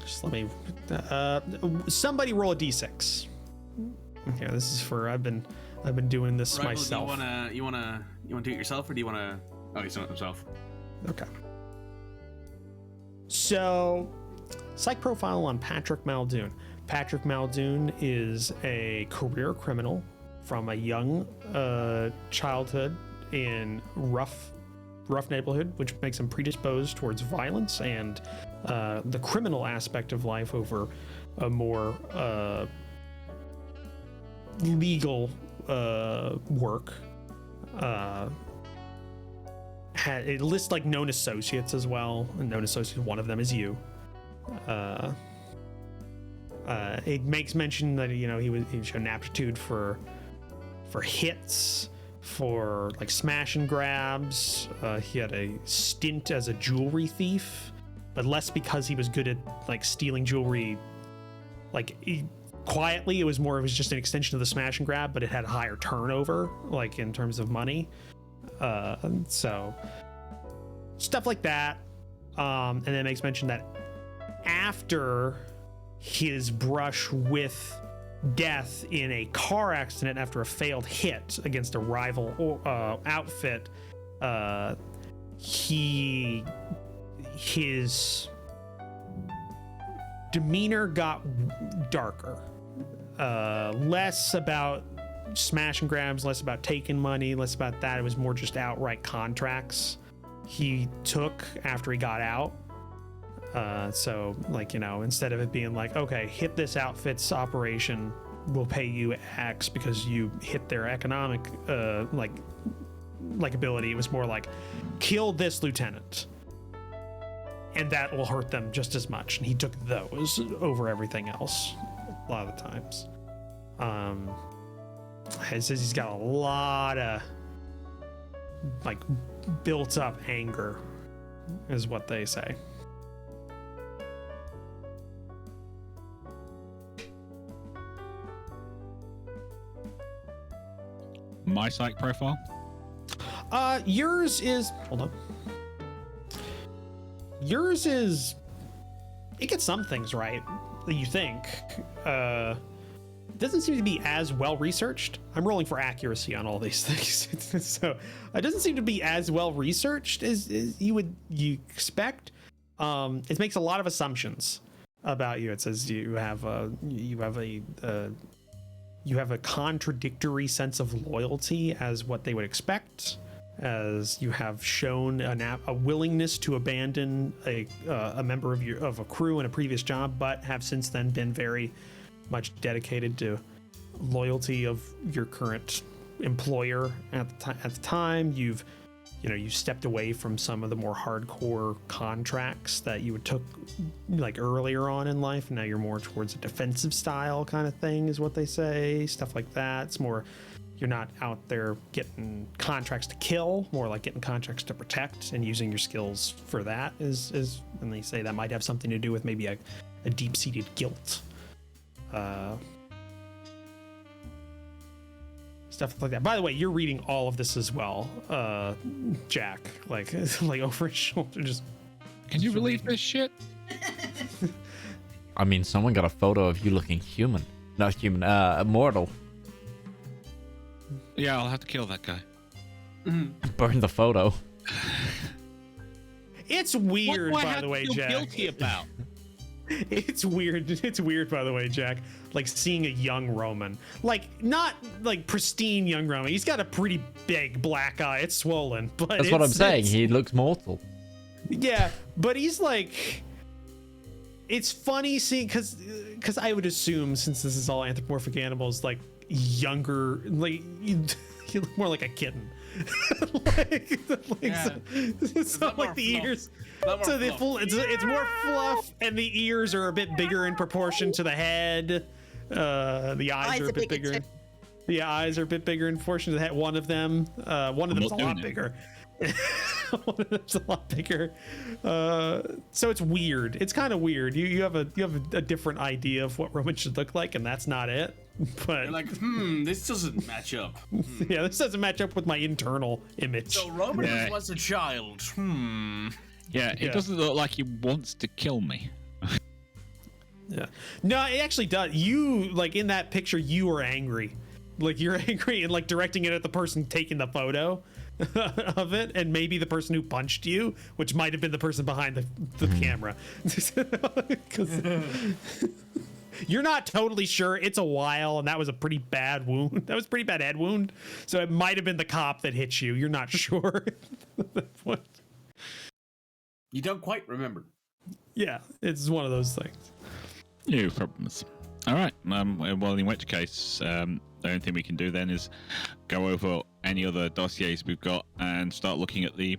Speaker 2: Just let me somebody roll a d6. Okay, this is for I've been doing this myself.
Speaker 3: Do you wanna do it yourself, or do you wanna? Oh, he's doing it himself.
Speaker 2: Okay. So, psych profile on Patrick Muldoon. Patrick Muldoon is a career criminal from a young childhood in rough neighborhood, which makes him predisposed towards violence and the criminal aspect of life over a more legal work. It lists like known associates as well, and known associates, one of them is you. It makes mention that he showed an aptitude for hits, for like smash and grabs. He had a stint as a jewelry thief, but less because he was good at like stealing jewelry like quietly. It was just an extension of the smash and grab, but it had a higher turnover, like in terms of money. So stuff like that. And then it makes mention that after his brush with death in a car accident after a failed hit against a rival outfit. His demeanor got darker, less about smash and grabs, less about taking money, less about that. It was more just outright contracts he took after he got out. So like, you know, instead of it being like, okay, hit this outfit's operation, we'll pay you X because you hit their economic like ability, it was more like, kill this lieutenant and that will hurt them just as much. And he took those over everything else a lot of the times. He says he's got a lot of like built up anger is what they say.
Speaker 5: My psych profile?
Speaker 2: Yours is, hold on. Yours is, it gets some things right that you think. Doesn't seem to be as well researched. I'm rolling for accuracy on all these things. So it doesn't seem to be as well researched as you expect. It makes a lot of assumptions about you. It says you have a contradictory sense of loyalty as what they would expect, as you have shown a willingness to abandon a member of a crew in a previous job, but have since then been very much dedicated to loyalty of your current employer at the time. You stepped away from some of the more hardcore contracts that you took like earlier on in life, and now you're more towards a defensive style kind of thing is what they say, stuff like that. It's more, you're not out there getting contracts to kill, more like getting contracts to protect and using your skills for that is and they say that might have something to do with maybe a deep-seated guilt. Stuff like that. By the way, you're reading all of this as well, Jack. Like over his shoulder, just.
Speaker 5: Can you believe this shit?
Speaker 1: I mean, someone got a photo of you looking human. Not human, immortal.
Speaker 5: Yeah, I'll have to kill that guy.
Speaker 1: Burn the photo.
Speaker 2: It's weird,
Speaker 5: what do I
Speaker 2: by
Speaker 5: have
Speaker 2: the way,
Speaker 5: to feel
Speaker 2: Jack.
Speaker 5: guilty about?
Speaker 2: It's weird. It's weird, by the way, Jack. Like seeing a young Roman, like not like pristine young Roman. He's got a pretty big black eye. It's swollen, but
Speaker 1: That's what I'm saying. He looks mortal.
Speaker 2: Yeah, but he's like, it's funny seeing because I would assume, since this is all anthropomorphic animals, like younger, like you look more like a kitten. So like the ears. So the full, it's more fluff, and the ears are a bit bigger in proportion to the head. The eyes are a bit bigger. The eyes are a bit bigger in proportion to the head. One of them's a lot bigger. One of them's a lot bigger. So it's weird. It's kind of weird. You have a different idea of what Roman should look like, and that's not it. But
Speaker 3: you're like, this doesn't match up.
Speaker 2: Yeah, this doesn't match up with my internal image.
Speaker 3: So Roman was a child.
Speaker 5: Yeah, it doesn't look like he wants to kill me.
Speaker 2: Yeah. No, it actually does. You, like, in that picture, you are angry. Like, you're angry and, like, directing it at the person taking the photo of it, and maybe the person who punched you, which might have been the person behind the camera. You're not totally sure. It's a while, and that was a pretty bad wound. That was a pretty bad head wound. So it might have been the cop that hit you. You're not sure. What?
Speaker 3: You don't quite remember.
Speaker 2: Yeah, it's one of those things.
Speaker 5: No problems. All right. Well, in which case, the only thing we can do then is go over any other dossiers we've got and start looking at the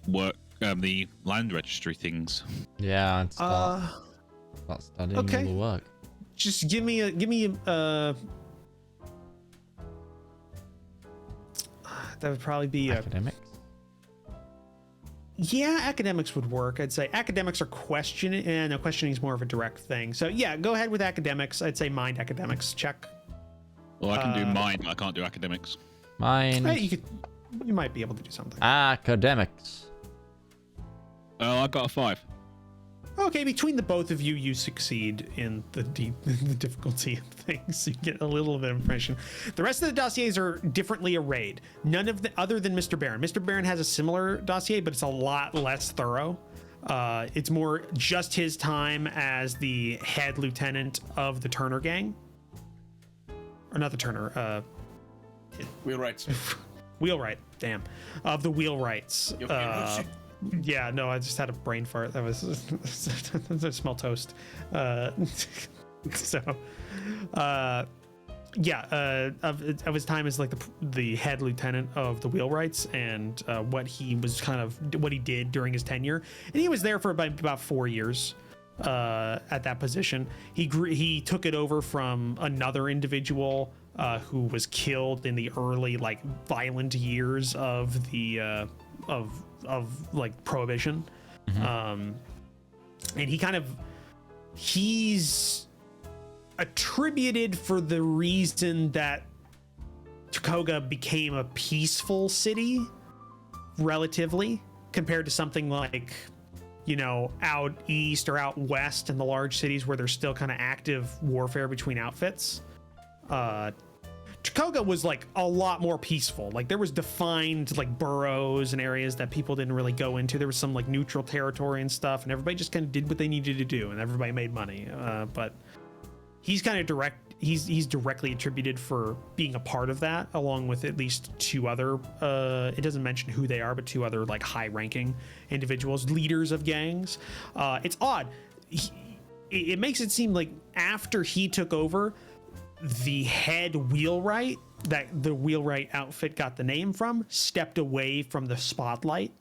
Speaker 5: the land registry things.
Speaker 1: Yeah, and start studying all the work.
Speaker 2: Just give me a that would probably be
Speaker 1: academics.
Speaker 2: Yeah, academics would work. I'd say academics are questioning, and questioning is more of a direct thing. So yeah, go ahead with academics. I'd say mind academics. Check.
Speaker 5: Well, I can do mind. I can't do academics.
Speaker 1: Mind.
Speaker 2: Hey, you might be able to do something.
Speaker 1: Academics.
Speaker 5: Oh, I got a 5.
Speaker 2: Okay, between the both of you, you succeed in the difficulty of things. You get a little bit of information. The rest of the dossiers are differently arrayed. None of the other than Mr. Barron. Mr. Barron has a similar dossier, but it's a lot less thorough. It's more just his time as the head lieutenant of the Turner gang. Or not the Turner,
Speaker 3: Wheelwrights.
Speaker 2: Wheelwright, damn. Of the Wheelwrights. Yeah, no, I just had a brain fart. That was I smell toast. Of his time as like the head lieutenant of the Wheelwrights, and what he did during his tenure, and he was there for about 4 years. At that position, he took it over from another individual who was killed in the early like violent years of the of like Prohibition. And he's attributed for the reason that Tricogha became a peaceful city relatively compared to something like, you know, out east or out west in the large cities where there's still kind of active warfare between outfits. Tricogha was like a lot more peaceful. Like there was defined like boroughs and areas that people didn't really go into. There was some like neutral territory and stuff, and everybody just kind of did what they needed to do, and everybody made money. But he's kind of he's directly attributed for being a part of that, along with at least two other it doesn't mention who they are, but two other like high-ranking individuals, leaders of gangs. It's odd. It makes it seem like after he took over, the head wheelwright that the wheelwright outfit got the name from stepped away from the spotlight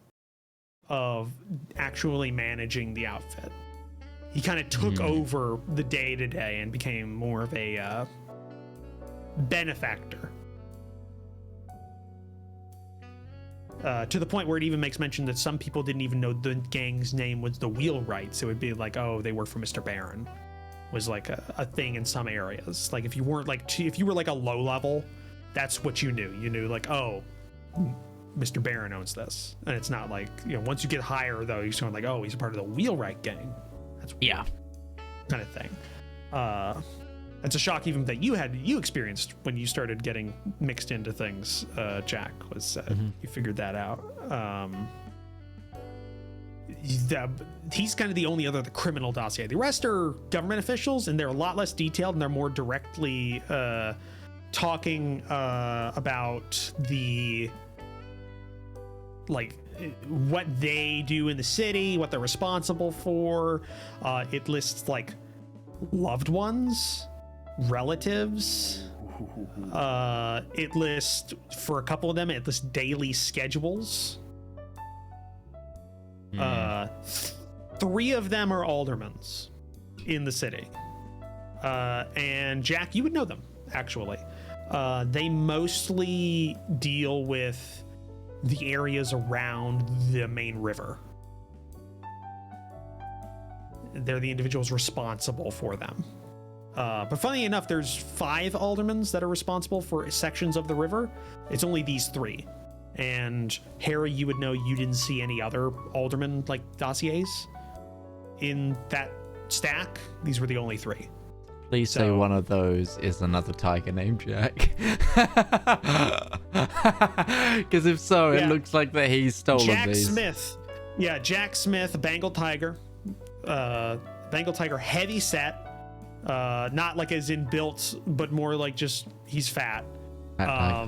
Speaker 2: of actually managing the outfit. He kind of took over the day-to-day and became more of a benefactor. To the point where it even makes mention that some people didn't even know the gang's name was the Wheelwrights. It would be like, oh, they work for Mr. Barron. Was like a thing in some areas. Like if you weren't like, if you were like a low level, that's what you knew. You knew like, oh, Mr. Barron owns this. And it's not like, you know, once you get higher though, you're sort of like, oh, he's a part of the Wheelwright gang. That's weird. Kind of thing. It's a shock even that you experienced when you started getting mixed into things, Jack, was you figured that out. He's kind of the only other criminal dossier. The rest are government officials, and they're a lot less detailed, and they're more directly talking about the like what they do in the city, what they're responsible for. It lists like loved ones, relatives. It lists, for a couple of them, it lists daily schedules. 3 of them are aldermans in the city. And Jack, you would know them, actually. They mostly deal with the areas around the main river. They're the individuals responsible for them. But funny enough, there's 5 aldermans that are responsible for sections of the river. It's only these 3. And Harry, you would know, you didn't see any other alderman like dossiers in that stack. These were the only 3.
Speaker 1: Please say one of those is another tiger named Jack. Because if so, it looks like that he's stolen
Speaker 2: Jack
Speaker 1: these.
Speaker 2: Smith. Yeah, Jack Smith, Bengal Tiger. Bengal Tiger, heavy set. Not like as in built, but more like just he's fat.
Speaker 1: Fat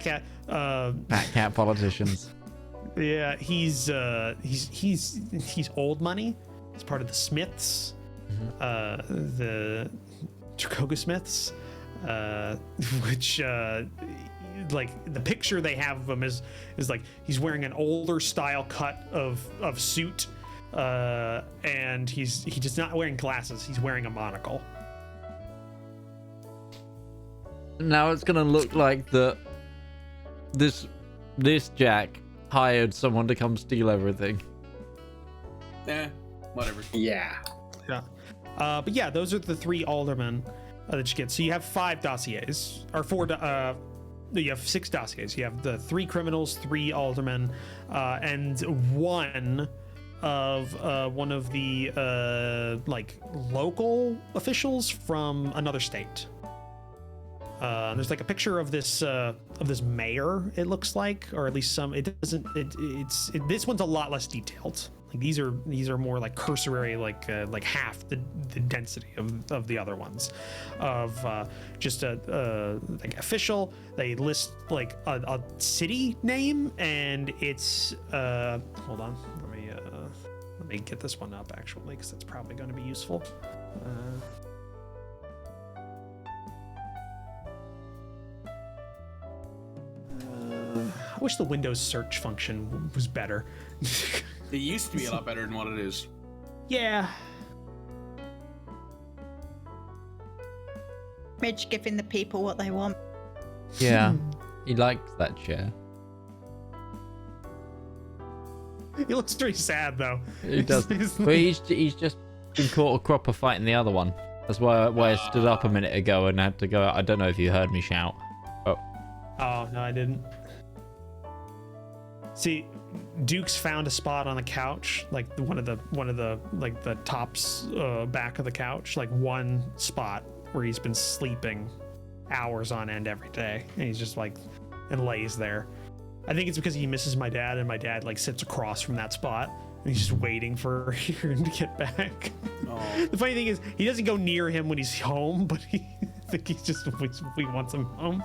Speaker 2: cat.
Speaker 1: Fat cat politicians.
Speaker 2: Yeah, he's old money. He's part of the Smiths, the Tricogha Smiths, which like the picture they have of him is like he's wearing an older style cut of suit, and he's just not wearing glasses. He's wearing a monocle.
Speaker 1: Now it's gonna look like this Jack hired someone to come steal everything.
Speaker 3: Whatever.
Speaker 6: Yeah.
Speaker 2: But yeah, those are the 3 aldermen that you get. So you have 5 dossiers, or 4 you have 6 dossiers. You have the 3 criminals, 3 aldermen, and one of the like local officials from another state. There's like a picture of this mayor, it looks like, or at least some. It doesn't. This one's a lot less detailed. Like these are more like cursory, like half the density of the other ones. Of just a like official. They list like a city name, and it's hold on. Let me get this one up actually, because that's probably going to be useful. I wish the Windows search function was better.
Speaker 3: It used to be a lot better than what it is.
Speaker 2: Yeah.
Speaker 4: Midge giving the people what they want.
Speaker 1: Yeah, he likes that chair.
Speaker 2: He looks pretty sad though.
Speaker 1: He does. But he's just been caught a cropper fighting the other one. That's why I stood up a minute ago and had to go out. I don't know if you heard me shout.
Speaker 2: Oh no, I didn't. See, Duke's found a spot on the couch, like one of the like the tops back of the couch, like one spot where he's been sleeping hours on end every day, and he's just like and lays there. I think it's because he misses my dad, and my dad like sits across from that spot, and he's just waiting for him to get back.
Speaker 3: Oh.
Speaker 2: The funny thing is, he doesn't go near him when he's home, but I think he wants him home.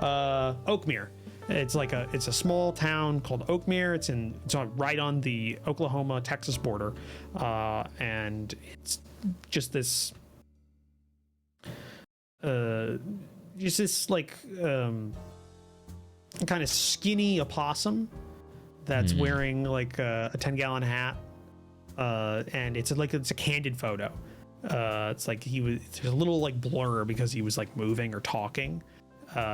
Speaker 2: Oakmere. It's a small town called Oakmere. It's right on the Oklahoma-Texas border, and it's just this like kind of skinny opossum that's wearing like a 10-gallon hat, and it's a candid photo. It's like there's a little like blur because he was like moving or talking.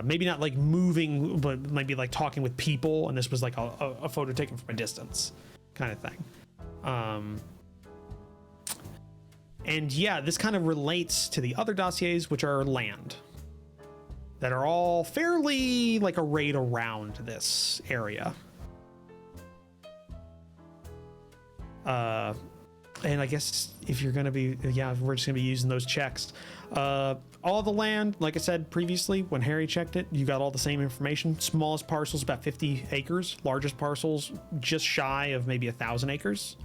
Speaker 2: Maybe not like moving, but maybe like talking with people, and this was like a photo taken from a distance kind of thing. And yeah, this kind of relates to the other dossiers, which are land, that are all fairly like arrayed around this area. And I guess if you're gonna be, we're just gonna be using those checks. All the land, like I said previously, when Harry checked it, you got all the same information. Smallest parcel's about 50 acres. Largest parcel's just shy of maybe 1,000 acres.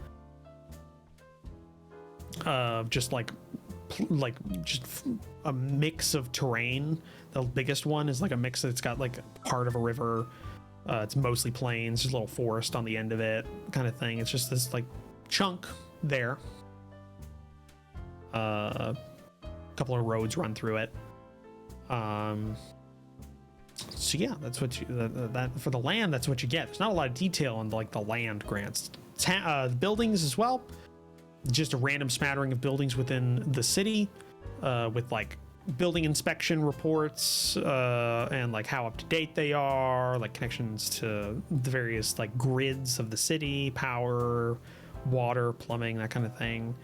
Speaker 2: Just a mix of terrain. The biggest one is like a mix that's got like part of a river. It's mostly plains, there's a little forest on the end of it, kind of thing. It's just this like chunk there. A couple of roads run through it. So yeah, that's what you that for the land. That's what you get. There's not a lot of detail on like the land grants. Buildings as well. Just a random smattering of buildings within the city, with like building inspection reports and like how up to date they are, like connections to the various like grids of the city, power, water, plumbing, that kind of thing.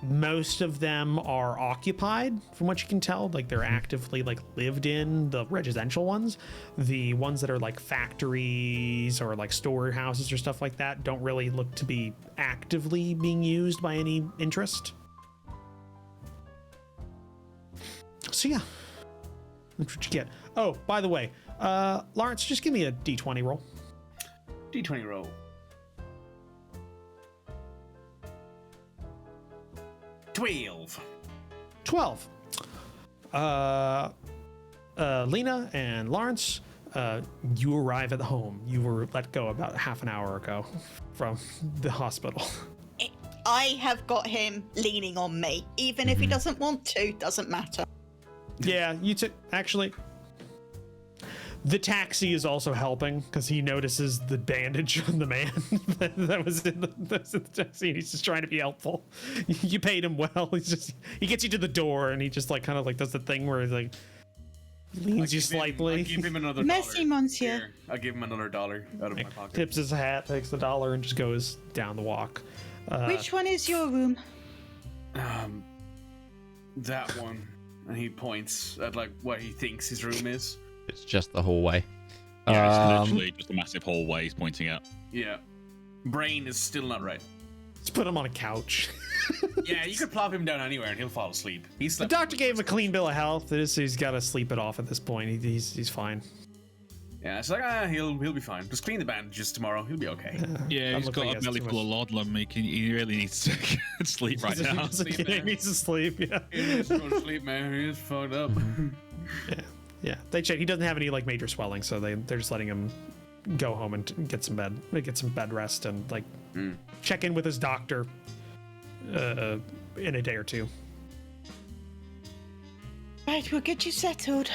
Speaker 2: Most of them are occupied, from what you can tell. Like they're actively like lived in, the residential ones. The ones that are like factories or like storehouses or stuff like that don't really look to be actively being used by any interest. So yeah, that's what you get. Oh, by the way, Larance, just give me a D20 roll.
Speaker 3: D20 roll. 12.
Speaker 2: Lena and Larance, you arrive at the home. You were let go about half an hour ago from the hospital.
Speaker 4: I have got him leaning on me. Even if he doesn't want to, doesn't matter.
Speaker 2: Yeah, actually, the taxi is also helping because he notices the bandage on the man that was in the taxi, and he's just trying to be helpful. You paid him well. He gets you to the door, and he just like kind of like does the thing where he like leans you slightly.
Speaker 3: I give him another
Speaker 4: Merci,
Speaker 3: $1.
Speaker 4: monsieur.
Speaker 3: Here, I give him another $1 out of my pocket.
Speaker 2: Tips his hat, takes the $1, and just goes down the walk.
Speaker 4: Which one is your room?
Speaker 3: That one. and he points at like where he thinks his room is.
Speaker 1: It's just the hallway.
Speaker 5: Yeah, it's literally just a massive hallway he's pointing at.
Speaker 3: Yeah. Brain is still not right.
Speaker 2: Let's put him on a couch.
Speaker 3: Yeah, you could plop him down anywhere and he'll fall asleep.
Speaker 2: The doctor gave him a clean bill of health. He's got to sleep it off at this point. He's fine.
Speaker 3: Yeah, it's like, he'll be fine. Just clean the bandages tomorrow. He'll be okay.
Speaker 5: Yeah, he's got a belly full of laudanum. He really needs to sleep right now.
Speaker 2: He needs to sleep, yeah.
Speaker 3: He needs to go to sleep, man. He's fucked up.
Speaker 2: Yeah. They check. He doesn't have any like major swelling, so they're just letting him go home and get some bed rest and like check in with his doctor in a day or two.
Speaker 4: Right, we'll get you settled.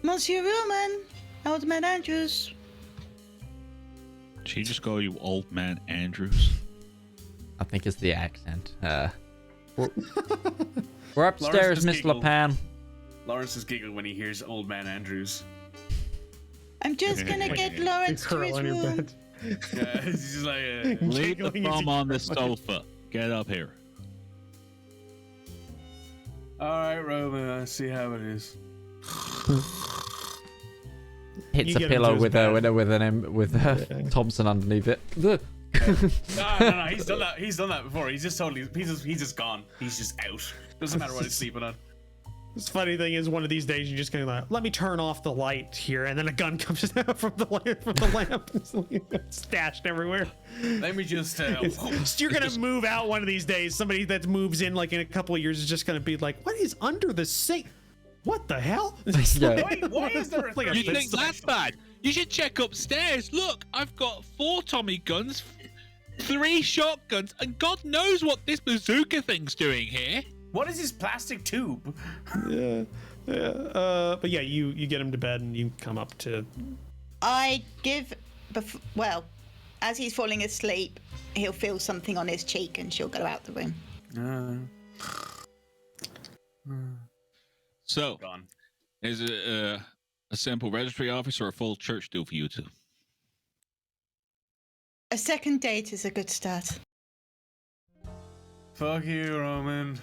Speaker 4: Monsieur Roman, Alderman Andrews.
Speaker 5: She just call you Old Man Andrews?
Speaker 1: I think it's the accent. We're upstairs, Miss La Pan.
Speaker 3: Lawrence is giggling when he hears Old Man Andrews.
Speaker 4: I'm just gonna get Larence to his room.
Speaker 3: Yeah, he's just like...
Speaker 5: Leave the thumb on the sofa. Get up here.
Speaker 3: Alright, Roman, I see how it is.
Speaker 1: Hits a pillow with Thompson underneath it.
Speaker 3: No, he's done that. He's done that before. He's just gone. He's just out. Doesn't matter what he's sleeping on.
Speaker 2: The funny thing is, one of these days you're just gonna like, let me turn off the light here, and then a gun comes out from the lamp, stashed everywhere.
Speaker 3: Let me just.
Speaker 2: You're gonna move out one of these days. Somebody that moves in like in a couple of years is just gonna be like, what is under the sink? What the hell?
Speaker 3: Why is there a
Speaker 5: You think that's bad? You should check upstairs. Look, I've got 4 Tommy guns, 3 shotguns, and God knows what this bazooka thing's doing here.
Speaker 3: What is his plastic tube?
Speaker 2: Yeah. But yeah, you get him to bed and you come up to.
Speaker 4: I give, as he's falling asleep, he'll feel something on his cheek and she'll go out the room.
Speaker 5: So, is it a simple registry office or a full church do for you two?
Speaker 4: A second date is a good start.
Speaker 3: Fuck you, Roman.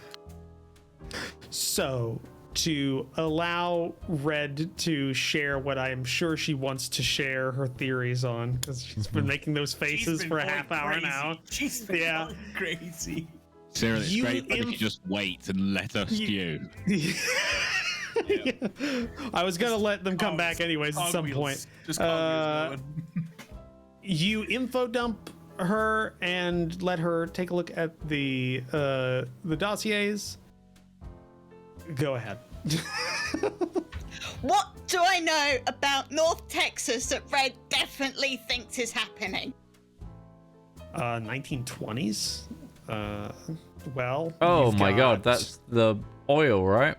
Speaker 2: So, to allow Red to share what I am sure she wants to share her theories on, because she's been making those faces for a half hour now.
Speaker 3: She's been going crazy.
Speaker 5: Sarah, it's great if you just wait and let us stew.
Speaker 2: I was gonna let them come back anyways at some point.
Speaker 3: Just
Speaker 2: you info dump her and let her take a look at the dossiers. Go ahead.
Speaker 4: What do I know about North Texas that Red definitely thinks is happening?
Speaker 2: 1920s. Well.
Speaker 1: Oh my God, that's the oil, right?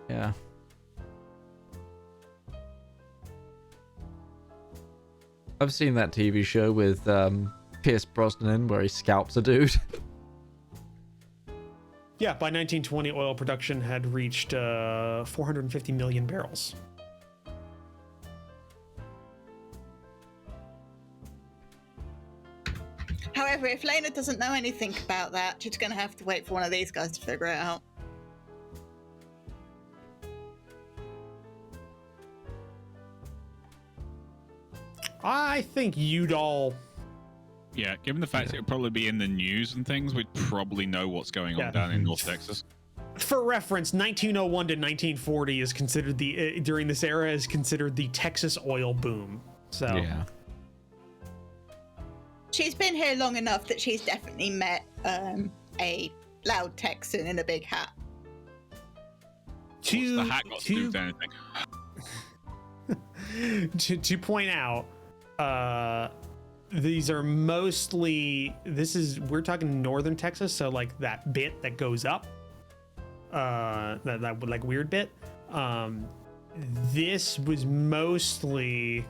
Speaker 1: Yeah. I've seen that TV show with Pierce Brosnan where he scalps a dude.
Speaker 2: Yeah, by 1920, oil production had reached 450 million barrels.
Speaker 4: However, if Lena doesn't know anything about that, she's going to have to wait for one of these guys to figure it out.
Speaker 2: I think you'd all...
Speaker 5: Yeah, given the fact it would probably be in the news and things, we'd probably know what's going on down in North Texas.
Speaker 2: For reference, 1901 to 1940 is considered during this era is considered the Texas oil boom. So
Speaker 1: yeah.
Speaker 4: She's been here long enough that she's definitely met a loud Texan in a big hat.
Speaker 5: What's the hat got to do with anything?
Speaker 2: to point out, these are mostly, we're talking northern Texas, so like that bit that goes up, that like weird bit. This was mostly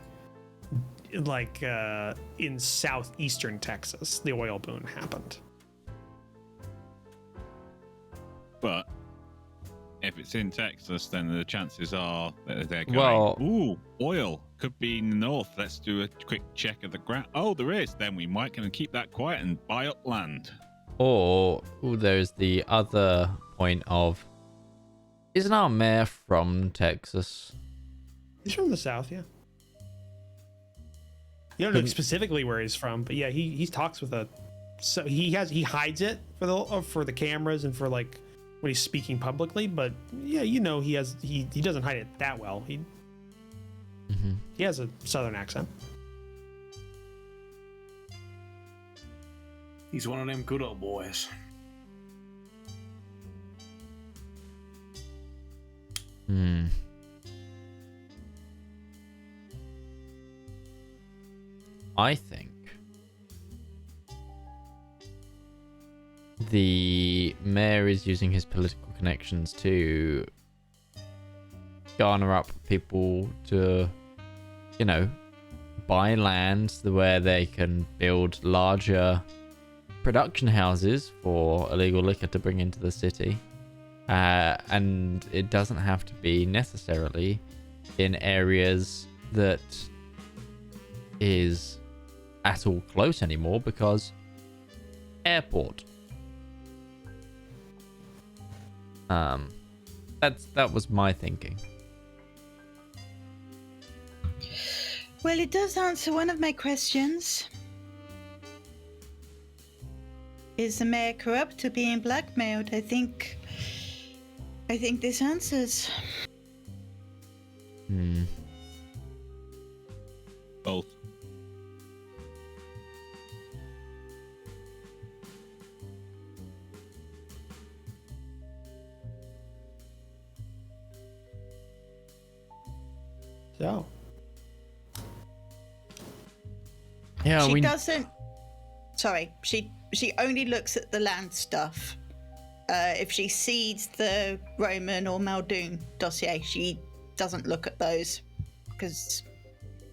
Speaker 2: like in southeastern Texas, the oil boom happened.
Speaker 5: But if it's in Texas, then the chances are that they're going, ooh, oil could be in the north. Let's do a quick check of the ground. Oh, there is. Then we might going to keep that quiet and buy up land.
Speaker 1: Or there's the other point of, isn't our mayor from Texas?
Speaker 2: He's from the South, yeah. You don't know specifically where he's from, but yeah, he talks with so he hides it for the cameras and for like when he's speaking publicly, but yeah, he doesn't hide it that well. He has a Southern accent.
Speaker 3: He's one of them good old boys.
Speaker 1: I think the mayor is using his political connections to garner up people to, buy land where they can build larger production houses for illegal liquor to bring into the city. And it doesn't have to be necessarily in areas that is at all close anymore, because airport. That was my thinking.
Speaker 4: Well, it does answer one of my questions. Is the mayor corrupt or being blackmailed? I think this answers.
Speaker 5: Both.
Speaker 2: So.
Speaker 1: Yeah,
Speaker 4: she doesn't. Sorry, she only looks at the land stuff. If she sees the Roman or Muldoon dossier, she doesn't look at those because.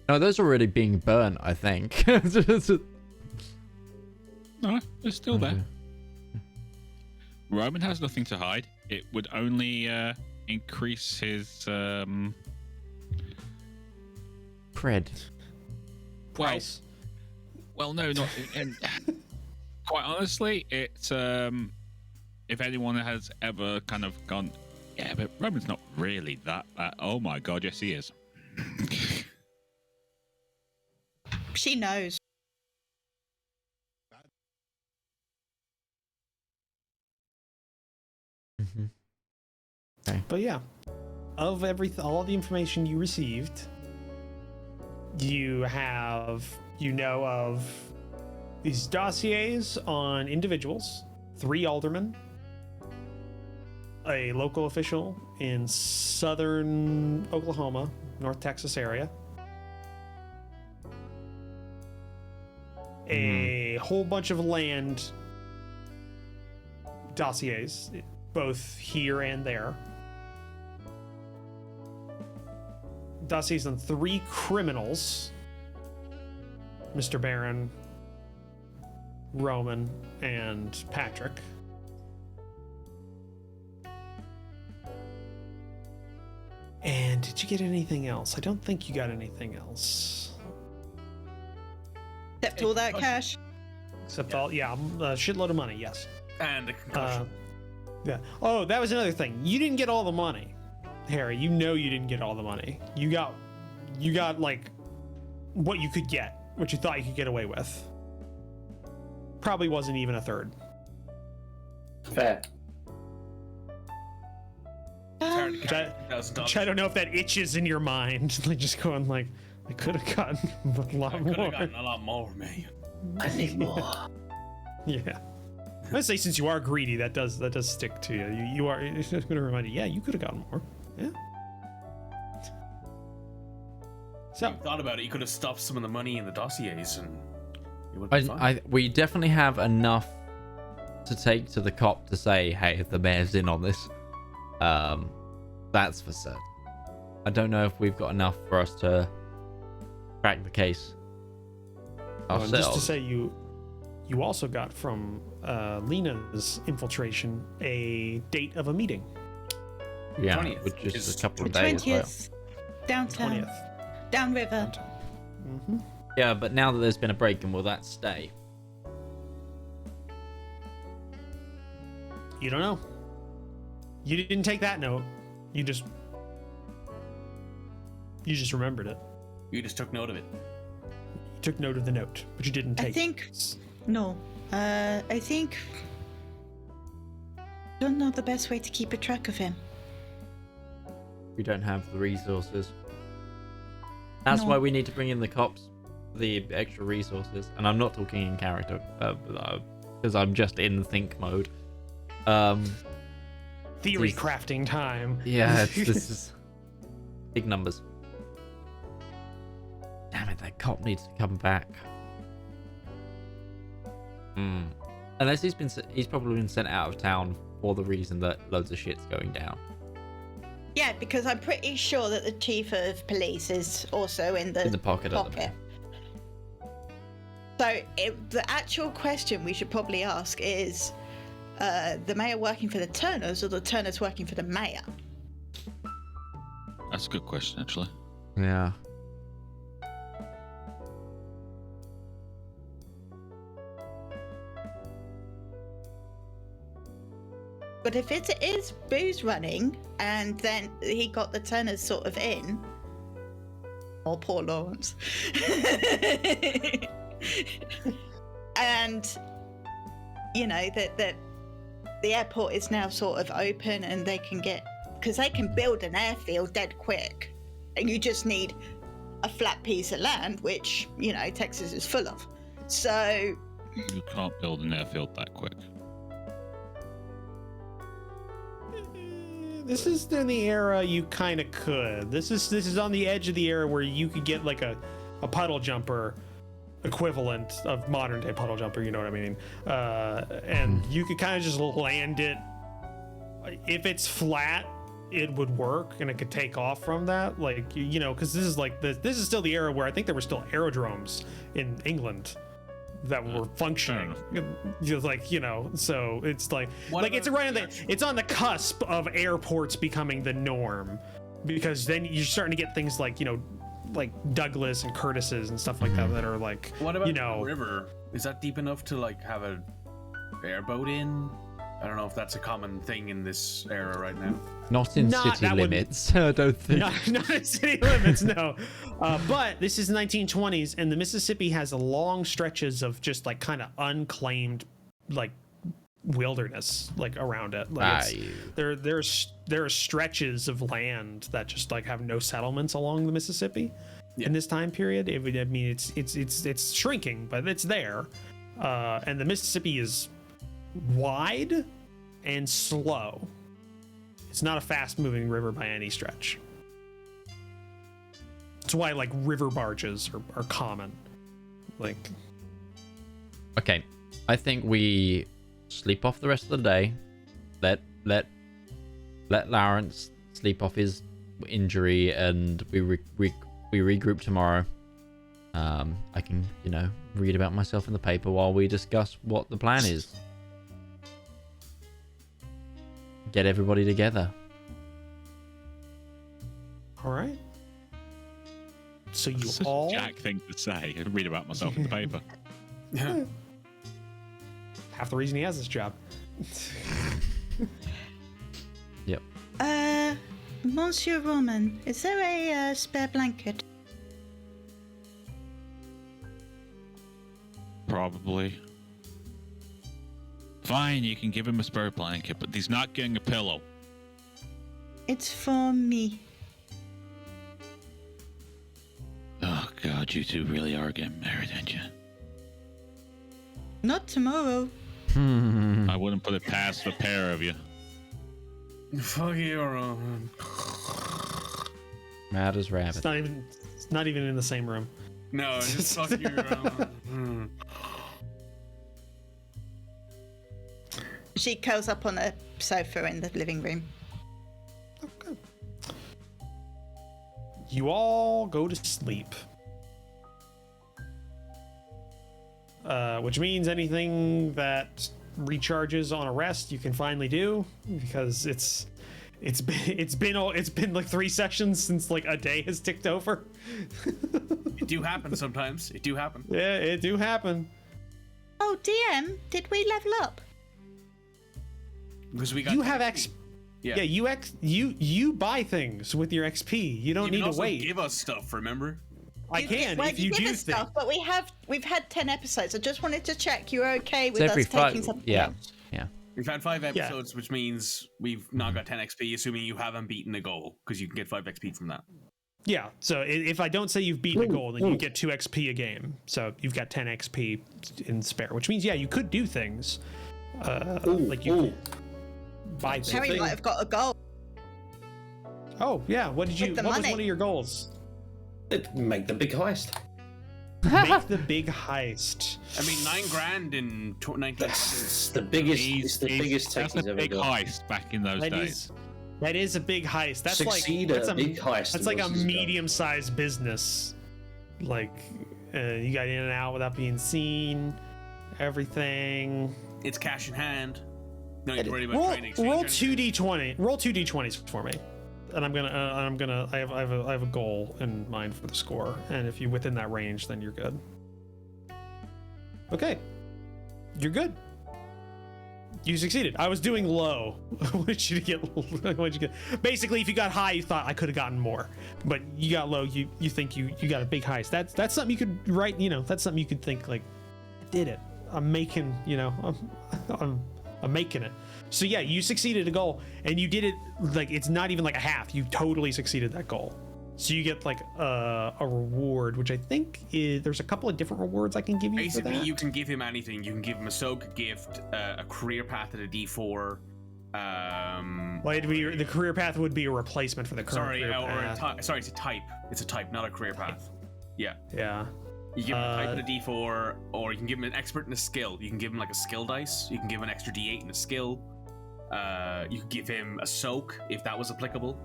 Speaker 1: No, those are already being burnt, I think.
Speaker 5: No, they're still there. Roman has nothing to hide. It would only increase his
Speaker 1: cred.
Speaker 2: Price.
Speaker 5: Well, no, not. And quite honestly, it's if anyone has ever kind of gone, yeah, but Roman's not really that. Oh my God, yes, he is.
Speaker 4: She knows.
Speaker 1: Okay.
Speaker 2: But yeah, of all the information you received, you know of these dossiers on individuals, 3 aldermen, a local official in southern Oklahoma, North Texas area, a whole bunch of land dossiers, both here and there. Dossiers on 3 criminals, Mr. Barron, Roman, and Patrick. And did you get anything else? I don't think you got anything else.
Speaker 4: Except all that cash.
Speaker 2: Except a shitload of money, yes.
Speaker 3: And a concussion.
Speaker 2: Yeah. Oh, that was another thing. You didn't get all the money, Harry. You know you didn't get all the money. You got like what you could get, what you thought you could get away with. Probably wasn't even a third.
Speaker 6: Fair.
Speaker 2: Which I don't know if that itches in your mind. Like just going like, I could have gotten a lot more.
Speaker 3: I could have gotten a lot more, man.
Speaker 6: I need more.
Speaker 2: Yeah. I'd say since you are greedy, that does stick to you. You are. It's going to remind you. Yeah, you could have gotten more. Yeah. So
Speaker 3: You thought about it. You could have stuffed some of the money in the dossiers, and it would be fine.
Speaker 1: We definitely have enough to take to the cop to say, hey, the mayor's in on this. That's for certain. I don't know if we've got enough for us to crack the case ourselves.
Speaker 2: just to say, you also got from Lena's infiltration a date of a meeting.
Speaker 1: Yeah,
Speaker 3: 20th
Speaker 1: which is
Speaker 3: is
Speaker 1: a couple of
Speaker 4: The
Speaker 1: days.
Speaker 4: 20th. Downtown.
Speaker 2: 20th.
Speaker 4: Downriver.
Speaker 1: Yeah, but now that there's been a break, and will that stay?
Speaker 2: You don't know. You didn't take that note. You just remembered it.
Speaker 3: You just took note of it.
Speaker 2: You took note of the note, but you didn't take it.
Speaker 4: I think don't know the best way to keep a track of him.
Speaker 1: We don't have the resources. That's why we need to bring in the cops, the extra resources. And I'm not talking in character, because I'm just in think mode.
Speaker 2: Theory crafting time.
Speaker 1: Yeah, this is big numbers. Damn it, that cop needs to come back. Unless he's probably been sent out of town for the reason that loads of shit's going down.
Speaker 4: Yeah, because I'm pretty sure that the chief of police is also in the
Speaker 1: pocket. At the moment.
Speaker 4: So the actual question we should probably ask is, the mayor working for the Turners or the Turners working for the mayor?
Speaker 5: That's a good question, actually.
Speaker 1: Yeah.
Speaker 4: But if it is Boo's running, and then he got the Turners sort of in, oh, poor Larance. And, you know, that the airport is now sort of open and they can because they can build an airfield dead quick. And you just need a flat piece of land, which, you know, Texas is full of. So...
Speaker 5: You can't build an airfield that quick.
Speaker 2: This is in the era you kind of could. This is on the edge of the era where you could get like a puddle jumper equivalent of modern day puddle jumper, you know what I mean? And you could kind of just land it. If it's flat, it would work and it could take off from that. Like, you know, because this is still the era where I think there were still aerodromes in England that were functioning. Like, you know, so it's like it's right on it's on the cusp of airports becoming the norm, because then you're starting to get things like, you know, like Douglas and Curtis's and stuff like that are like,
Speaker 3: what about,
Speaker 2: you know,
Speaker 3: the river? Is that deep enough to like have a airboat in? I don't know if that's a common thing in this era right now.
Speaker 1: Not in city limits, I don't think.
Speaker 2: Not in city limits, no. But this is 1920s, and the Mississippi has long stretches of just like kind of unclaimed, like wilderness, like around it. Like there are stretches of land that just like have no settlements along the Mississippi in this time period. I mean, it's shrinking, but it's there, and the Mississippi is wide and slow. It's not a fast-moving river by any stretch. That's why like river barges are common. Like,
Speaker 1: okay, I think we sleep off the rest of the day. Let Larance sleep off his injury, and we regroup tomorrow. I can, you know, read about myself in the paper while we discuss what the plan is. Get everybody together.
Speaker 2: All right. So you
Speaker 5: Such
Speaker 2: all
Speaker 5: a Jack thing to say. I read about myself in the paper.
Speaker 2: half the reason he has this job.
Speaker 1: Yep.
Speaker 4: Monsieur Roman, is there a spare blanket?
Speaker 5: Probably. Fine, you can give him a spare blanket, but he's not getting a pillow.
Speaker 4: It's for me.
Speaker 5: Oh God, you two really are getting married, aren't you?
Speaker 4: Not tomorrow.
Speaker 5: I wouldn't put it past the pair of you.
Speaker 3: Fuck you, Roman.
Speaker 1: Mad as rabbit.
Speaker 2: It's not even in the same room.
Speaker 3: No, just fuck you, Roman.
Speaker 4: She curls up on a sofa in the living room.
Speaker 2: Okay. You all go to sleep. Which means anything that recharges on a rest you can finally do, because it's been like 3 sessions since like a day has ticked over.
Speaker 3: It do happen sometimes. It do happen.
Speaker 2: Yeah, it do happen.
Speaker 4: Oh, DM, did we level up?
Speaker 3: Because we got
Speaker 2: You have
Speaker 3: XP.
Speaker 2: Yeah, you buy things with your XP. You don't need to wait.
Speaker 3: Give us stuff, remember?
Speaker 2: I can if you
Speaker 4: give
Speaker 2: do
Speaker 4: us
Speaker 2: things.
Speaker 4: stuff, but we've had 10 episodes. I just wanted to check you're okay with
Speaker 1: It's every
Speaker 4: us taking
Speaker 1: 5.
Speaker 4: something
Speaker 1: Yeah.
Speaker 4: else.
Speaker 1: Yeah.
Speaker 3: We've had 5 episodes, which means we've not got 10 XP, assuming you haven't beaten a goal, because you can get 5 XP from that.
Speaker 2: Yeah, so if I don't say you've beaten a goal, then you get 2 XP a game. So you've got 10 XP in spare, which means, yeah, you could do things. Like you could buy things.
Speaker 4: Harry might have got a goal.
Speaker 2: Oh, yeah, what was one of your goals?
Speaker 6: Make the big heist.
Speaker 2: Make the big heist.
Speaker 3: I mean, $9,000 in 19.
Speaker 6: That's the biggest. It's the biggest tech
Speaker 5: That's
Speaker 6: he's
Speaker 5: a
Speaker 6: ever
Speaker 5: big
Speaker 6: done.
Speaker 5: heist back in those days.
Speaker 2: That is a big heist. That's
Speaker 6: Succeed
Speaker 2: like
Speaker 6: at a big heist.
Speaker 2: That's like a medium-sized business. Like you got in and out without being seen. Everything.
Speaker 3: It's cash in hand. No need to worry about
Speaker 2: Roll
Speaker 3: training exchange.
Speaker 2: roll 2d20. Roll 2d20s for me. And I have a goal in mind for the score. And if you're within that range, then you're good. Okay. You're good. You succeeded. I was doing low. I wanted you to get. Basically, if you got high, you thought I could have gotten more, but you got low. You think you got a big heist. That's something you could write. That's something you could think like, I did it. I'm making. I'm making it. So yeah, you succeeded a goal, and you did it like it's not even like a half. You totally succeeded that goal. So you get like a reward, which I think is there's a couple of different rewards I can give you.
Speaker 3: Basically,
Speaker 2: for that.
Speaker 3: you can give him anything. You can give him a soak, a gift, a career path at a D4.
Speaker 2: Well, the career path would be a replacement for the current career path.
Speaker 3: Sorry, it's a type. It's a type, not a career path. Yeah.
Speaker 2: Yeah.
Speaker 3: You give him a type and a D4, or you can give him an expert and a skill. You can give him like a skill dice. You can give him an extra D8 and a skill. You could give him a soak if that was applicable.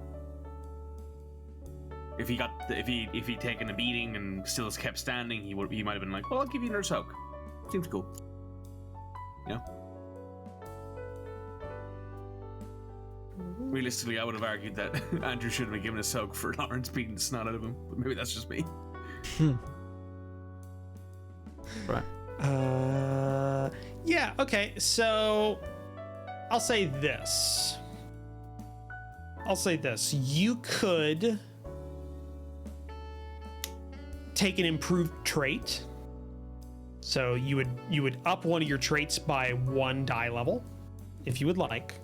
Speaker 3: If he'd taken a beating and still has kept standing, he might have been like, well, I'll give you another soak. Seems cool. You know? Realistically, I would have argued that Andrew should have been given a soak for Larence beating the snot out of him, but maybe that's just me.
Speaker 1: Right.
Speaker 2: Yeah, okay, so I'll say this. You could take an improved trait. So you would up one of your traits by 1 die level, if you would like,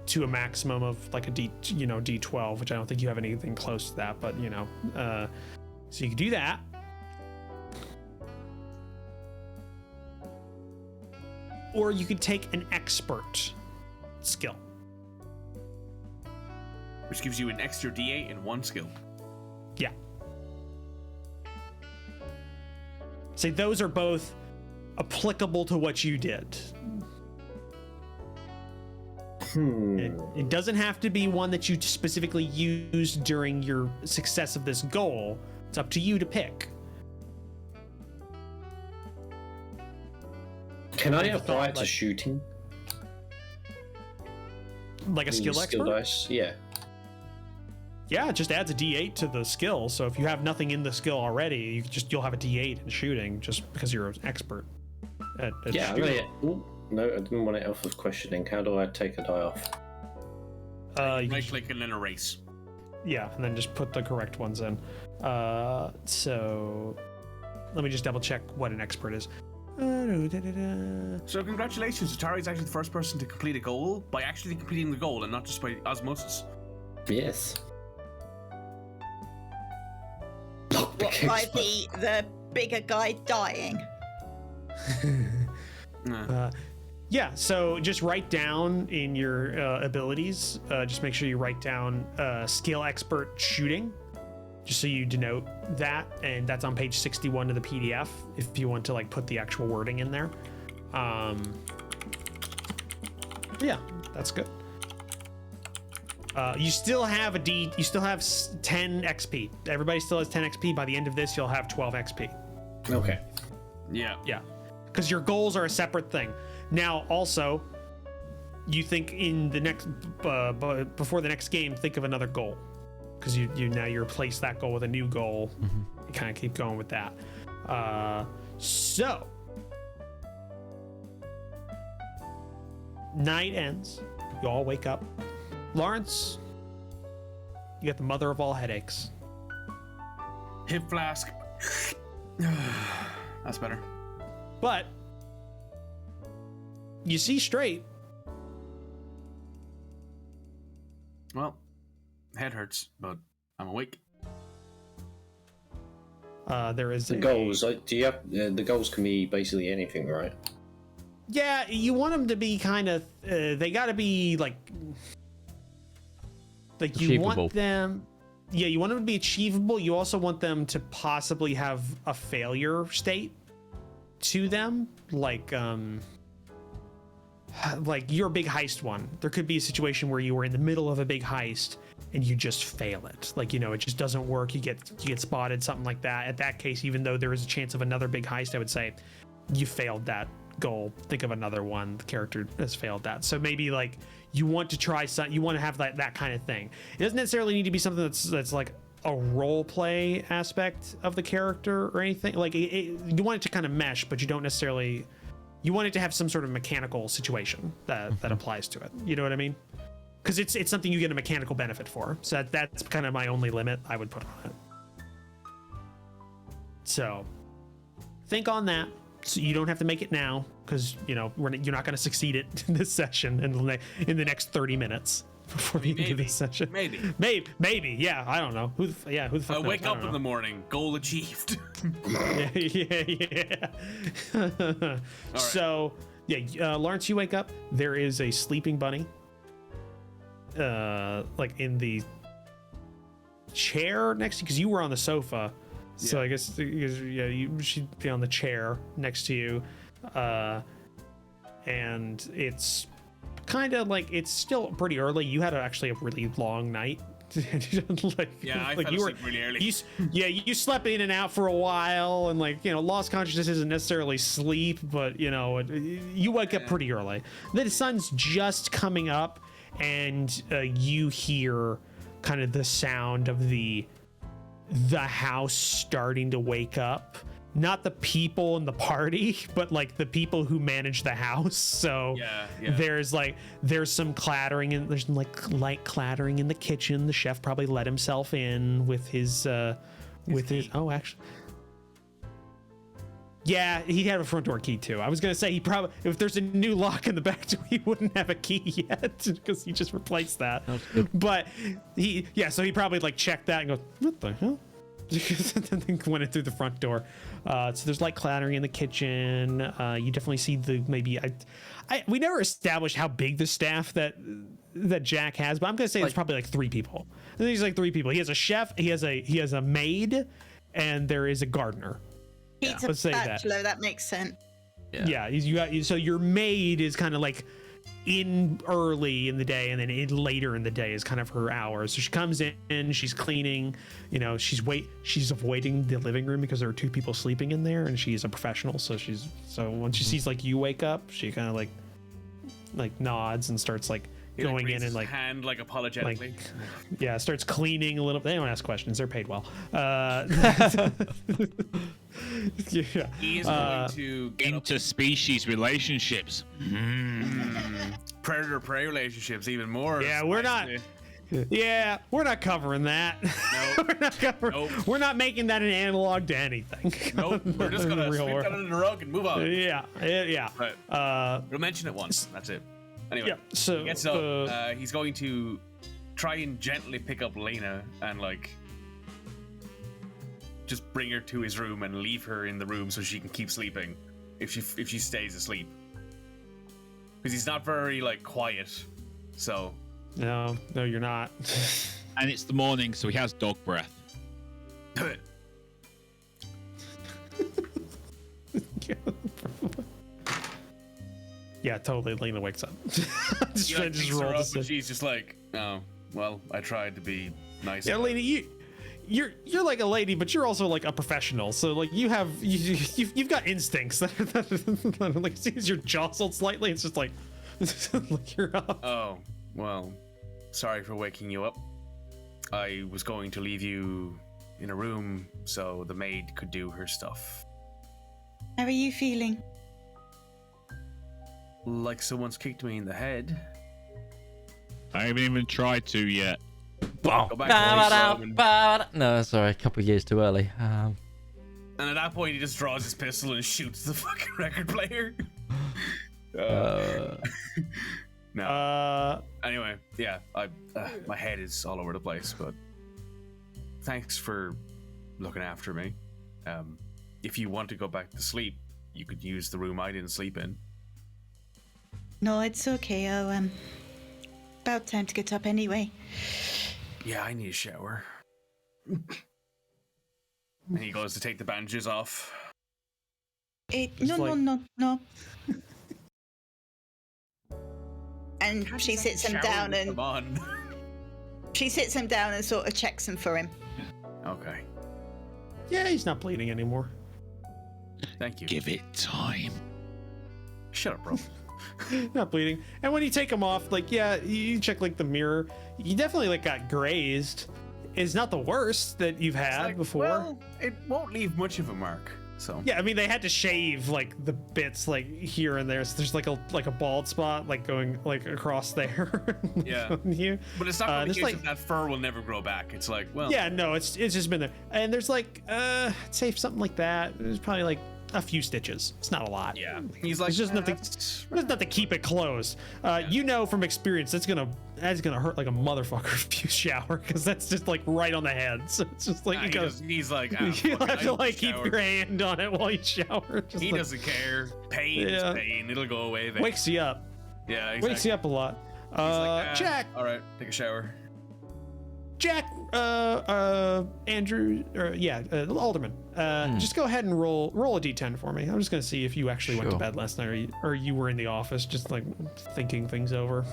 Speaker 2: to a maximum of like a D12, which I don't think you have anything close to that, but so you could do that. Or you could take an expert skill,
Speaker 3: Which gives you an extra D8 and 1 skill.
Speaker 2: Yeah. Say those are both applicable to what you did. It doesn't have to be one that you specifically used during your success of this goal. It's up to you to pick.
Speaker 6: Can I apply it to shooting?
Speaker 2: Like a skill expert?
Speaker 6: Dice? Yeah.
Speaker 2: Yeah, it just adds a D8 to the skill. So if you have nothing in the skill already, you'll have a D8 in shooting just because you're an expert at
Speaker 6: yeah,
Speaker 2: shooting.
Speaker 6: No, I didn't want it off of questioning. How do I take a die off?
Speaker 3: Right click and then erase.
Speaker 2: Yeah, and then just put the correct ones in. So let me just double check what an expert is.
Speaker 3: So congratulations, Utari is actually the first person to complete a goal by actually completing the goal and not just by osmosis.
Speaker 6: Yes.
Speaker 4: What, by the bigger guy dying?
Speaker 2: Yeah, so just write down in your abilities, just make sure you write down skill expert shooting, just so you denote that, and that's on page 61 of the PDF if you want to like put the actual wording in there. Yeah, that's good. You still have you still have 10 XP. Everybody still has 10 XP. By the end of this, you'll have 12 XP.
Speaker 6: Okay.
Speaker 3: Yeah.
Speaker 2: Yeah, because your goals are a separate thing. Now, also, you think in the next, before the next game, think of another goal, because you replace that goal with a new goal.
Speaker 1: Mm-hmm.
Speaker 2: You kind of keep going with that. So Night ends. You all wake up. Larance, you got the mother of all headaches.
Speaker 3: Hip flask. That's better.
Speaker 2: But you see straight.
Speaker 3: Well, head hurts, but I'm awake.
Speaker 2: There is
Speaker 6: The goals. Do you have the goals? Can be basically anything, right?
Speaker 2: Yeah, you want them to be kind of. They got to be like you
Speaker 1: Achievable.
Speaker 2: want them. Yeah, you want them to be achievable. You also want them to possibly have a failure state to them, like your big heist one. There could be a situation where you were in the middle of a big heist and you just fail it. Like, you know, it just doesn't work. You get spotted, something like that. At that case, even though there is a chance of another big heist, I would say you failed that goal. Think of another one. The character has failed that. So maybe like you want to try something. You want to have that kind of thing. It doesn't necessarily need to be something that's like a role play aspect of the character or anything. Like you want it to kind of mesh, but you don't necessarily. You want it to have some sort of mechanical situation that applies to it. You know what I mean? Because it's something you get a mechanical benefit for. So that's kind of my only limit I would put on it. So think on that. So you don't have to make it now, because you know you're not going to succeed it in this session in the next 30 minutes before the end of this session. Maybe. Yeah, I don't know. Who the fuck knows?
Speaker 3: Wake up in the morning. Goal achieved.
Speaker 2: yeah. Right. So Larance, you wake up. There is a sleeping bunny. Like in the chair next to you, because you were on the sofa. So I guess she'd be on the chair next to you, and it's kind of like it's still pretty early. You had actually a really long night.
Speaker 3: I fell asleep really early.
Speaker 2: You slept in and out for a while, and lost consciousness isn't necessarily sleep, but you wake up pretty early. The sun's just coming up, and you hear kind of the sound of the house starting to wake up. Not the people in the party, but like the people who manage the house. So there's some clattering, and there's like light clattering in the kitchen. The chef probably let himself in with his yeah, he had a front door key too. I was gonna say he probably, if there's a new lock in the back door, he wouldn't have a key yet because he just replaced that. But so he probably like checked that and goes, what the hell? And then went in through the front door. So there's like clattering in the kitchen. You definitely see we never established how big the staff that Jack has, but I'm gonna say it's probably like 3 people. I think he's like 3 people. He has a chef, he has a maid, and there is a gardener.
Speaker 4: He's a bachelor. That makes sense.
Speaker 2: So your maid is kind of like in early in the day, and then later in the day is kind of her hours. So she comes in, she's cleaning, she's avoiding the living room because there are 2 people sleeping in there, and she's a professional. So when she sees like you wake up, she kind of like nods and starts like going in and like
Speaker 3: hand like apologetically.
Speaker 2: Starts cleaning a little. They don't ask questions. They're paid well.
Speaker 3: He is going to get
Speaker 5: interspecies relationships.
Speaker 3: Predator-prey relationships, even more.
Speaker 2: Yeah, we're not. Yeah, we're not covering that.
Speaker 3: Nope.
Speaker 2: We're not making that an analog to anything.
Speaker 3: Nope. We're just gonna sweep that under the rug and move on.
Speaker 2: Yeah.
Speaker 3: Right. We'll mention it once. That's it. Anyway.
Speaker 2: So
Speaker 3: he gets up. He's going to try and gently pick up Lena and just bring her to his room and leave her in the room so she can keep sleeping if she stays asleep. Because he's not very quiet. So
Speaker 2: No, you're not.
Speaker 5: And it's the morning, so he has dog breath.
Speaker 2: Yeah, totally. Lena wakes up.
Speaker 3: He picks her up, and she's just like, "Oh, well, I tried to be nice."
Speaker 2: Yeah, Lena, you're like a lady, but you're also like a professional. So like you've got instincts that like as you're jostled slightly, it's just like you're up.
Speaker 3: Oh, well, sorry for waking you up. I was going to leave you in a room so the maid could do her stuff.
Speaker 4: How are you feeling?
Speaker 3: like someone's kicked me in the head.
Speaker 5: I haven't even tried to yet.
Speaker 3: Go back to
Speaker 1: No, sorry, a couple of years too early.
Speaker 3: and at that point, he just draws his pistol and shoots the fucking record player. No. Anyway, yeah, my head is all over the place, but thanks for looking after me. If you want to go back to sleep, you could use the room I didn't sleep in.
Speaker 4: No, it's okay. About time to get up anyway.
Speaker 3: Yeah, I need a shower. And he goes to take the bandages off.
Speaker 4: No. And she sits him down and
Speaker 3: Come on.
Speaker 4: she sits him down and sort of checks him for him.
Speaker 3: Okay.
Speaker 2: Yeah, he's not bleeding anymore.
Speaker 3: Thank you.
Speaker 5: Give it time.
Speaker 3: Shut up, bro.
Speaker 2: Not bleeding. And when you take him off, like, yeah, you check like the mirror. You definitely like got grazed. It's not the worst that you've had before.
Speaker 3: Well, it won't leave much of a mark. So
Speaker 2: Yeah, I mean they had to shave like the bits like here and there. So there's like a bald spot like going like across there.
Speaker 3: Yeah.
Speaker 2: You.
Speaker 3: But it's not going to be
Speaker 2: like,
Speaker 3: that fur will never grow back. It's like, well,
Speaker 2: yeah, no, it's just been there. And there's like I'd say something like that. There's probably like a few stitches. It's not a lot.
Speaker 3: yeah. He's like,
Speaker 2: It's just nothing.
Speaker 3: that's-
Speaker 2: There's nothing to keep it closed. You know from experience that's gonna hurt like a motherfucker if you shower because that's just like right on the head. So it's just like you go.
Speaker 3: he's like,
Speaker 2: You
Speaker 3: fuck it,
Speaker 2: have
Speaker 3: I
Speaker 2: to
Speaker 3: need
Speaker 2: like keep
Speaker 3: shower.
Speaker 2: your hand on it while you shower. Just
Speaker 3: He
Speaker 2: like,
Speaker 3: doesn't care. Pain is
Speaker 2: Yeah.
Speaker 3: pain. It'll go away. Then.
Speaker 2: wakes you up.
Speaker 3: Yeah, exactly.
Speaker 2: Wakes you up a lot.
Speaker 3: He's like,
Speaker 2: Jack,
Speaker 3: All right, take a shower.
Speaker 2: Andrew, or Alderman. Just go ahead and roll a d10 for me. I'm just gonna see if you actually went to
Speaker 1: Sure.
Speaker 2: bed last night, or you were in the office, just like thinking things over.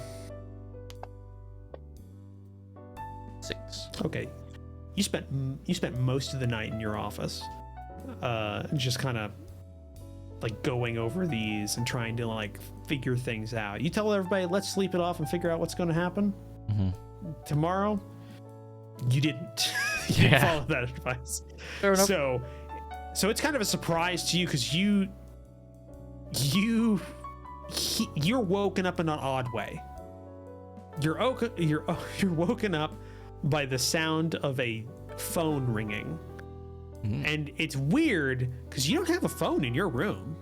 Speaker 1: 6.
Speaker 2: Okay, you spent most of the night in your office, just kind of like going over these and trying to like figure things out. You tell everybody, let's sleep it off and figure out what's going to happen tomorrow. You didn't. You didn't
Speaker 1: Yeah.
Speaker 2: follow that advice.
Speaker 1: Fair enough.
Speaker 2: So it's kind of a surprise to you because you're woken up in an odd way. You're woken up by the sound of a phone ringing, and it's weird because you don't have a phone in your room.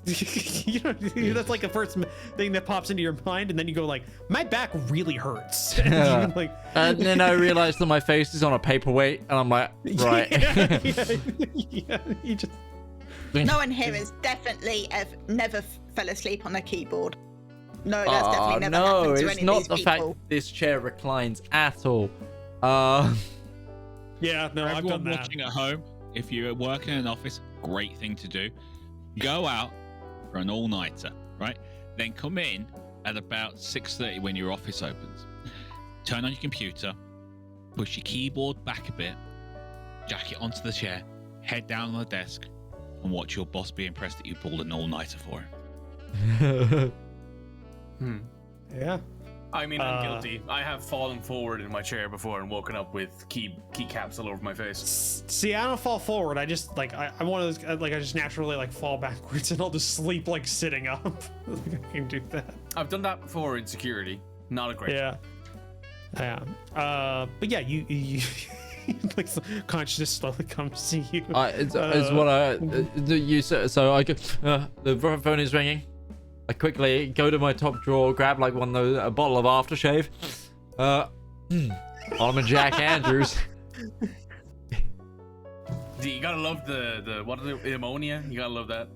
Speaker 2: You know, that's like the first thing that pops into your mind, and then you go like, "My back really hurts." And you're like,
Speaker 1: And then I realized that my face is on a paperweight, and I'm like, right.
Speaker 2: yeah, you just
Speaker 4: No one here has definitely never fell asleep on a keyboard. No, that's definitely never
Speaker 1: no,
Speaker 4: happened to
Speaker 1: it's
Speaker 4: any
Speaker 1: not
Speaker 4: of
Speaker 1: the
Speaker 4: these
Speaker 1: fact
Speaker 4: people.
Speaker 1: this chair reclines at all.
Speaker 2: yeah, no,
Speaker 5: For
Speaker 2: I've done
Speaker 5: everyone
Speaker 2: that.
Speaker 5: watching at home, if you're working in an office, great thing to do. Go out for an all-nighter, right? Then come in at about 6:30 when your office opens. Turn on your computer, push your keyboard back a bit, jack it onto the chair, head down on the desk, and watch your boss be impressed that you pulled an all-nighter for him.
Speaker 2: Yeah.
Speaker 3: I mean, I'm guilty. I have fallen forward in my chair before and woken up with keycaps all over my face.
Speaker 2: See, I don't fall forward. I just like I'm one of those like I just naturally like fall backwards and I'll just sleep like sitting up. Like, I can do that.
Speaker 3: I've done that before in security. Not a great.
Speaker 2: Yeah. But yeah, you like consciousness slowly comes to you.
Speaker 1: It's what I you said. So I go. The phone is ringing. I quickly go to my top drawer, grab like a bottle of aftershave. Alderman Jack Andrews.
Speaker 3: You gotta love the what is it, ammonia. You gotta love that.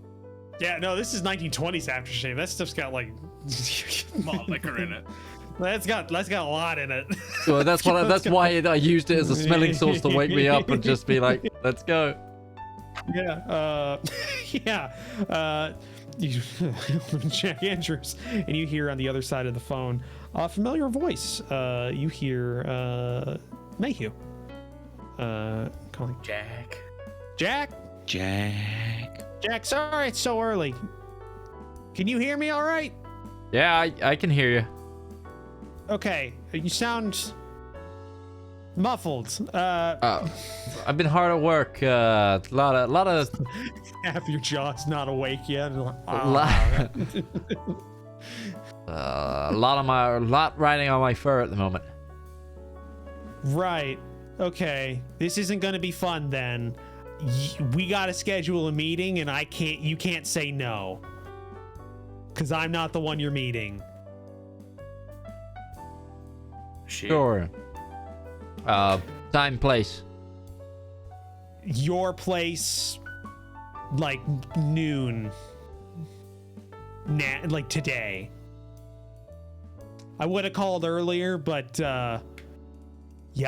Speaker 2: Yeah, no, this is 1920s aftershave. That stuff's got like
Speaker 3: Malt liquor in it.
Speaker 2: That's got a lot in it.
Speaker 1: So that's why I used it as a smelling sauce to wake me up and just be like, let's go.
Speaker 2: Yeah. You Jack Andrews, and you hear on the other side of the phone a familiar voice. You hear Mayhew calling. Jack, sorry it's so early. Can you hear me all right?
Speaker 1: Yeah, I can hear you.
Speaker 2: Okay, you sound Muffled.
Speaker 1: I've been hard at work. A lot of
Speaker 2: Half your jaw's not awake yet.
Speaker 1: a lot riding on my fur at the moment.
Speaker 2: Right. Okay. This isn't gonna be fun then. We gotta schedule a meeting, and you can't say no. Cause I'm not the one you're meeting.
Speaker 3: Shit.
Speaker 1: Sure. Time, place.
Speaker 2: Your place, like noon. Like today. I would have called earlier, but yeah,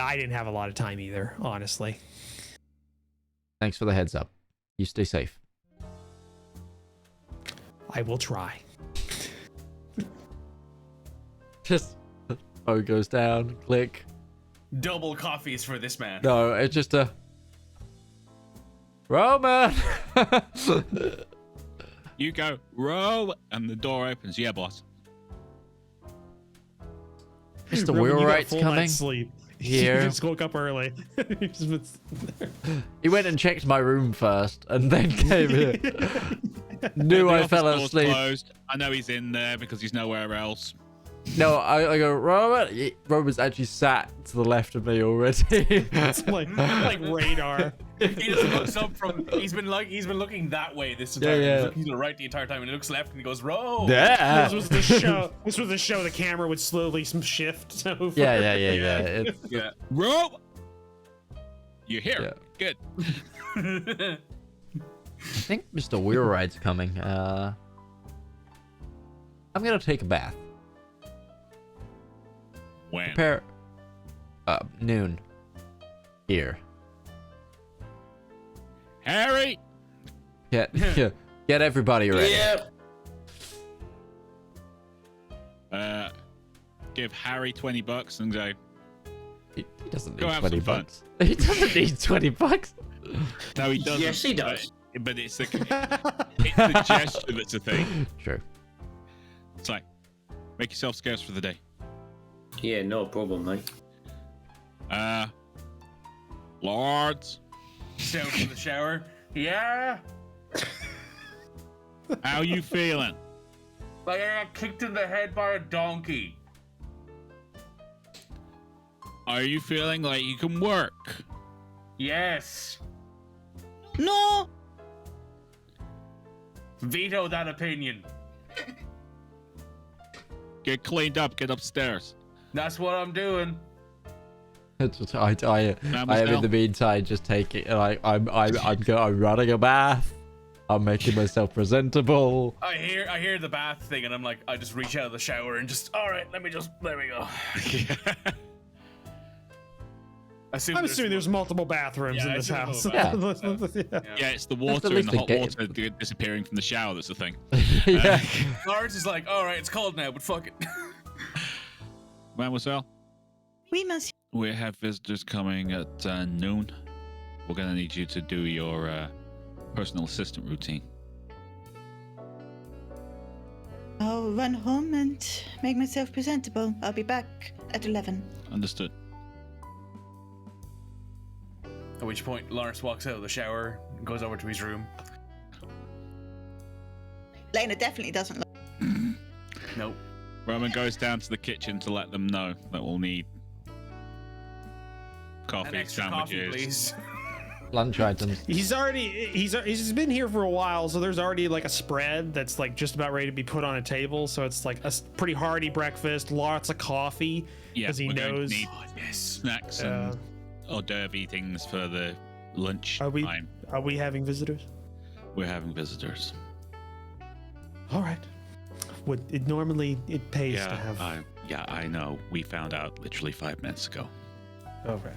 Speaker 2: I didn't have a lot of time either, honestly.
Speaker 1: Thanks for the heads up. You stay safe.
Speaker 2: I will try.
Speaker 1: Just phone goes down. Click.
Speaker 3: Double coffees for this man.
Speaker 1: No, it's just a Roman.
Speaker 5: You go, row, and the door opens. Yeah, boss.
Speaker 1: Mr.
Speaker 2: Roman, you got a
Speaker 1: Wheelwright's
Speaker 2: full
Speaker 1: coming.
Speaker 2: night's sleep.
Speaker 1: Here.
Speaker 2: You just woke up early.
Speaker 1: He went and checked my room first, and then came here. Knew
Speaker 5: The
Speaker 1: I
Speaker 5: office
Speaker 1: fell
Speaker 5: door's
Speaker 1: asleep.
Speaker 5: Closed. I know he's in there because he's nowhere else.
Speaker 1: No, I go, Robert. Robert's actually sat to the left of me already.
Speaker 2: It's like radar.
Speaker 3: He just looks up from. He's been looking that way this entire.
Speaker 1: Yeah.
Speaker 3: He's looking right the entire time, and he looks left, and he goes, "Row."
Speaker 1: Yeah.
Speaker 2: This was the show. This was the show. The camera would slowly shift over.
Speaker 1: Yeah. It's,
Speaker 3: Yeah.
Speaker 5: Row! You're here.
Speaker 1: Yeah.
Speaker 5: Good.
Speaker 1: I think Mr. Wheelwright's coming. I'm gonna take a bath.
Speaker 5: When?
Speaker 1: Prepare. Noon. Here.
Speaker 5: Harry!
Speaker 1: Get everybody ready.
Speaker 6: Yeah.
Speaker 5: Give Harry $20 and go.
Speaker 1: He doesn't
Speaker 5: Go
Speaker 1: need
Speaker 5: have
Speaker 1: 20
Speaker 5: some fun.
Speaker 1: bucks. He doesn't need $20.
Speaker 5: No, he doesn't.
Speaker 6: Yes, he does.
Speaker 5: But it's the gesture that's a thing.
Speaker 1: True.
Speaker 5: It's like, make yourself scarce for the day.
Speaker 6: Yeah, no problem, mate.
Speaker 5: Lords,
Speaker 3: Down from the shower. Yeah.
Speaker 5: how you feeling?
Speaker 3: Like I got kicked in the head by a donkey.
Speaker 5: Are you feeling like you can work?
Speaker 3: Yes.
Speaker 4: No!
Speaker 3: Veto that opinion.
Speaker 5: Get cleaned up, get upstairs.
Speaker 3: That's what I'm doing.
Speaker 1: It's just, I am in
Speaker 5: Mademoiselle?
Speaker 1: the meantime just taking like I'm running a bath. I'm making myself presentable.
Speaker 3: I hear the bath thing, and I'm like, I just reach out of the shower and just, all right, there we go.
Speaker 2: I'm assuming there's multiple bathrooms in this house.
Speaker 1: Yeah.
Speaker 5: Yeah, it's the water
Speaker 1: at
Speaker 5: and
Speaker 1: least
Speaker 5: the
Speaker 1: a
Speaker 5: hot
Speaker 1: game.
Speaker 5: water disappearing from the shower that's the thing.
Speaker 1: Yeah.
Speaker 3: Larance is like, all right, it's cold now, but fuck it.
Speaker 5: Mademoiselle,
Speaker 4: We must.
Speaker 5: we have visitors coming at noon. We're gonna need you to do your personal assistant routine.
Speaker 4: I'll run home and make myself presentable. I'll be back at 11.
Speaker 5: Understood.
Speaker 3: At which point, Larance walks out of the shower and goes over to his room.
Speaker 4: Lena definitely doesn't look.
Speaker 3: Nope.
Speaker 5: Roman goes down to the kitchen to let them know that we'll need
Speaker 3: An
Speaker 5: coffee,
Speaker 3: extra
Speaker 5: sandwiches.
Speaker 3: coffee, please.
Speaker 1: Lunch items.
Speaker 2: He's been here for a while, so there's already like a spread that's like just about ready to be put on a table. So it's like a pretty hearty breakfast, lots of coffee,
Speaker 5: Yeah,
Speaker 2: because he
Speaker 5: we're going to
Speaker 2: knows.
Speaker 5: need
Speaker 3: Yes.
Speaker 5: snacks and hors d'oeuvre things for the lunch
Speaker 2: Are we
Speaker 5: time.
Speaker 2: are we having visitors?
Speaker 5: We're having visitors.
Speaker 2: All right. Would it normally pays to
Speaker 5: Yeah,
Speaker 2: have?
Speaker 5: I know. We found out literally 5 minutes ago.
Speaker 2: Oh right.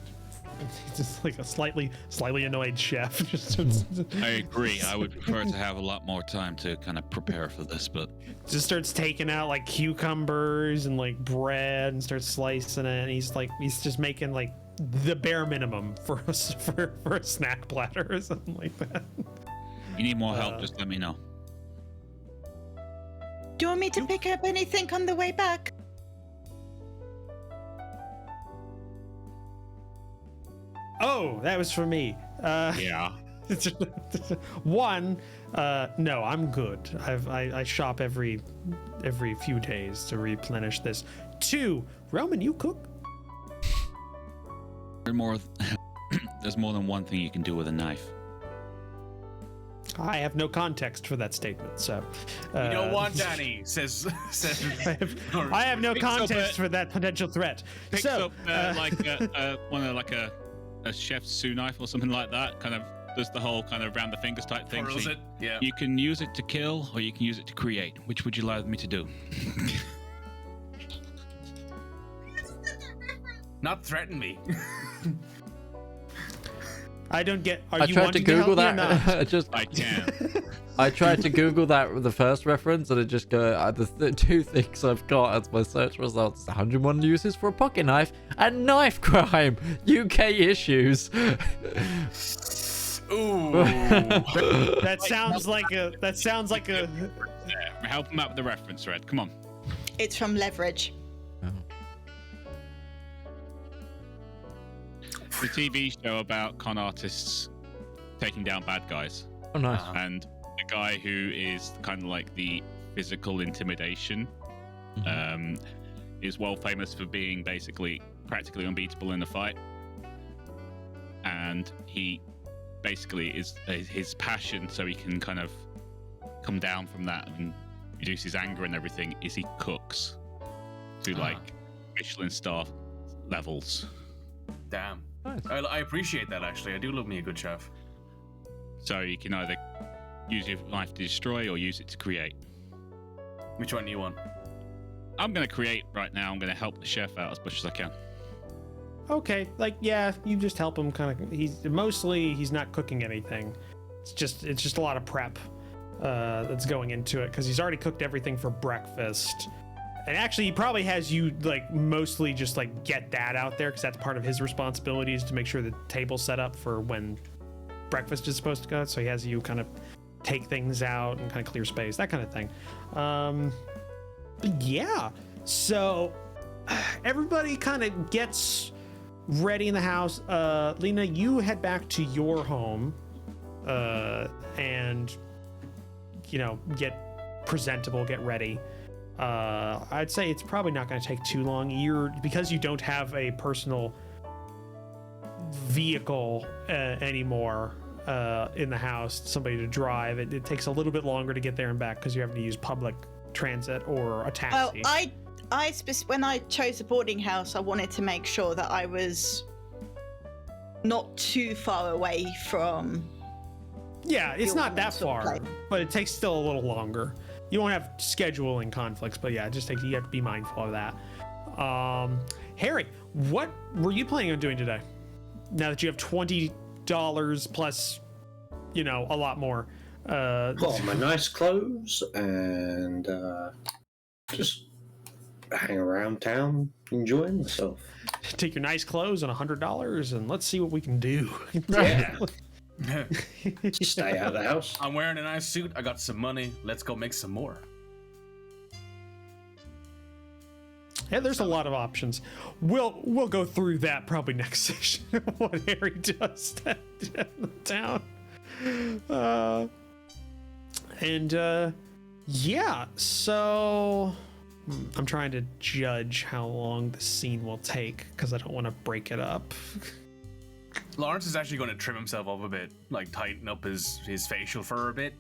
Speaker 2: He's just like a slightly annoyed chef.
Speaker 5: I agree. I would prefer to have a lot more time to kind of prepare for this, but
Speaker 2: just starts taking out like cucumbers and like bread and starts slicing it. And he's just making like the bare minimum for a snack platter or something like that.
Speaker 5: you need more help, just let me know.
Speaker 4: Do you want me to pick up anything on the way back?
Speaker 2: Oh, that was for me.
Speaker 5: Yeah.
Speaker 2: One, no, I'm good. I shop every few days to replenish this. Two, Roman, you cook?
Speaker 5: There's more than one thing you can do with a knife.
Speaker 2: I have no context for that statement, so.
Speaker 3: You don't want Danny, says.
Speaker 2: I have no
Speaker 5: Picks up
Speaker 2: context for that potential threat.
Speaker 5: Picks
Speaker 2: So,
Speaker 5: up one of like a chef's sous knife or something like that. Kind of does the whole kind of round the fingers type thing.
Speaker 3: Twirls it, yeah.
Speaker 5: You can use it to kill, or you can use it to create. Which would you like me to do?
Speaker 3: Not threaten me.
Speaker 2: I don't get. Are
Speaker 1: I
Speaker 2: you
Speaker 1: tried to
Speaker 2: wanting
Speaker 1: Google
Speaker 2: help me or not?
Speaker 1: that.
Speaker 5: I can.
Speaker 1: I tried to Google that, the first reference, and it just go the two things I've got as my search results: 101 uses for a pocket knife and knife crime, UK issues.
Speaker 3: Ooh.
Speaker 2: That sounds like a. That sounds like a.
Speaker 5: Yeah, help him out with the reference, Red. Come on.
Speaker 4: It's from Leverage.
Speaker 5: The TV show about con artists taking down bad guys.
Speaker 1: Oh, nice.
Speaker 5: And the guy who is kind of like the physical intimidation is well famous for being basically practically unbeatable in a fight. And he basically is his passion, so he can kind of come down from that and reduce his anger and everything, is he cooks to like Michelin star levels.
Speaker 3: Damn.
Speaker 1: Nice.
Speaker 3: I appreciate that, actually. I do love me a good chef.
Speaker 5: So you can either use your knife to destroy or use it to create.
Speaker 3: Which one do you want?
Speaker 5: I'm going to create right now. I'm going to help the chef out as much as I can.
Speaker 2: Okay, like yeah, you just help him. Kind of. He's not cooking anything. It's just a lot of prep that's going into it because he's already cooked everything for breakfast. And actually, he probably has you like mostly just like get that out there because that's part of his responsibilities to make sure the table's set up for when breakfast is supposed to go. So he has you kind of take things out and kind of clear space, that kind of thing. Yeah. So everybody kind of gets ready in the house. Lena, you head back to your home and get presentable, get ready. I'd say it's probably not going to take too long. Because you don't have a personal vehicle anymore in the house, somebody to drive. It takes a little bit longer to get there and back because you have to use public transit or a taxi.
Speaker 4: Well, when I chose a boarding house, I wanted to make sure that I was not too far away from.
Speaker 2: Yeah, it's not that far,
Speaker 4: place.
Speaker 2: but it takes still a little longer. You won't have scheduling conflicts, but yeah, you have to be mindful of that. Harry, what were you planning on doing today? Now that you have $20 plus, a lot more.
Speaker 6: Got my nice clothes and just hang around town, enjoying myself.
Speaker 2: Take your nice clothes and $100, and let's see what we can do.
Speaker 6: Yeah. Stay out of the house.
Speaker 3: I'm wearing a nice suit. I got some money. Let's go make some more.
Speaker 2: Yeah, there's a lot of options. We'll go through that probably next session. What Harry does in the town. Yeah. So I'm trying to judge how long the scene will take because I don't want to break it up.
Speaker 3: Larence is actually going to trim himself up a bit, like tighten up his facial fur a bit,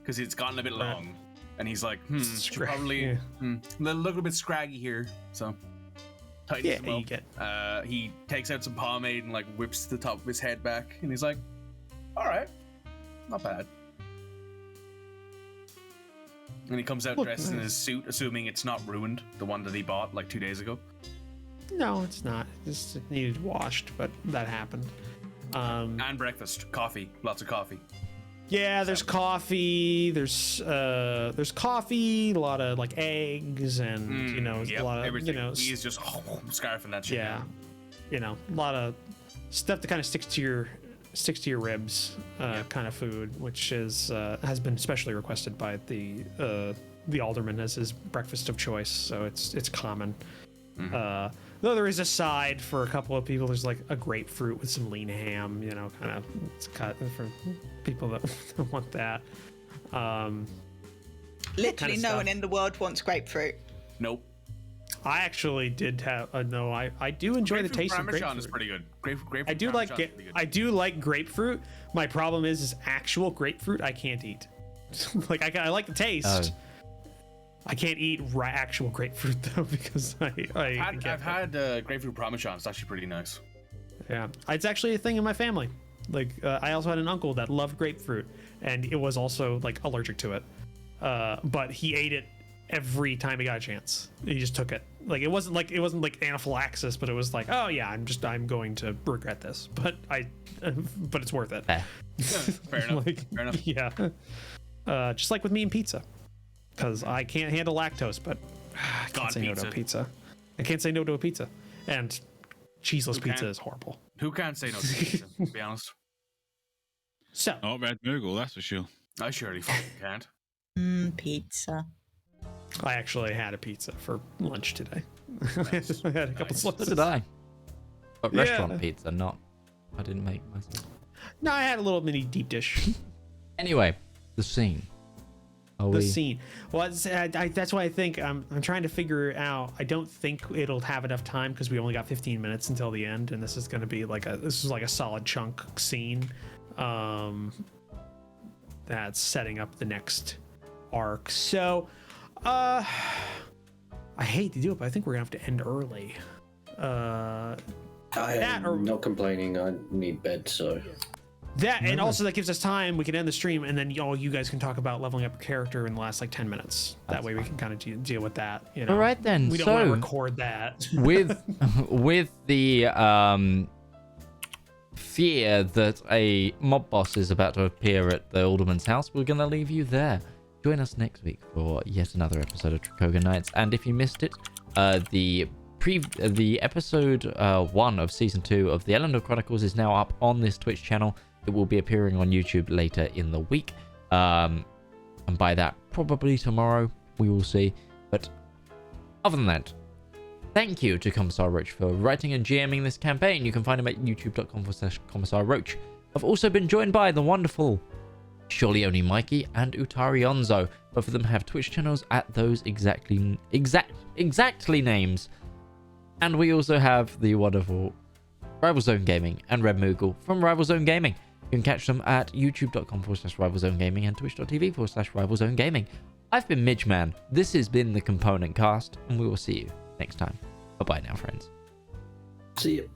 Speaker 3: because it's gotten a bit long. And he's like, should probably look a bit scraggy here. So tightens him up. He takes out some pomade and like whips the top of his head back, and he's like, all right, not bad. And he comes out dressed in his suit, assuming it's not ruined, the one that he bought like 2 days ago.
Speaker 2: No, it's not. It just needed washed, but that happened.
Speaker 3: And breakfast, coffee, lots of coffee.
Speaker 2: Yeah, there's coffee. There's coffee, a lot of like eggs, and a lot of
Speaker 3: everything. He's just scarfing that shit.
Speaker 2: Yeah, a lot of stuff that kind of sticks to your ribs, kind of food, which is has been specially requested by the Alderman as his breakfast of choice. So it's common. Mm-hmm. Though there is a side for a couple of people. There's like a grapefruit with some lean ham, you know, kind of it's cut for people that want that.
Speaker 4: Literally, no
Speaker 2: stuff.
Speaker 4: one in the world wants grapefruit.
Speaker 3: Nope.
Speaker 2: I actually did have no. I do enjoy the taste of
Speaker 3: Parmesan
Speaker 2: grapefruit.
Speaker 3: is pretty good. Grapefruit
Speaker 2: I do like
Speaker 3: Parmesan is pretty good.
Speaker 2: I do like grapefruit. My problem is actual grapefruit I can't eat. Like I like the taste.
Speaker 1: Oh.
Speaker 2: I can't eat actual grapefruit though because
Speaker 3: I've had grapefruit Parmesan. It's actually pretty nice.
Speaker 2: Yeah, it's actually a thing in my family. Like I also had an uncle that loved grapefruit, and it was also like allergic to it. But he ate it every time he got a chance. He just took it. Like it wasn't like anaphylaxis, but it was like, oh yeah, I'm going to regret this, but but it's worth it.
Speaker 3: Fair enough. Fair enough.
Speaker 2: Yeah. Just like with me and pizza, because I can't handle lactose, but I can't say no to a pizza. I can't say no to a pizza, and cheeseless pizza is horrible.
Speaker 3: Who can't say no to pizza? To be honest.
Speaker 2: So.
Speaker 5: Not Red Moogle, that's for sure.
Speaker 3: I surely fucking can't.
Speaker 4: Pizza.
Speaker 2: I actually had a pizza for lunch today.
Speaker 3: Nice.
Speaker 2: I had a couple
Speaker 1: So
Speaker 2: slices.
Speaker 1: did I. But
Speaker 2: Yeah.
Speaker 1: restaurant pizza, not. I didn't make myself.
Speaker 2: No, I had a little mini deep dish.
Speaker 1: Anyway, the scene.
Speaker 2: The scene. Well, that's why I think I'm trying to figure it out. I don't think it'll have enough time because we only got 15 minutes until the end, and this is going to be like a solid chunk scene. That's setting up the next arc. So, I hate to do it, but I think we're gonna have to end early.
Speaker 6: I am not complaining. I need bed, so.
Speaker 2: And also that gives us time. We can end the stream, and then you guys can talk about leveling up your character in the last like 10 minutes. That way we can kind of deal with that. You know?
Speaker 1: All right then.
Speaker 2: We don't want to record that
Speaker 1: with the fear that a mob boss is about to appear at the Alderman's house, we're gonna leave you there. Join us next week for yet another episode of Tricogha Nights. And if you missed it, the episode 1 of season 2 of the Eleanor Chronicles is now up on this Twitch channel. It will be appearing on YouTube later in the week, and by that probably tomorrow. We will see. But other than that, thank you to Commissar Roach for writing and GMing this campaign. You can find him at youtube.com/Commissar Roach. I've also been joined by the wonderful Surelyonlymikey and UtariOnzo. Both of them have Twitch channels at those exactly names. And we also have the wonderful RivalZoneGaming and Red Moogle from RivalZoneGaming. You can catch them at youtube.com/RivalZoneGaming and twitch.tv/RivalZoneGaming. I've been Midgeman. This has been the Component Cast, and we will see you next time. Bye-bye now, friends.
Speaker 6: See you.